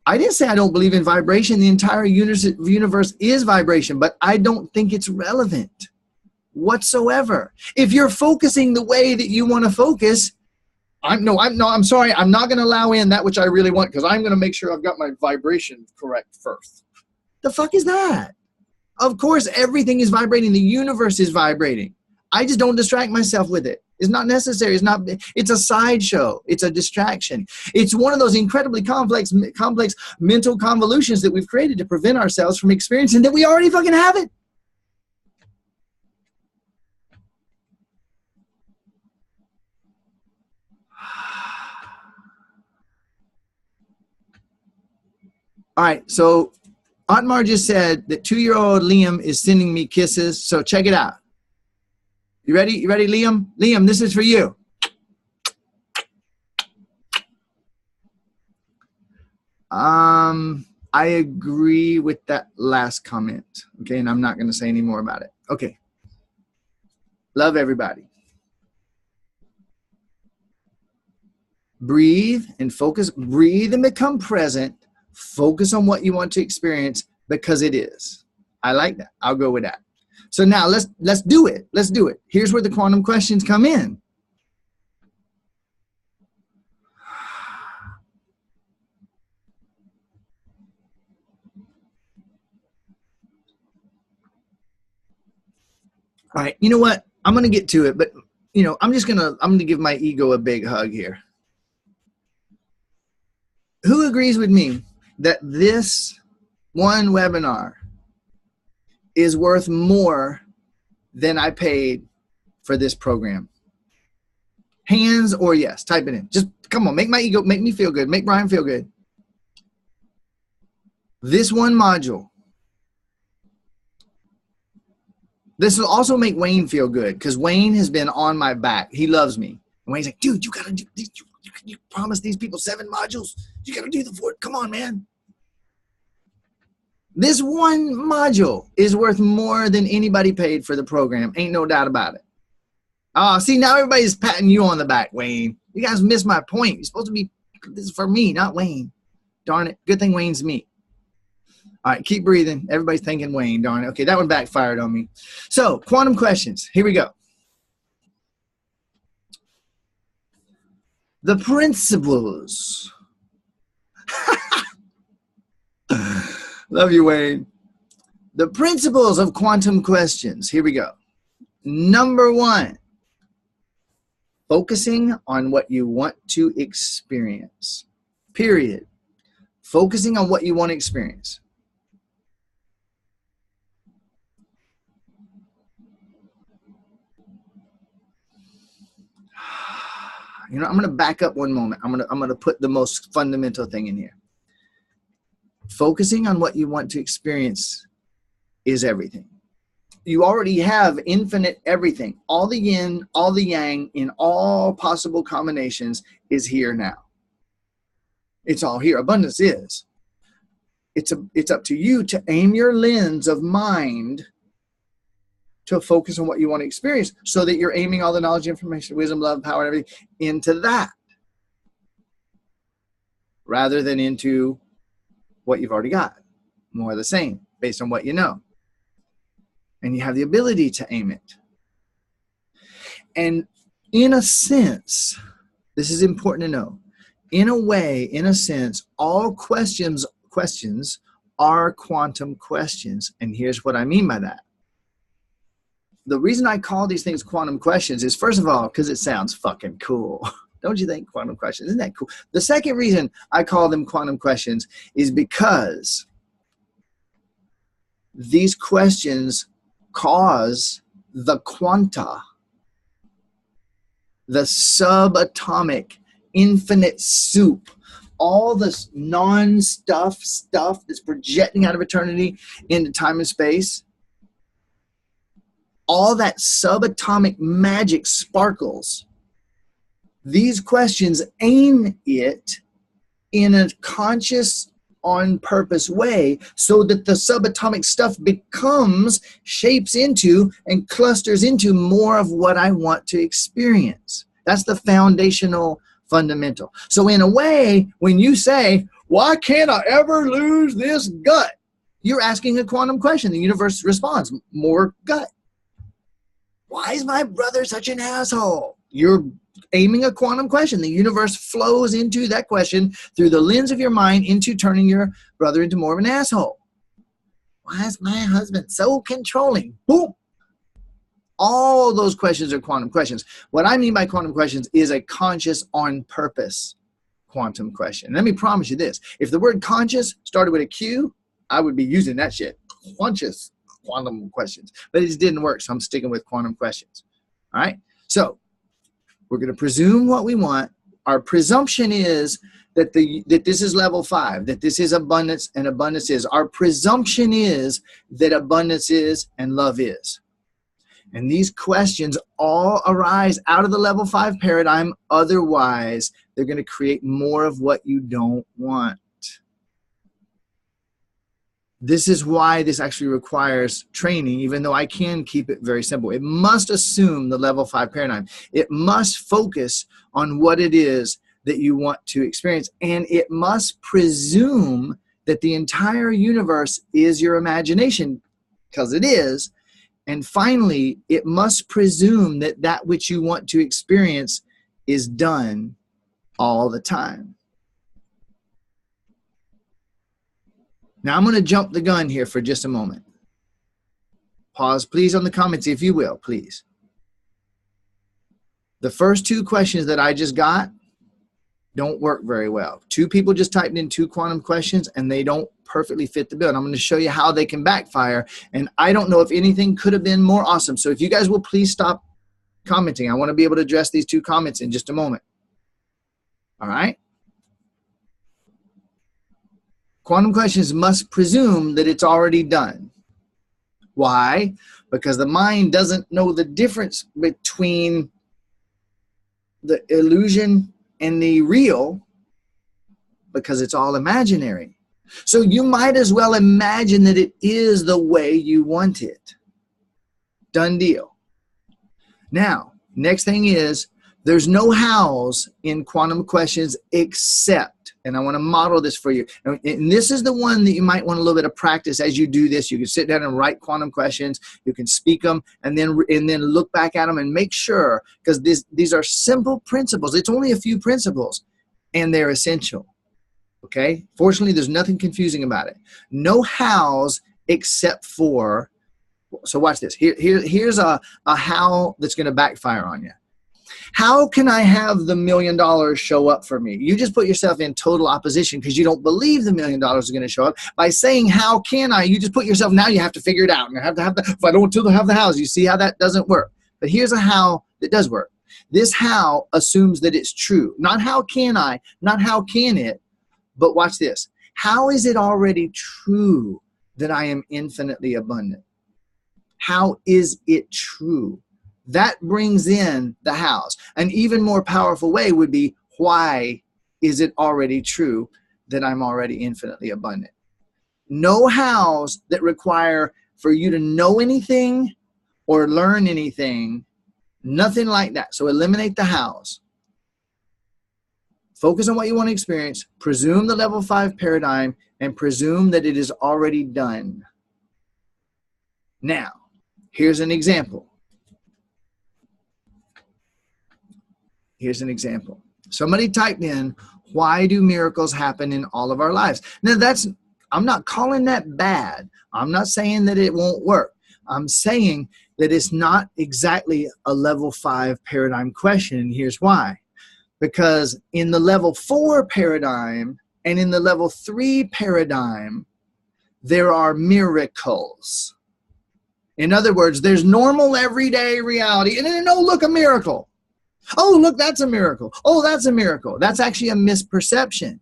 I didn't say I don't believe in vibration. The entire universe is vibration, but I don't think it's relevant whatsoever. If you're focusing the way that you want to focus, I'm sorry. I'm not going to allow in that which I really want, because I'm going to make sure I've got my vibration correct first. The fuck is that? Of course, everything is vibrating. The universe is vibrating. I just don't distract myself with it. It's not necessary. It's a sideshow. It's a distraction. It's one of those incredibly complex mental convolutions that we've created to prevent ourselves from experiencing that we already fucking have it. All right, so Otmar just said that 2-year-old Liam is sending me kisses, so check it out. You ready? You ready, Liam? Liam, this is for you. I agree with that last comment. Okay, and I'm not going to say any more about it. Okay. Love everybody. Breathe and focus. Breathe and become present. Focus on what you want to experience, because it is. I like that. I'll go with that. So now let's do it. Let's do it. Here's where the quantum questions come in. All right. You know what? I'm going to get to it, but I'm going to give my ego a big hug here. Who agrees with me that this one webinar is worth more than I paid for this program? Hands or yes? Type it in. Just come on, make me feel good. Make Brian feel good. This one module. This will also make Wayne feel good, because Wayne has been on my back. He loves me. And Wayne's like, dude, you got to do, you promised these people 7 modules. You got to do the 4. Come on, man. This one module is worth more than anybody paid for the program. Ain't no doubt about it. Oh, see, now everybody's patting you on the back, Wayne. You guys missed my point. You're supposed to be, this is for me, not Wayne. Darn it. Good thing Wayne's me. All right, keep breathing. Everybody's thinking Wayne, darn it. Okay, that one backfired on me. So, quantum questions. Here we go. The principles. Love you, Wayne. The principles of quantum questions. Here we go. Number 1, focusing on what you want to experience. Period. Focusing on what you want to experience. I'm going to back up one moment. I'm going to put the most fundamental thing in here. Focusing on what you want to experience is everything. You already have infinite everything. All the yin, all the yang, in all possible combinations is here now. It's all here. Abundance is. It's up to you to aim your lens of mind to focus on what you want to experience, so that you're aiming all the knowledge, information, wisdom, love, power, and everything into that, rather than into what you've already got. More of the same, based on what you know. And you have the ability to aim it. And in a sense, this is important to know, in a way, in a sense, all questions are quantum questions. And here's what I mean by that. The reason I call these things quantum questions is, first of all, because it sounds fucking cool. Don't you think? Quantum questions. Isn't that cool? The second reason I call them quantum questions is because these questions cause the quanta, the subatomic, infinite soup, all this non-stuff stuff that's projecting out of eternity into time and space, all that subatomic magic sparkles. These questions aim it in a conscious, on purpose way so that the subatomic stuff becomes, shapes into, and clusters into more of what I want to experience. That's the foundational fundamental. So in a way, when you say, why can't I ever lose this gut? You're asking a quantum question. The universe responds, more gut. Why is my brother such an asshole? You're aiming a quantum question. The universe flows into that question through the lens of your mind into turning your brother into more of an asshole. Why is my husband so controlling? Boom. All those questions are quantum questions. What I mean by quantum questions is a conscious, on purpose quantum question. Let me promise you this. If the word conscious started with a Q, I would be using that shit. Conscious quantum questions. But it just didn't work, so I'm sticking with quantum questions. All right? So we're going to presume what we want. Our presumption is that this is level 5, that this is abundance and abundance is. Our presumption is that abundance is and love is. And these questions all arise out of the level 5 paradigm. Otherwise, they're going to create more of what you don't want. This is why this actually requires training, even though I can keep it very simple. It must assume the level 5 paradigm. It must focus on what it is that you want to experience. And it must presume that the entire universe is your imagination, because it is. And finally, it must presume that that which you want to experience is done all the time. Now, I'm going to jump the gun here for just a moment. Pause, please, on the comments, if you will, please. The first 2 questions that I just got don't work very well. 2 people just typed in 2 quantum questions, and they don't perfectly fit the bill. And I'm going to show you how they can backfire. And I don't know if anything could have been more awesome. So if you guys will please stop commenting. I want to be able to address these 2 comments in just a moment. All right? Quantum questions must presume that it's already done. Why? Because the mind doesn't know the difference between the illusion and the real, because it's all imaginary. So you might as well imagine that it is the way you want it. Done deal. Now, next thing is, there's no hows in quantum questions except, and I want to model this for you. And this is the one that you might want a little bit of practice as you do this. You can sit down and write quantum questions. You can speak them and then look back at them and make sure, because these are simple principles. It's only a few principles, and they're essential. Okay? Fortunately, there's nothing confusing about it. No hows except for, so watch this. Here's a how that's going to backfire on you. How can I have the $1 million show up for me? You just put yourself in total opposition because you don't believe the $1 million is going to show up. By saying, how can I? You just put yourself, now you have to figure it out. And I have to have the, if I don't have the hows, you see how that doesn't work. But here's a how that does work. This how assumes that it's true. Not how can I, not how can it, but watch this. How is it already true that I am infinitely abundant? How is it true? That brings in the hows. An even more powerful way would be, why is it already true that I'm already infinitely abundant? No hows that require for you to know anything or learn anything. Nothing like that. So eliminate the hows. Focus on what you want to experience. Presume the level 5 paradigm and presume that it is already done. Now, here's an example. Here's an example. Somebody typed in, why do miracles happen in all of our lives? Now I'm not calling that bad. I'm not saying that it won't work. I'm saying that it's not exactly a level 5 paradigm question, and here's why. Because in the level 4 paradigm and in the level 3 paradigm, there are miracles. In other words, there's normal everyday reality. And then, oh, look, a miracle. Oh, look, that's a miracle. Oh, that's a miracle. That's actually a misperception.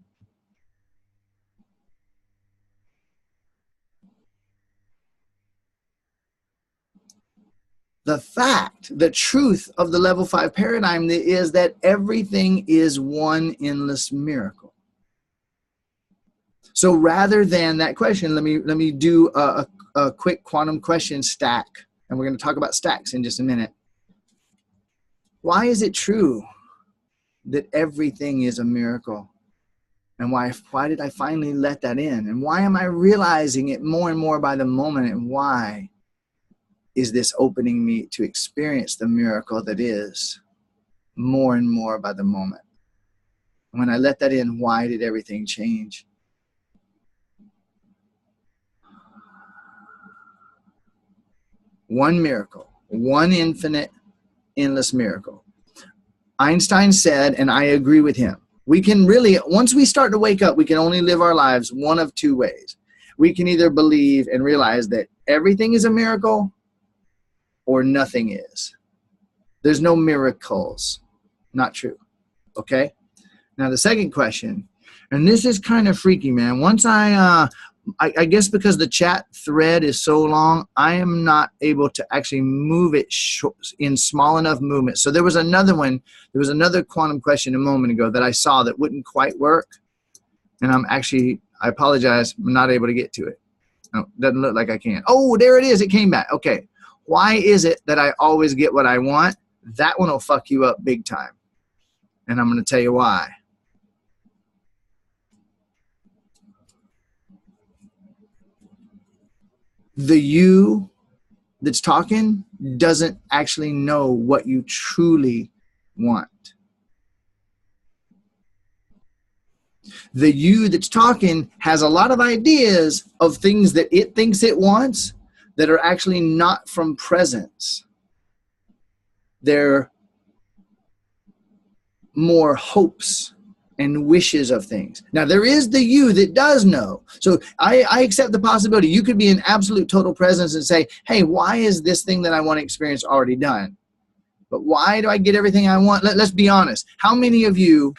The fact, the truth of the level 5 paradigm is that everything is one endless miracle. So rather than that question, let me do a quick quantum question stack. And we're going to talk about stacks in just a minute. Why is it true that everything is a miracle? And why did I finally let that in? And why am I realizing it more and more by the moment? And why is this opening me to experience the miracle that is more and more by the moment? And when I let that in, why did everything change? One miracle, one infinite, endless miracle. Einstein said, and I agree with him, we can really, once we start to wake up, we can only live our lives one of two ways. We can either believe and realize that everything is a miracle or nothing is. There's no miracles. Not true. Okay? Now the second question, and this is kind of freaky, man. Once I guess because the chat thread is so long, I am not able to actually move it in small enough movement. So there was another one, there was another quantum question a moment ago that I saw that wouldn't quite work. And I apologize, I'm not able to get to it. No, doesn't look like I can. Oh, there it is, it came back. Okay, why is it that I always get what I want? That one will fuck you up big time. And I'm gonna tell you why. The you that's talking doesn't actually know what you truly want. The you that's talking has a lot of ideas of things that it thinks it wants that are actually not from presence. They're more hopes and wishes of things. Now, there is the you that does know. So I accept the possibility. You could be in absolute total presence and say, hey, why is this thing that I want to experience already done? But why do I get everything I want? Let's be honest. How many of you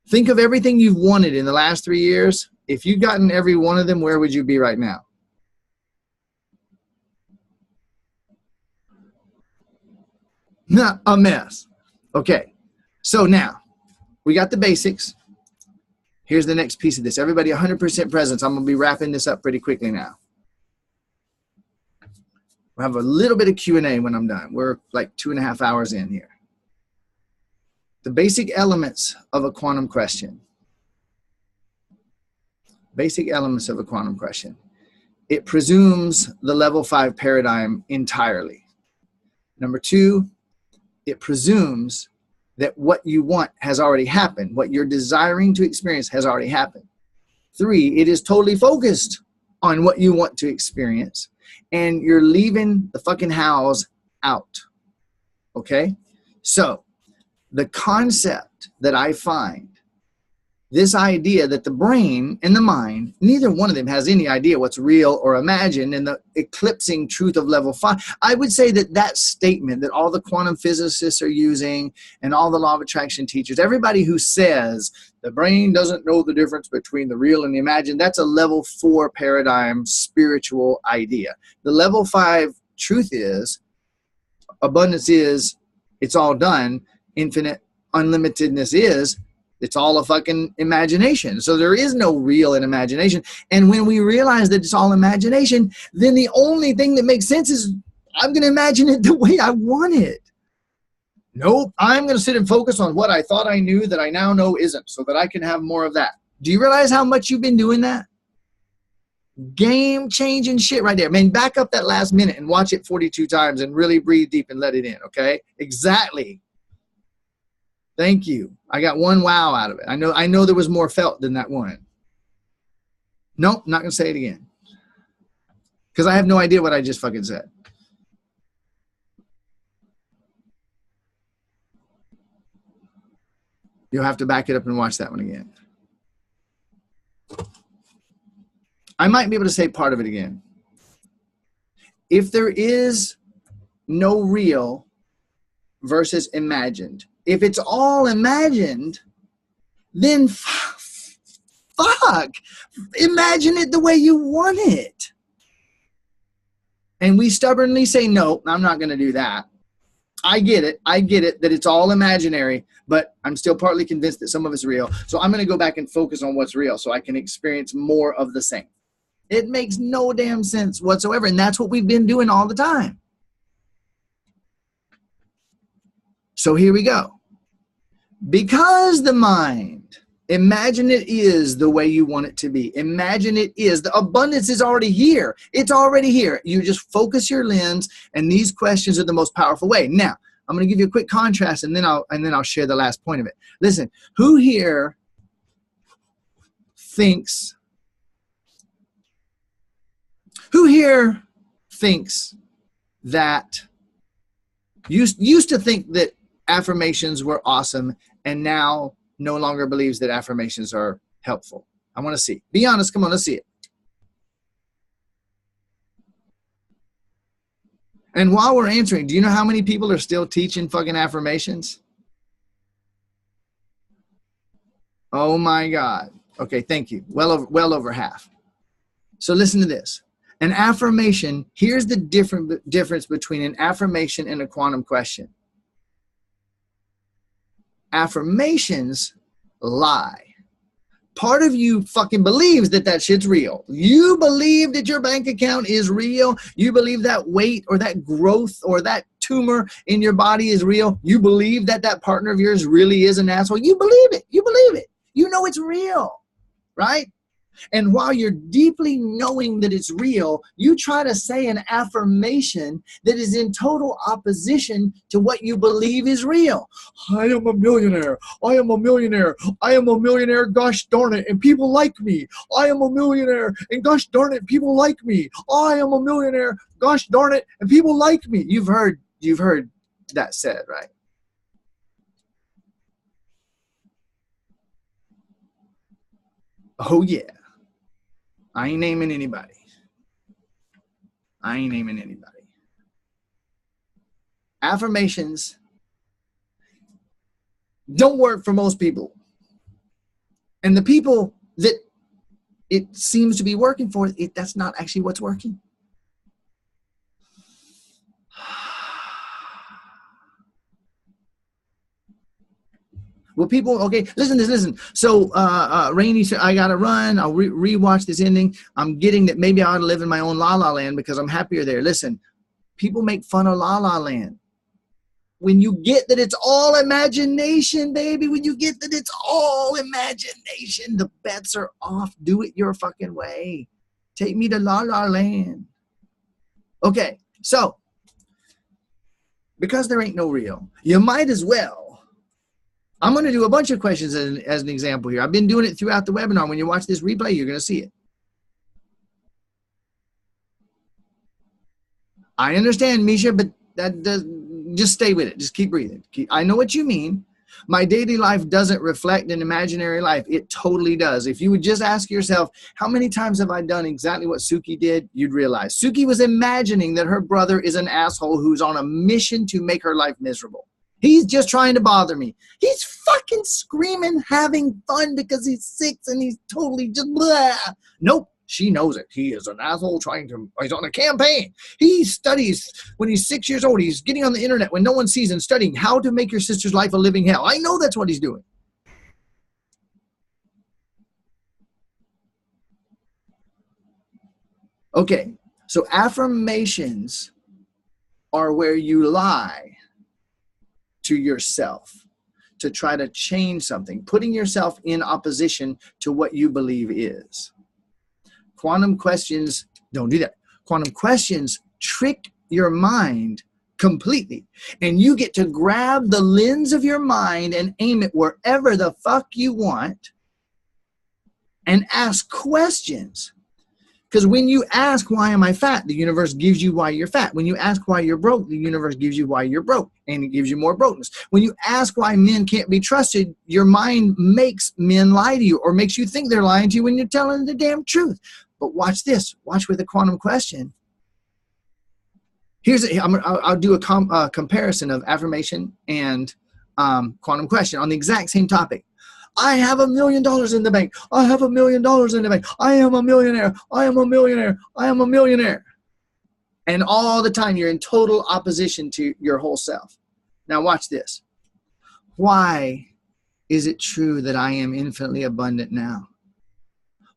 think of everything you've wanted in the last 3 years? If you'd gotten every one of them, where would you be right now? Not a mess. Okay, so now we got the basics. Here's the next piece of this. Everybody 100% presence. I'm going to be wrapping this up pretty quickly now. We'll have a little bit of Q&A when I'm done. We're like 2.5 hours in here. The basic elements of a quantum question. Basic elements of a quantum question. It presumes the level 5 paradigm entirely. Number 2, it presumes that what you want has already happened. What you're desiring to experience has already happened. 3, it is totally focused on what you want to experience, and you're leaving the fucking hows out. Okay? So, the concept that I find, this idea that the brain and the mind, neither one of them has any idea what's real or imagined, and the eclipsing truth of level 5, I would say that that statement that all the quantum physicists are using and all the law of attraction teachers, everybody who says the brain doesn't know the difference between the real and the imagined, that's a level 4 paradigm spiritual idea. The level 5 truth is, abundance is, it's all done, infinite unlimitedness is, it's all a fucking imagination. So there is no real in imagination. And when we realize that it's all imagination, then the only thing that makes sense is I'm going to imagine it the way I want it. Nope, I'm going to sit and focus on what I thought I knew that I now know isn't, so that I can have more of that. Do you realize how much you've been doing that? Game-changing shit right there. Man, back up that last minute and watch it 42 times and really breathe deep and let it in, okay? Exactly. Thank you. I got one wow out of it. I know there was more felt than that one. Nope, not going to say it again. Because I have no idea what I just fucking said. You'll have to back it up and watch that one again. I might be able to say part of it again. If there is no real versus imagined, if it's all imagined, then fuck, imagine it the way you want it. And we stubbornly say, no, I'm not going to do that. I get it that it's all imaginary, but I'm still partly convinced that some of it's real. So I'm going to go back and focus on what's real so I can experience more of the same. It makes no damn sense whatsoever. And that's what we've been doing all the time. So here we go. Because the mind, imagine it is the way you want it to be. Imagine it is. The abundance is already here. It's already here. You just focus your lens, and these questions are the most powerful way. Now, I'm going to give you a quick contrast, and then I'll share the last point of it. Listen, who here thinks that used to think that affirmations were awesome and now no longer believes that affirmations are helpful? I want to see. Be honest. Come on, let's see it. And while we're answering, do you know how many people are still teaching fucking affirmations? Oh my God. Okay, thank you. Well over half. So listen to this. An affirmation, here's the difference between an affirmation and a quantum question. Affirmations lie. Part of you fucking believes that shit's real. You believe that your bank account is real. You believe that weight or that growth or that tumor in your body is real. You believe that partner of yours really is an asshole. You believe it. You believe it. You know it's real, right? And while you're deeply knowing that it's real, you try to say an affirmation that is in total opposition to what you believe is real. I am a millionaire. I am a millionaire. I am a millionaire. Gosh darn it. And people like me. I am a millionaire. And gosh darn it, people like me. I am a millionaire. Gosh darn it. And people like me. You've heard that said, right? Oh yeah. I ain't naming anybody. Affirmations don't work for most people. And the people that it seems to be working for, that's not actually what's working. Well, people, okay, listen. So, Rainey said, I got to run. I'll rewatch this ending. I'm getting that maybe I ought to live in my own La La Land because I'm happier there. Listen, people make fun of La La Land. When you get that it's all imagination, baby, when you get that it's all imagination, the bets are off. Do it your fucking way. Take me to La La Land. Okay, so, because there ain't no real, you might as well. I'm going to do a bunch of questions as an example here. I've been doing it throughout the webinar. When you watch this replay, you're going to see it. I understand, Misha, but that does, just stay with it. Just keep breathing. I know what you mean. My daily life doesn't reflect an imaginary life. It totally does. If you would just ask yourself, how many times have I done exactly what Suki did? You'd realize. Suki was imagining that her brother is an asshole who's on a mission to make her life miserable. He's just trying to bother me. He's fucking screaming, having fun because he's 6 and he's totally just blah. Nope. She knows it. He is an asshole he's on a campaign. He studies when he's 6 years old. He's getting on the internet when no one sees him studying how to make your sister's life a living hell. I know that's what he's doing. Okay. So affirmations are where you lie to yourself to try to change something, putting yourself in opposition to what you believe is. Quantum questions don't do that. Quantum questions trick your mind completely. And you get to grab the lens of your mind and aim it wherever the fuck you want and ask questions. Because when you ask, why am I fat? The universe gives you why you're fat. When you ask why you're broke, the universe gives you why you're broke, and it gives you more brokenness. When you ask why men can't be trusted, your mind makes men lie to you, or makes you think they're lying to you when you're telling the damn truth. But watch this. Watch with a quantum question. I'll do a comparison of affirmation and quantum question on the exact same topic. I have $1 million in the bank. I have $1 million in the bank. I am a millionaire. I am a millionaire. I am a millionaire. And all the time you're in total opposition to your whole self. Now watch this. Why is it true that I am infinitely abundant now?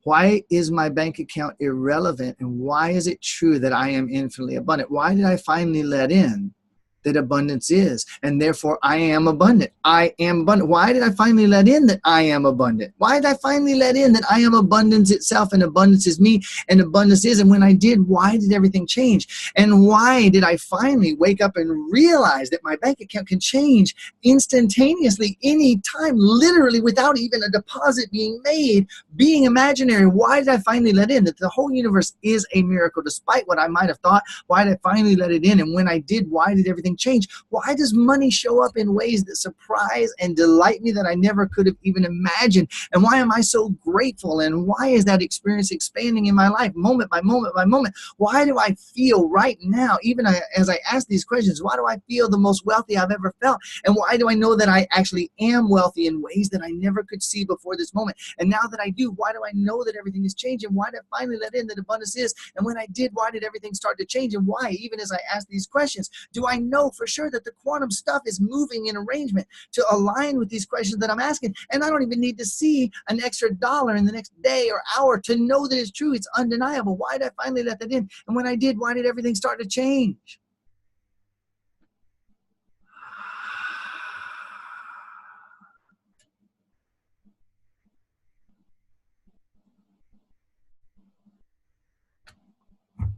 Why is my bank account irrelevant? And why is it true that I am infinitely abundant? Why did I finally let in that abundance is, and therefore I am abundant? I am abundant. Why did I finally let in that I am abundant? Why did I finally let in that I am abundance itself, and abundance is me, and abundance is? And when I did, why did everything change? And why did I finally wake up and realize that my bank account can change instantaneously, anytime, literally without even a deposit being made, being imaginary? Why did I finally let in that the whole universe is a miracle, despite what I might have thought? Why did I finally let it in? And when I did, why did everything change? Why does money show up in ways that surprise and delight me that I never could have even imagined? And why am I so grateful? And why is that experience expanding in my life moment by moment by moment? Why do I feel right now, even as I ask these questions, why do I feel the most wealthy I've ever felt? And why do I know that I actually am wealthy in ways that I never could see before this moment? And now that I do, why do I know that everything is changing? Why did I finally let in that abundance is? And when I did, why did everything start to change? And why, even as I ask these questions, do I know for sure that the quantum stuff is moving in arrangement to align with these questions that I'm asking? And I don't even need to see an extra dollar in the next day or hour to know that it's true. It's undeniable. Why did I finally let that in? And when I did, why did everything start to change?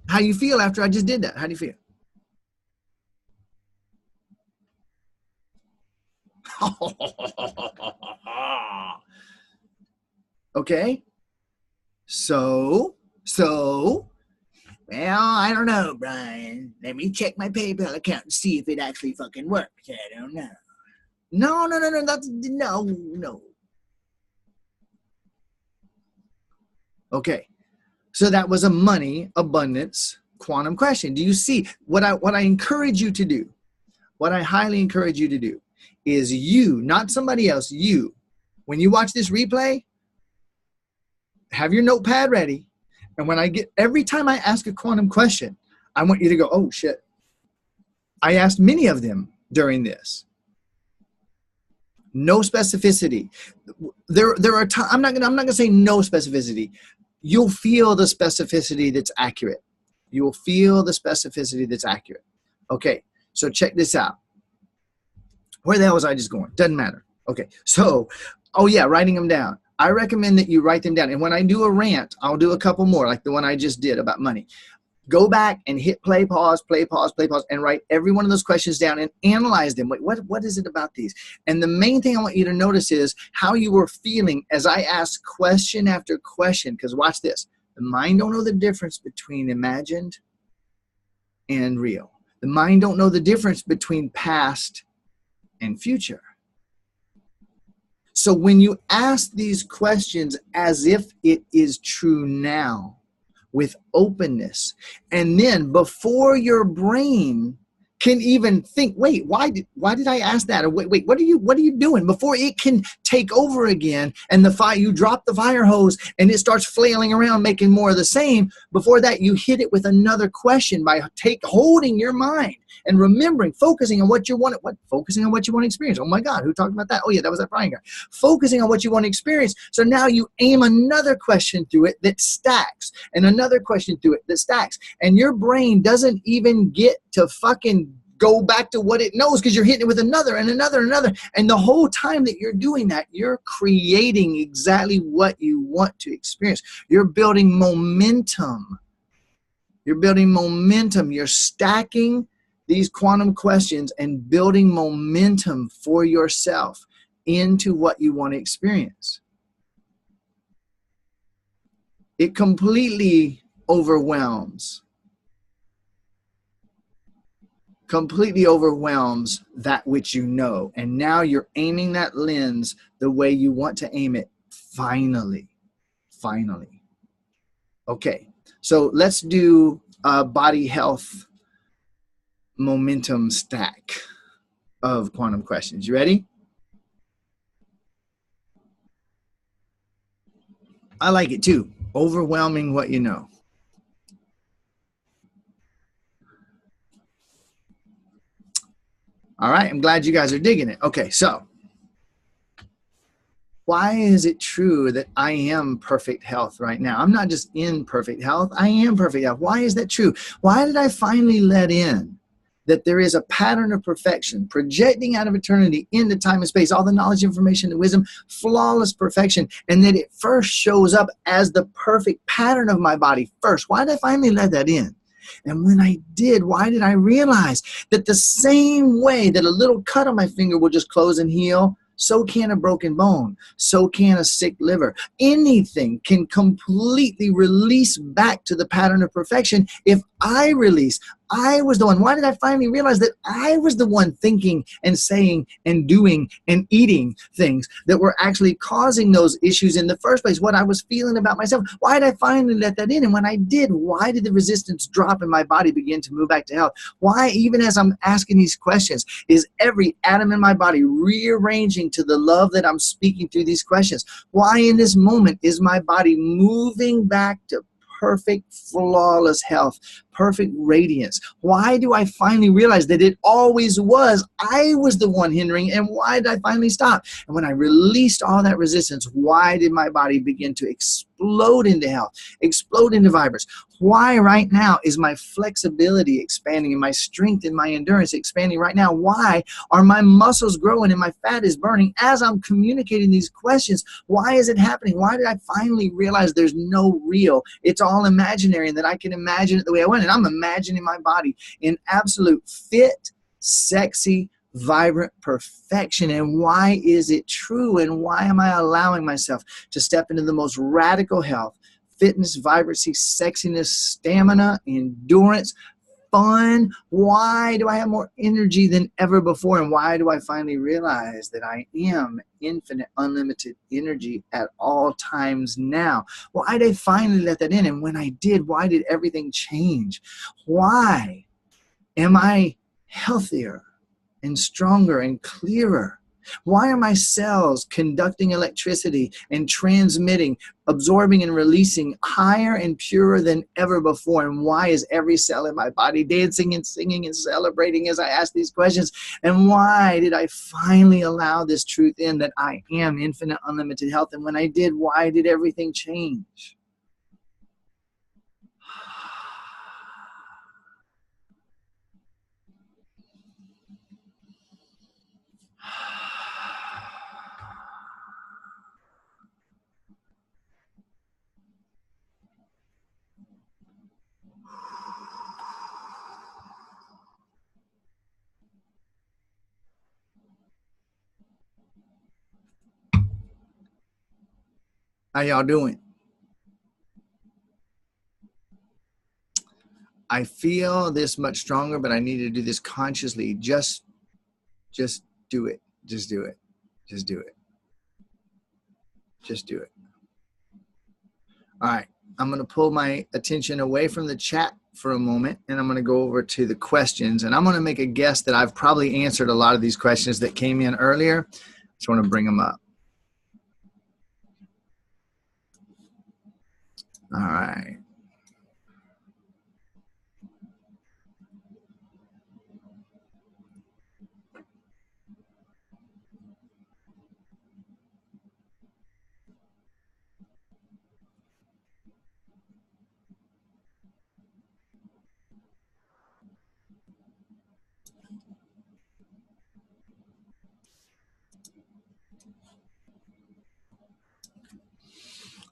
How do you feel after I just did that? How do you feel? Okay. So, well, I don't know, Brian. Let me check my PayPal account and see if it actually fucking works. I don't know. No. That's no. Okay. So that was a money abundance quantum question. Do you see what I encourage you to do? What I highly encourage you to do is you, not somebody else, you, when you watch this replay, have your notepad ready. And every time I ask a quantum question, I want you to go, oh shit. I asked many of them during this. No specificity. There are times, I'm not gonna say no specificity. You'll feel the specificity that's accurate. You will feel the specificity that's accurate. Okay, so check this out. Where the hell was I just going? Doesn't matter. Okay, so, oh yeah, writing them down. I recommend that you write them down. And when I do a rant, I'll do a couple more, like the one I just did about money. Go back and hit play, pause, and write every one of those questions down and analyze them. Wait, what is it about these? And the main thing I want you to notice is how you were feeling as I asked question after question. Because watch this. The mind don't know the difference between imagined and real. The mind don't know the difference between past and future. So when you ask these questions as if it is true now, with openness, and then before your brain can even think, wait, why did I ask that? Or wait, what are you doing? Before it can take over again, and you drop the fire hose and it starts flailing around making more of the same. Before that, you hit it with another question by holding your mind and remembering, focusing on what you want to experience. Oh my God, who talked about that? Oh yeah, that was that Brian guy. Focusing on what you want to experience. So now you aim another question through it that stacks, and another question through it that stacks, and your brain doesn't even get to fucking go back to what it knows, because you're hitting it with another and another and another. And the whole time that you're doing that, you're creating exactly what you want to experience. You're building momentum. You're stacking these quantum questions and building momentum for yourself into what you want to experience. It completely overwhelms, completely overwhelms that which you know. And now you're aiming that lens the way you want to aim it. Finally. Okay, so let's do a body health momentum stack of quantum questions. You ready? I like it too. Overwhelming what you know. All right, I'm glad you guys are digging it. Okay, so why is it true that I am perfect health right now? I'm not just in perfect health, I am perfect health. Why is that true? Why did I finally let in that there is a pattern of perfection projecting out of eternity into time and space, all the knowledge, information, and wisdom, flawless perfection, and that it first shows up as the perfect pattern of my body first? Why did I finally let that in? And when I did, why did I realize that the same way that a little cut on my finger will just close and heal, so can a broken bone, so can a sick liver. Anything can completely release back to the pattern of perfection if I release. I was the one. Why did I finally realize that I was the one thinking and saying and doing and eating things that were actually causing those issues in the first place? What I was feeling about myself. Why did I finally let that in? And when I did, why did the resistance drop and my body begin to move back to health? Why, even as I'm asking these questions, is every atom in my body rearranging to the love that I'm speaking through these questions? Why in this moment is my body moving back to perfect, flawless health, perfect radiance? Why do I finally realize that it always was? I was the one hindering, and why did I finally stop? And when I released all that resistance, why did my body begin to explode into health, explode into vibrance? Why right now is my flexibility expanding and my strength and my endurance expanding right now? Why are my muscles growing and my fat is burning as I'm communicating these questions? Why is it happening? Why did I finally realize there's no real? It's all imaginary, and that I can imagine it the way I want. And I'm imagining my body in absolute fit, sexy, vibrant perfection. And why is it true? And why am I allowing myself to step into the most radical health, fitness, vibrancy, sexiness, stamina, endurance, fun? Why do I have more energy than ever before? And why do I finally realize that I am infinite, unlimited energy at all times now? Why did I finally let that in? And when I did, why did everything change? Why am I healthier and stronger and clearer? Why are my cells conducting electricity and transmitting, absorbing and releasing higher and purer than ever before? And why is every cell in my body dancing and singing and celebrating as I ask these questions? And why did I finally allow this truth in that I am infinite, unlimited health? And when I did, why did everything change? How y'all doing? I feel this much stronger, but I need to do this consciously. Just do it. Just do it. Just do it. Just do it. All right. I'm going to pull my attention away from the chat for a moment, and I'm going to go over to the questions. And I'm going to make a guess that I've probably answered a lot of these questions that came in earlier. Just want to bring them up. All right.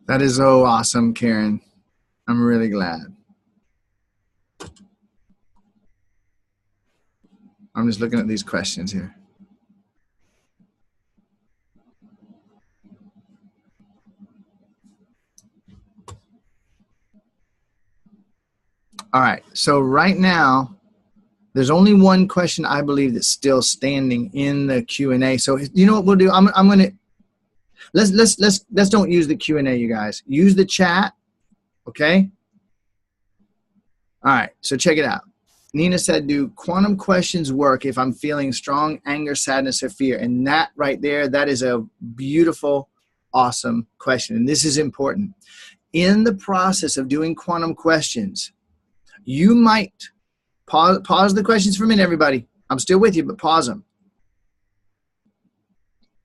That is so awesome, Karen. I'm really glad. I'm just looking at these questions here. All right. So right now, there's only one question I believe that's still standing in the Q&A. So you know what we'll do? I'm gonna let's don't use the Q&A, you guys. Use the chat. Okay. All right. So check it out. Nina said, do quantum questions work if I'm feeling strong anger, sadness, or fear? And that right there, that is a beautiful, awesome question. And this is important. In the process of doing quantum questions, you might pause the questions for a minute, everybody. I'm still with you, but pause them.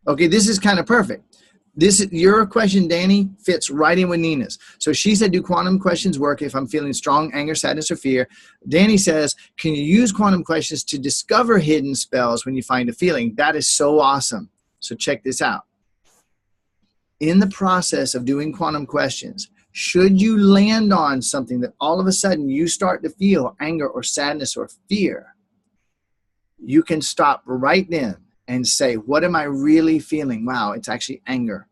Okay, this is kind of perfect. Your question, Danny, fits right in with Nina's. So she said, do quantum questions work if I'm feeling strong anger, sadness, or fear? Danny says, can you use quantum questions to discover hidden spells when you find a feeling? That is so awesome. So check this out. In the process of doing quantum questions, should you land on something that all of a sudden you start to feel anger or sadness or fear, you can stop right then and say, what am I really feeling? Wow, it's actually anger.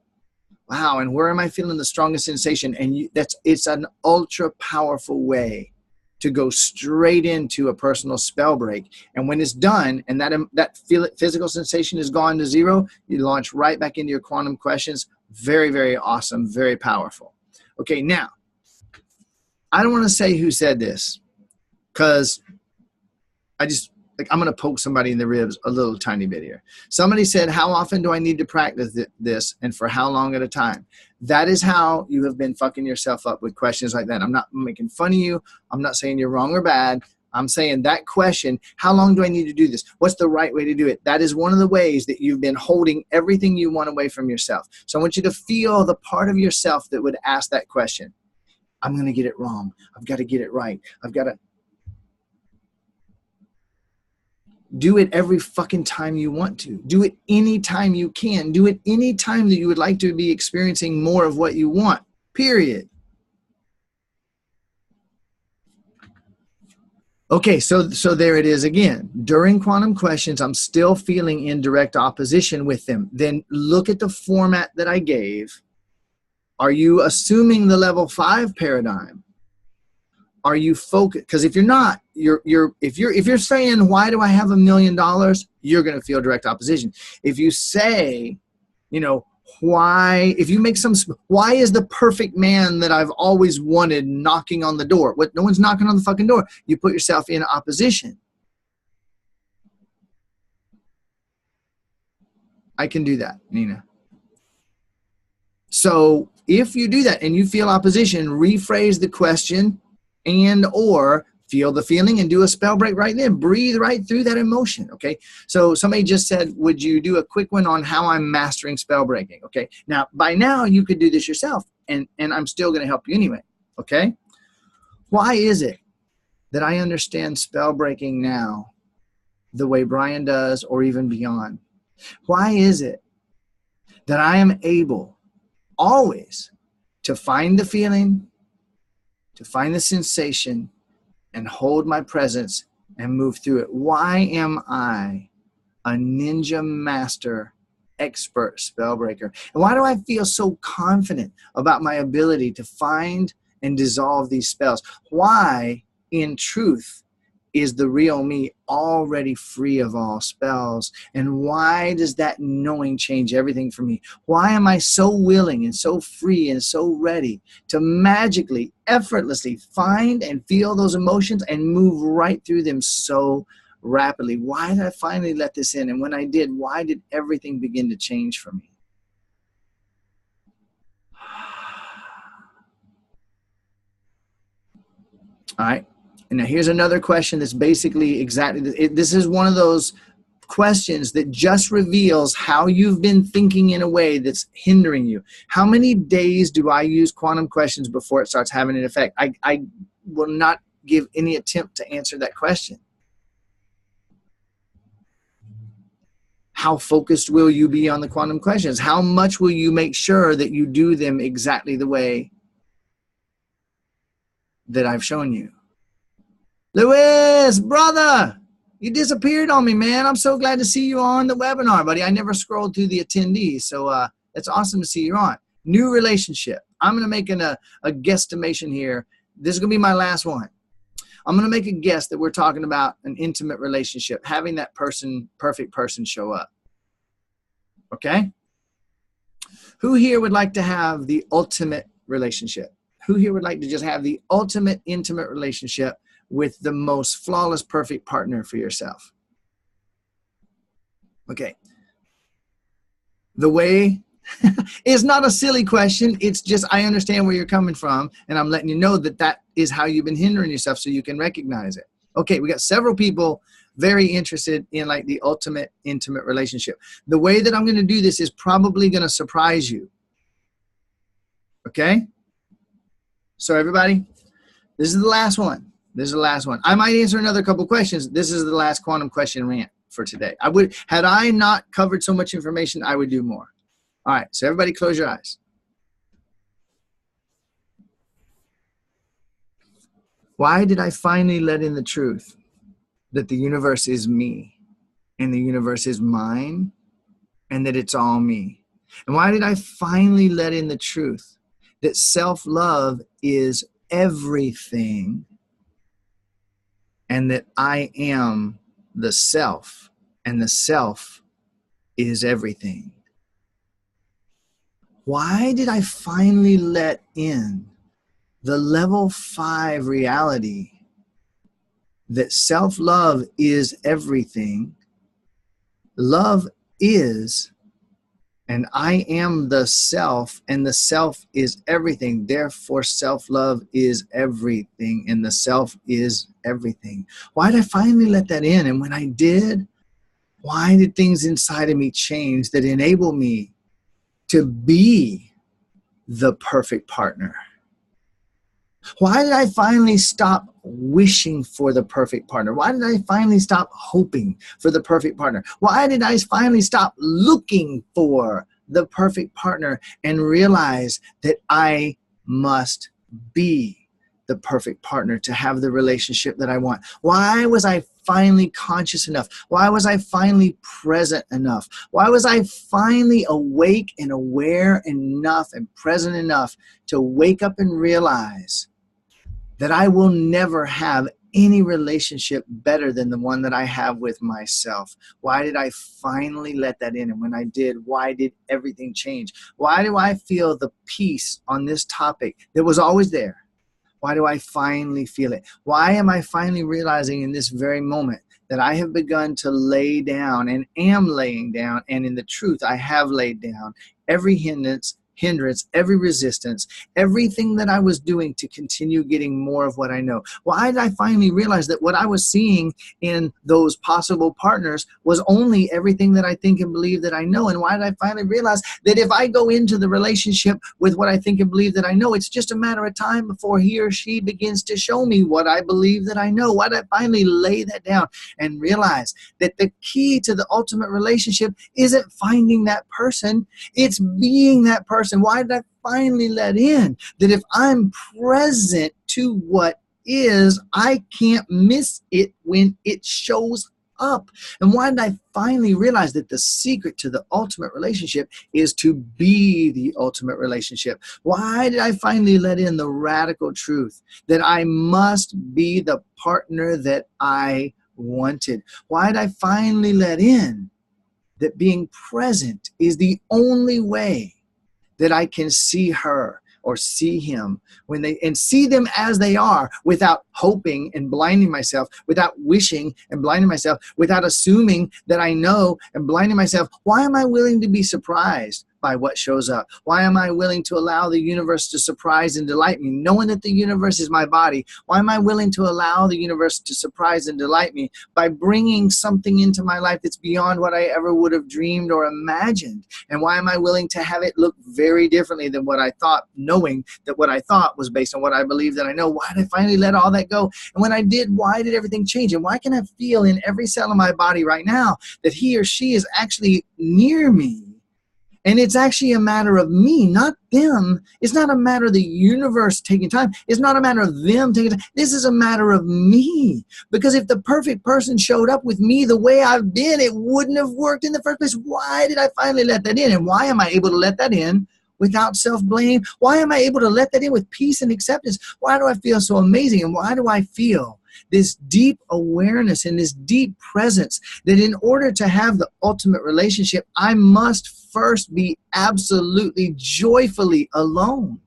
Wow, and where am I feeling the strongest sensation? And it's an ultra powerful way to go straight into a personal spell break. And when it's done and that physical sensation is gone to zero, you launch right back into your quantum questions. Very, very awesome, very powerful. Okay, now, I don't want to say who said this because I'm going to poke somebody in the ribs a little tiny bit here. Somebody said, how often do I need to practice this and for how long at a time? That is how you have been fucking yourself up with questions like that. I'm not making fun of you. I'm not saying you're wrong or bad. I'm saying that question, how long do I need to do this? What's the right way to do it? That is one of the ways that you've been holding everything you want away from yourself. So I want you to feel the part of yourself that would ask that question. I'm going to get it wrong. I've got to get it right. I've got to do it every fucking time you want to. Do it anytime you can. Do it anytime that you would like to be experiencing more of what you want, period. Okay, so there it is again. During quantum questions, I'm still feeling in direct opposition with them. Then look at the format that I gave. Are you assuming the level 5 paradigm? Are you focused? Because if you're not, if you're saying, why do I have $1 million? You're going to feel direct opposition. If you say, why is the perfect man that I've always wanted knocking on the door? No one's knocking on the fucking door. You put yourself in opposition. I can do that, Nina. So if you do that and you feel opposition, rephrase the question and or feel the feeling and do a spell break right then. Breathe right through that emotion, okay? So somebody just said, would you do a quick one on how I'm mastering spell breaking, okay? Now, by now, you could do this yourself, and I'm still going to help you anyway, okay? Why is it that I understand spell breaking now the way Brian does or even beyond? Why is it that I am able always to find the feeling, to find the sensation, and hold my presence and move through it? Why am I a ninja master expert spell breaker? And why do I feel so confident about my ability to find and dissolve these spells? Why, in truth, is the real me already free of all spells? And why does that knowing change everything for me? Why am I so willing and so free and so ready to magically, effortlessly find and feel those emotions and move right through them so rapidly? Why did I finally let this in? And when I did, why did everything begin to change for me? All right. And now here's another question that's basically exactly, this is one of those questions that just reveals how you've been thinking in a way that's hindering you. How many days do I use quantum questions before it starts having an effect? I will not give any attempt to answer that question. How focused will you be on the quantum questions? How much will you make sure that you do them exactly the way that I've shown you? Louis, brother, you disappeared on me, man. I'm so glad to see you on the webinar, buddy. I never scrolled through the attendees, so it's awesome to see you on. New relationship. I'm going to make a guesstimation here. This is going to be my last one. I'm going to make a guess that we're talking about an intimate relationship, having that person, perfect person, show up. Okay? Who here would like to have the ultimate relationship? Who here would like to just have the ultimate intimate relationship with the most flawless, perfect partner for yourself? Okay. The way it's not a silly question. It's just, I understand where you're coming from, and I'm letting you know that that is how you've been hindering yourself so you can recognize it. Okay, we got several people very interested in like the ultimate intimate relationship. The way that I'm going to do this is probably going to surprise you. Okay? So everybody, this is the last one. This is the last one. I might answer another couple questions. This is the last quantum question rant for today. Had I not covered so much information, I would do more. All right, so everybody close your eyes. Why did I finally let in the truth that the universe is me and the universe is mine and that it's all me? And why did I finally let in the truth that self-love is everything and that I am the self and the self is everything? Why did I finally let in the level 5 reality that self-love is everything, love is, and I am the self, and the self is everything. Therefore, self-love is everything, and the self is everything. Why did I finally let that in? And when I did, why did things inside of me change that enable me to be the perfect partner? Why did I finally stop wishing for the perfect partner? Why did I finally stop hoping for the perfect partner? Why did I finally stop looking for the perfect partner and realize that I must be the perfect partner to have the relationship that I want? Why was I finally conscious enough? Why was I finally present enough? Why was I finally awake and aware enough and present enough to wake up and realize that I will never have any relationship better than the one that I have with myself? Why did I finally let that in? And when I did, why did everything change? Why do I feel the peace on this topic that was always there? Why do I finally feel it? Why am I finally realizing in this very moment that I have begun to lay down and am laying down, and in the truth I have laid down every hindrance, every resistance, everything that I was doing to continue getting more of what I know? Why did I finally realize that what I was seeing in those possible partners was only everything that I think and believe that I know? And why did I finally realize that if I go into the relationship with what I think and believe that I know, it's just a matter of time before he or she begins to show me what I believe that I know? Why did I finally lay that down and realize that the key to the ultimate relationship isn't finding that person, it's being that person? Why did I finally let in that if I'm present to what is, I can't miss it when it shows up? And why did I finally realize that the secret to the ultimate relationship is to be the ultimate relationship? Why did I finally let in the radical truth that I must be the partner that I wanted? Why did I finally let in that being present is the only way that I can see her or see him and see them as they are, without hoping and blinding myself, without wishing and blinding myself, without assuming that I know and blinding myself? Why am I willing to be surprised by what shows up? Why am I willing to allow the universe to surprise and delight me, knowing that the universe is my body? Why am I willing to allow the universe to surprise and delight me by bringing something into my life that's beyond what I ever would have dreamed or imagined? And why am I willing to have it look very differently than what I thought, knowing that what I thought was based on what I believe that I know? Why did I finally let all that go? And when I did, why did everything change? And why can I feel in every cell of my body right now that he or she is actually near me? And it's actually a matter of me, not them. It's not a matter of the universe taking time. It's not a matter of them taking time. This is a matter of me. Because if the perfect person showed up with me the way I've been, it wouldn't have worked in the first place. Why did I finally let that in? And why am I able to let that in without self-blame? Why am I able to let that in with peace and acceptance? Why do I feel so amazing? And why do I feel this deep awareness and this deep presence that in order to have the ultimate relationship, I must first be absolutely joyfully alone.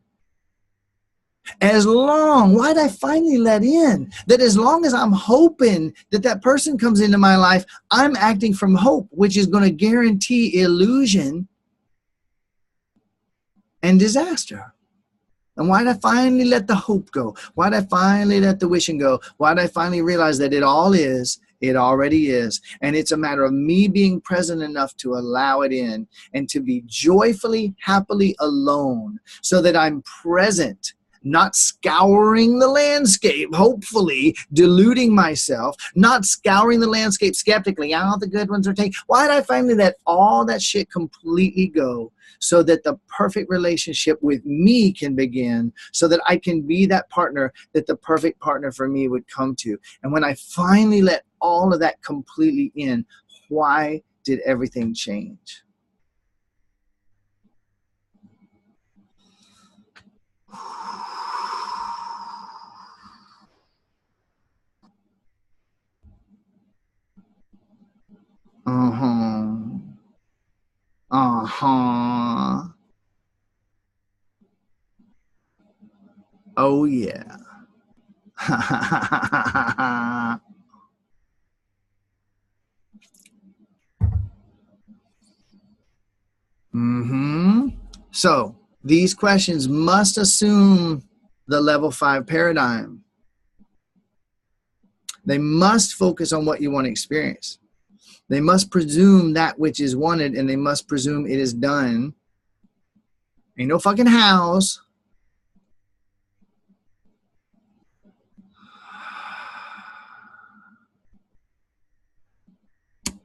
Why'd I finally let in? That as long as I'm hoping that that person comes into my life, I'm acting from hope, which is going to guarantee illusion and disaster. And why'd I finally let the hope go? Why'd I finally let the wishing go? Why'd I finally realize that it already is. And it's a matter of me being present enough to allow it in and to be joyfully, happily alone so that I'm present, not scouring the landscape, hopefully deluding myself, not scouring the landscape skeptically. Oh, the good ones are taken. Why'd I finally let all that shit completely go so that the perfect relationship with me can begin, so that I can be that partner that the perfect partner for me would come to? And when I finally let all of that completely in, why did everything change? Oh yeah. So these questions must assume the level 5 paradigm. They must focus on what you want to experience. They must presume that which is wanted, and they must presume it is done. Ain't no fucking hows.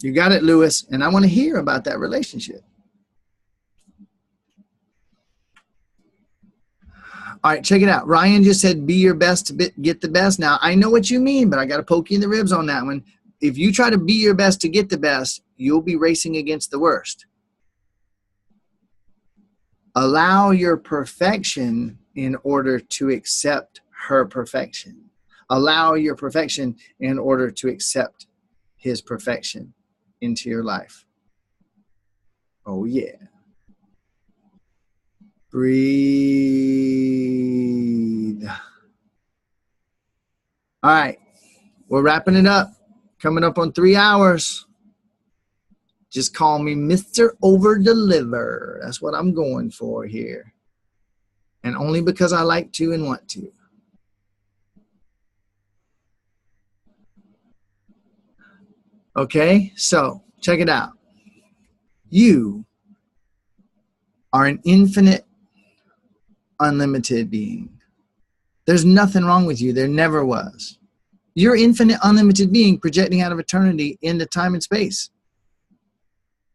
You got it, Lewis. And I want to hear about that relationship. All right, check it out. Ryan just said, be your best to get the best. Now, I know what you mean, but I got to poke you in the ribs on that one. If you try to be your best to get the best, you'll be racing against the worst. Allow your perfection in order to accept her perfection. Allow your perfection in order to accept his perfection into your life. Oh, yeah. Breathe. All right. We're wrapping it up. Coming up on 3 hours. Just call me Mr. Over-Deliver. That's what I'm going for here. And only because I like to and want to. Okay, so check it out. You are an infinite, unlimited being. There's nothing wrong with you. There never was. You're infinite, unlimited being projecting out of eternity into time and space.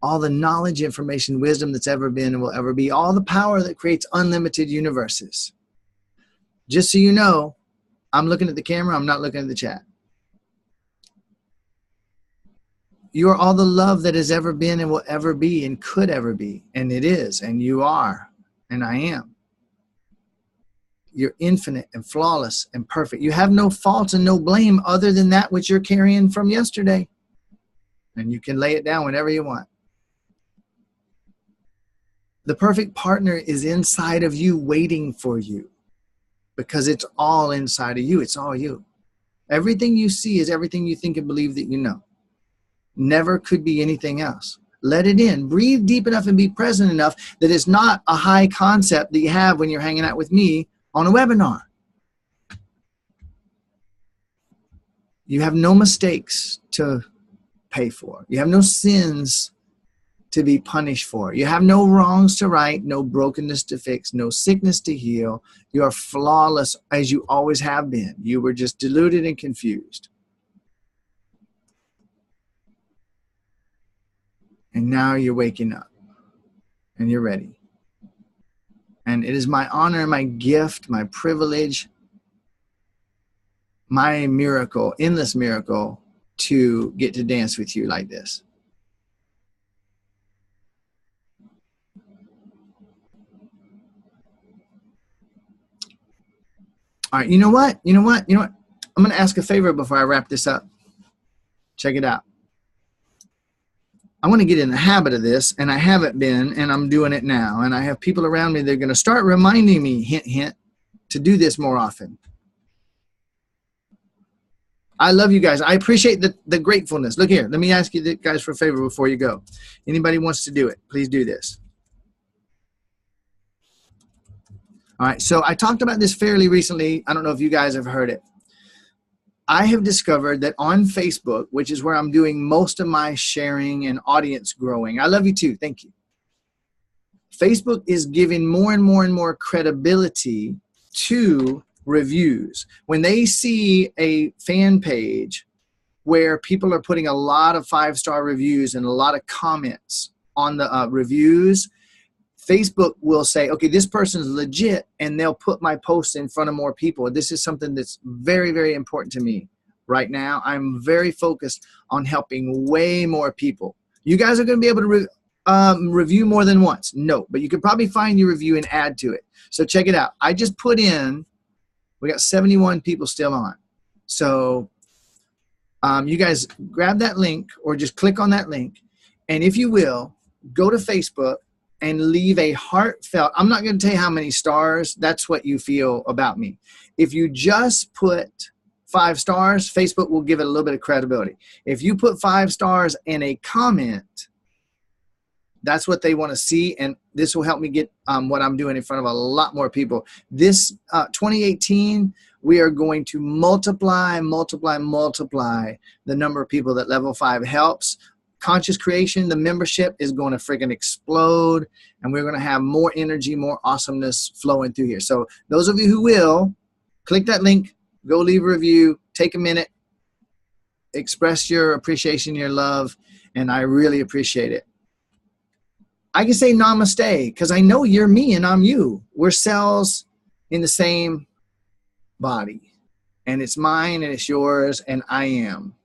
All the knowledge, information, wisdom that's ever been and will ever be. All the power that creates unlimited universes. Just so you know, I'm looking at the camera. I'm not looking at the chat. You are all the love that has ever been and will ever be and could ever be. And it is. And you are. And I am. You're infinite and flawless and perfect. You have no faults and no blame other than that which you're carrying from yesterday. And you can lay it down whenever you want. The perfect partner is inside of you waiting for you because it's all inside of you. It's all you. Everything you see is everything you think and believe that you know. Never could be anything else. Let it in. Breathe deep enough and be present enough that it's not a high concept that you have when you're hanging out with me on a webinar. You have no mistakes to pay for. You have no sins to be punished for. You have no wrongs to right, no brokenness to fix, no sickness to heal. You are flawless as you always have been. You were just deluded and confused. And now you're waking up and you're ready. And it is my honor, my gift, my privilege, my miracle, endless miracle, to get to dance with you like this. All right, you know what? I'm going to ask a favor before I wrap this up. Check it out. I want to get in the habit of this, and I haven't been, and I'm doing it now. And I have people around me that are going to start reminding me, hint, hint, to do this more often. I love you guys. I appreciate the gratefulness. Look here. Let me ask you guys for a favor before you go. Anybody wants to do it, please do this. All right. So I talked about this fairly recently. I don't know if you guys have heard it. I have discovered that on Facebook, which is where I'm doing most of my sharing and audience growing. I love you too. Thank you. Facebook is giving more and more and more credibility to reviews. When they see a fan page where people are putting a lot of 5-star reviews and a lot of comments on the reviews, Facebook will say, okay, this person's legit, and they'll put my post in front of more people. This is something that's very, very important to me right now. I'm very focused on helping way more people. You guys are going to be able to review more than once. No, but you can probably find your review and add to it. So check it out. I just put in, we got 71 people still on. So you guys grab that link or just click on that link. And if you will, go to Facebook and leave a heartfelt, I'm not going to tell you how many stars, that's what you feel about me. If you just put 5 stars, Facebook will give it a little bit of credibility. If you put 5 stars and a comment, that's what they want to see, and this will help me get what I'm doing in front of a lot more people. This 2018, we are going to multiply the number of people that Level 5 helps. Conscious Creation, the membership is going to freaking explode, and we're going to have more energy, more awesomeness flowing through here. So those of you who will, click that link, go leave a review, take a minute, express your appreciation, your love, and I really appreciate it. I can say namaste because I know you're me and I'm you. We're cells in the same body, and it's mine and it's yours and I am.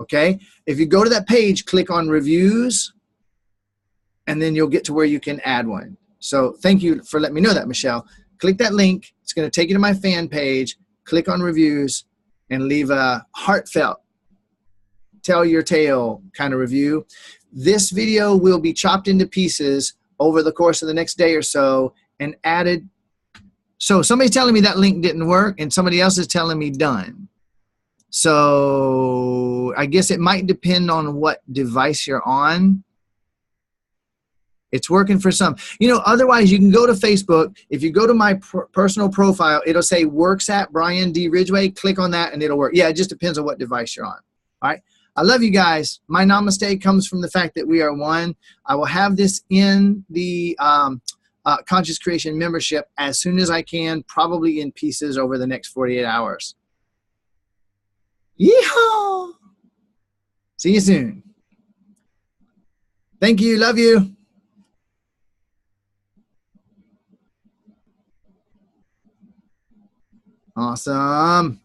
Okay, if you go to that page, click on reviews, and then you'll get to where you can add one. So thank you for letting me know that, Michelle. Click that link. It's going to take you to my fan page. Click on reviews and leave a heartfelt, tell your tale kind of review. This video will be chopped into pieces over the course of the next day or so and added. So somebody's telling me that link didn't work, and somebody else is telling me done. So I guess it might depend on what device you're on. It's working for some. You know, otherwise you can go to Facebook. If you go to my personal profile, it'll say works at Brian D. Ridgway. Click on that and it'll work. Yeah, it just depends on what device you're on. All right. I love you guys. My namaste comes from the fact that we are one. I will have this in the Conscious Creation membership as soon as I can, probably in pieces over the next 48 hours. Yeehaw! See you soon. Thank you. Love you. Awesome.